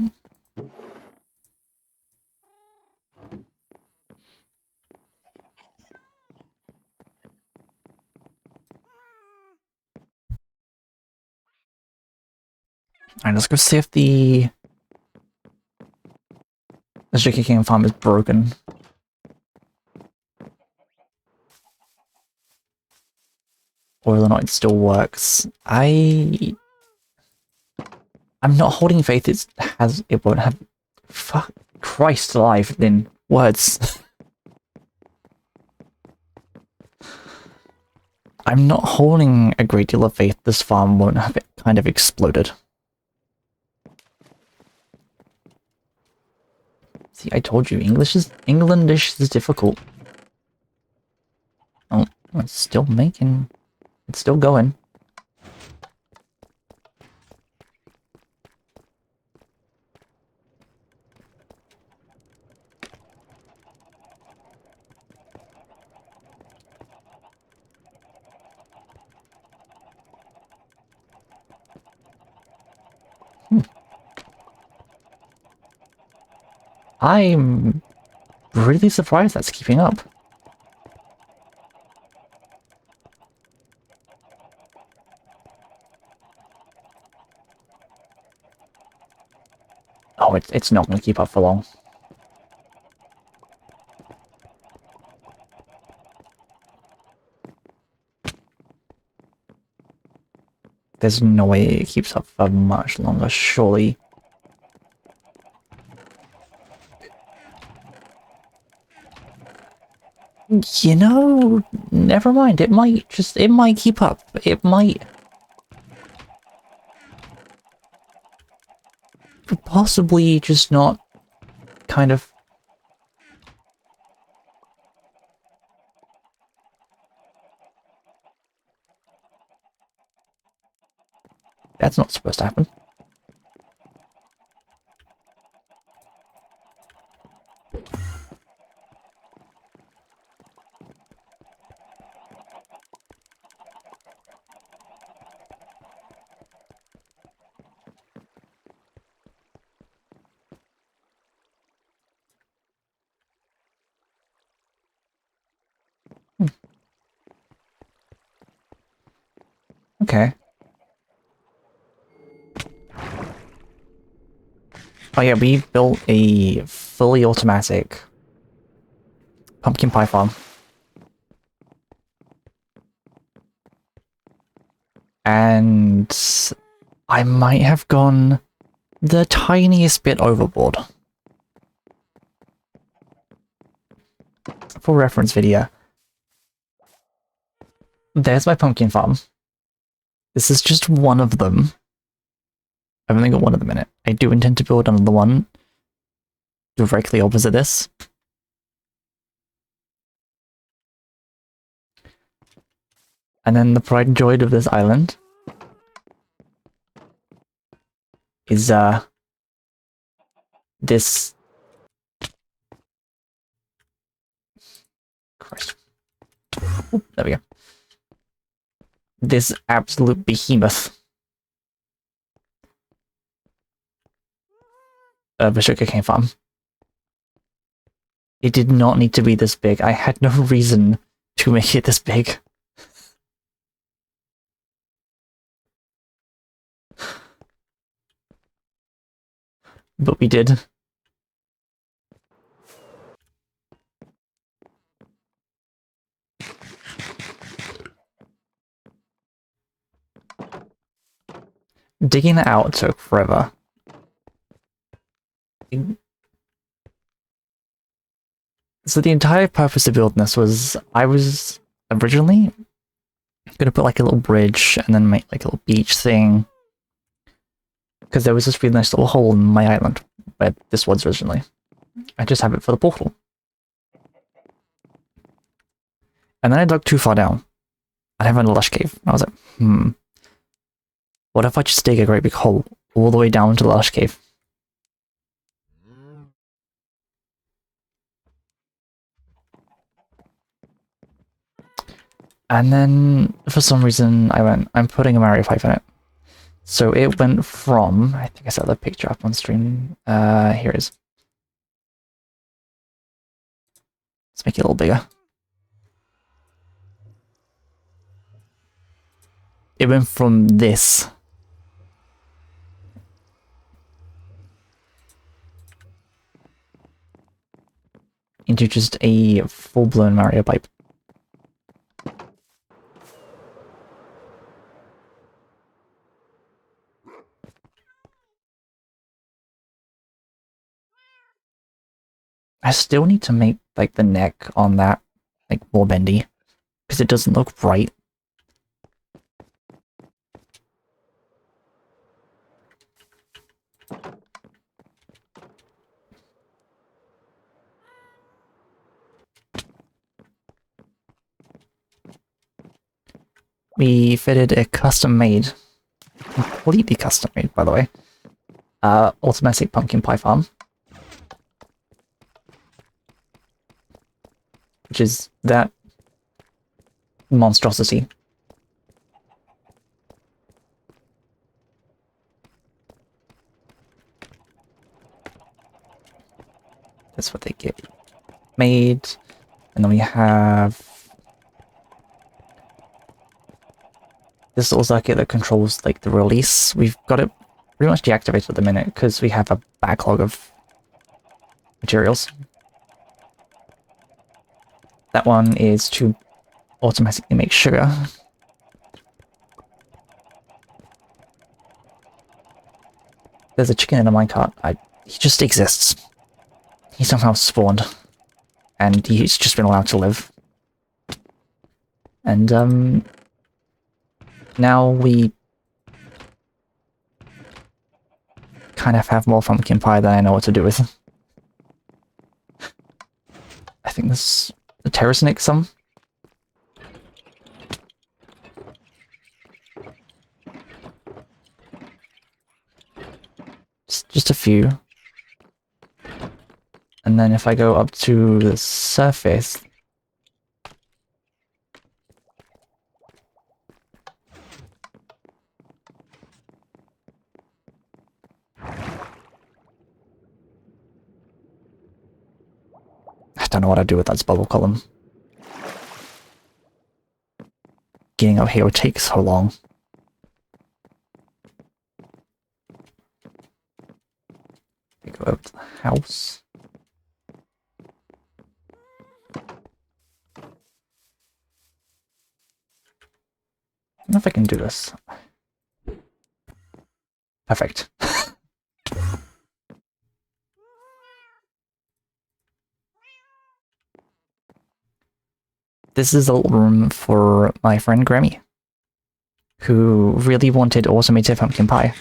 Alright, let's go see if the sugarcane farm is broken. Or whether or not it still works. I'm not holding faith it won't have. Fuck Christ alive, then words. I'm not holding a great deal of faith this farm won't have it kind of exploded. See, I told you, Englandish is difficult. Oh, it's still making... It's still going. I'm really surprised that's keeping up. Oh, it's not going to keep up for long. There's no way it keeps up for much longer, surely. You know, never mind. It might keep up. It might possibly just not kind of. That's not supposed to happen. Okay. Oh yeah, we built a fully automatic pumpkin pie farm. And I might have gone the tiniest bit overboard. For reference video, there's my pumpkin farm. This is just one of them. I've only got one of them in it. I do intend to build another one directly opposite this. And then the pride and joy of this island is this. Christ. Oop, there we go. This absolute behemoth of a sugarcane farm. It did not need to be this big. I had no reason to make it this big. But we did. Digging it out took forever. So the entire purpose of building this was, I was originally gonna put like a little bridge and then make like a little beach thing. Because there was this really nice little hole in my island where this was originally. I just have it for the portal. And then I dug too far down. I have a lush cave. I was like, what if I just dig a great big hole all the way down to the lush cave? And then, for some reason, I went, I'm putting a Mario pipe in it. So it went from, I think I set the picture up on stream. Here it is. Let's make it a little bigger. It went from this into just a full-blown Mario pipe. I still need to make, like, the neck on that, like, more bendy, because it doesn't look right. We fitted a custom-made, completely custom-made, by the way, automatic pumpkin pie farm. Which is that monstrosity. That's what they get made. And then we have this little circuit that controls like the release. We've got it pretty much deactivated at the minute because we have a backlog of materials. That one is to automatically make sugar. There's a chicken in a minecart. He just exists. He somehow spawned. And he's just been allowed to live. And, now we kind of have more pumpkin pie than I know what to do with. I think this... the terrace nick some. Just a few. And then if I go up to the surface... I don't know what I'd do with that bubble column. Getting up here would take so long. Go over to the house. I don't know if I can do this. Perfect. This is a little room for my friend Grammy, who really wanted automated pumpkin pie,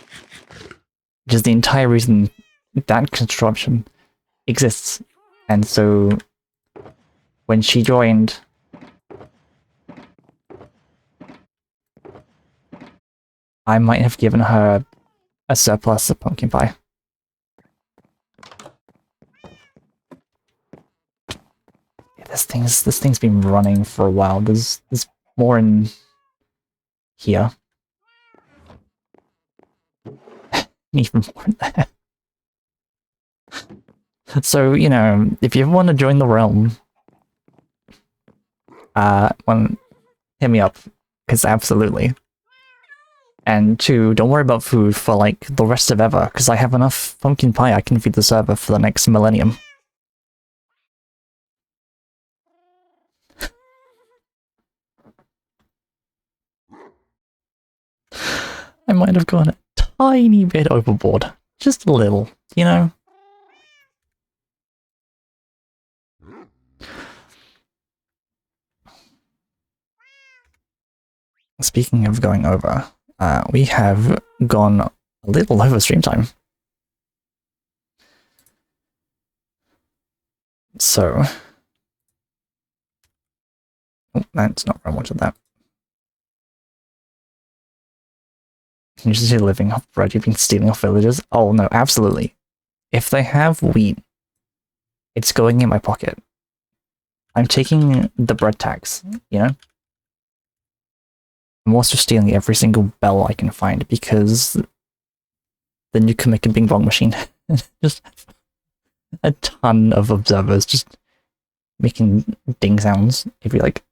which is the entire reason that construction exists. And so when she joined, I might have given her a surplus of pumpkin pie. Yeah, this thing's been running for a while. There's more in here. Even more in there. So, you know, if you ever want to join the realm, hit me up, because absolutely. And two, don't worry about food for like the rest of ever, because I have enough pumpkin pie I can feed the server for the next millennium. I might have gone a tiny bit overboard. Just a little, you know? Speaking of going over, we have gone a little over stream time. So... oh, that's not where I wanted that. Can you just see living off bread? You've been stealing off villagers? Oh no, absolutely. If they have wheat, it's going in my pocket. I'm taking the bread tax, you know? I'm also stealing every single bell I can find, because then you can make a bing bong machine. Just a ton of observers just making ding sounds every like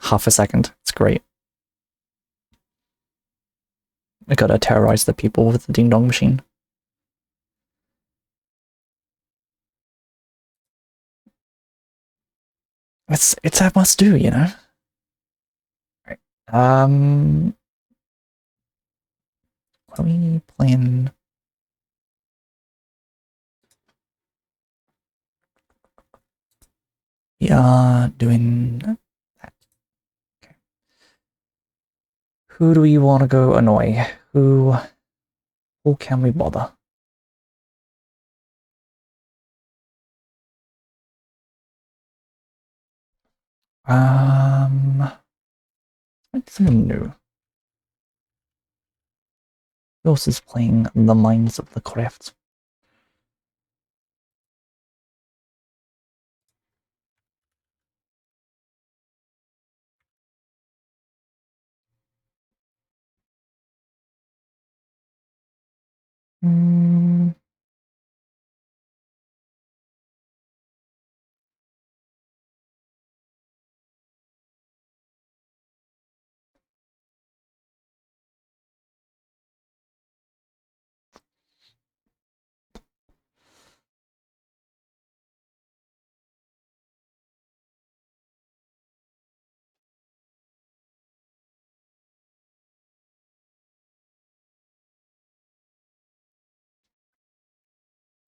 half a second. It's great. I gotta terrorize the people with the ding dong machine. It's a must do, you know? Right. What are we playing? We are doing that. Okay. Who do we want to go annoy? Who can we bother? Someone new. Who else is playing the Mines of the Craft? Hmm.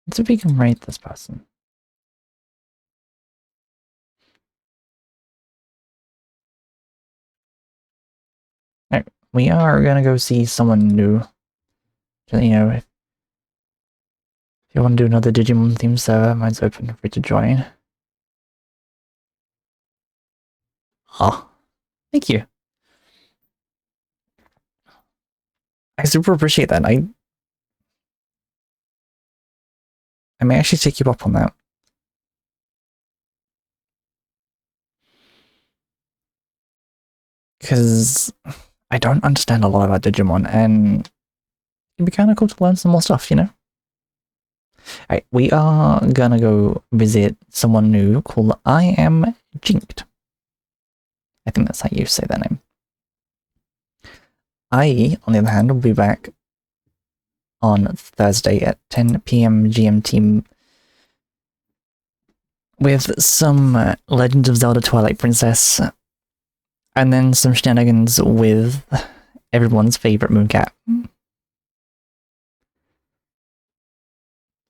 Let's see if we can rate this person. Alright, we are gonna go see someone new. You know, if you want to do another Digimon theme server, mine's open, free to join. Oh, thank you. I super appreciate that. I may actually take you up on that. Because I don't understand a lot about Digimon, and it'd be kind of cool to learn some more stuff, you know? Alright, we are gonna go visit someone new called I Am Jinked. I think that's how you say that name. I, on the other hand, will be back on Thursday at 10 p.m. GMT with some Legend of Zelda Twilight Princess, and then some shenanigans with everyone's favorite Mooncat.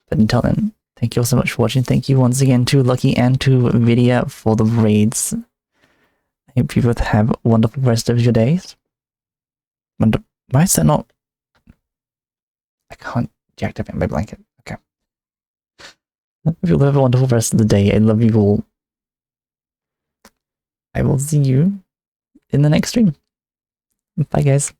But until then, thank you all so much for watching. Thank you once again to Lucky and to Vidya for the raids. I hope you both have a wonderful rest of your days. Why is that not... I can't deactivate my blanket. Okay. I hope you'll have a wonderful rest of the day. I love you all. I will see you in the next stream. Bye, guys.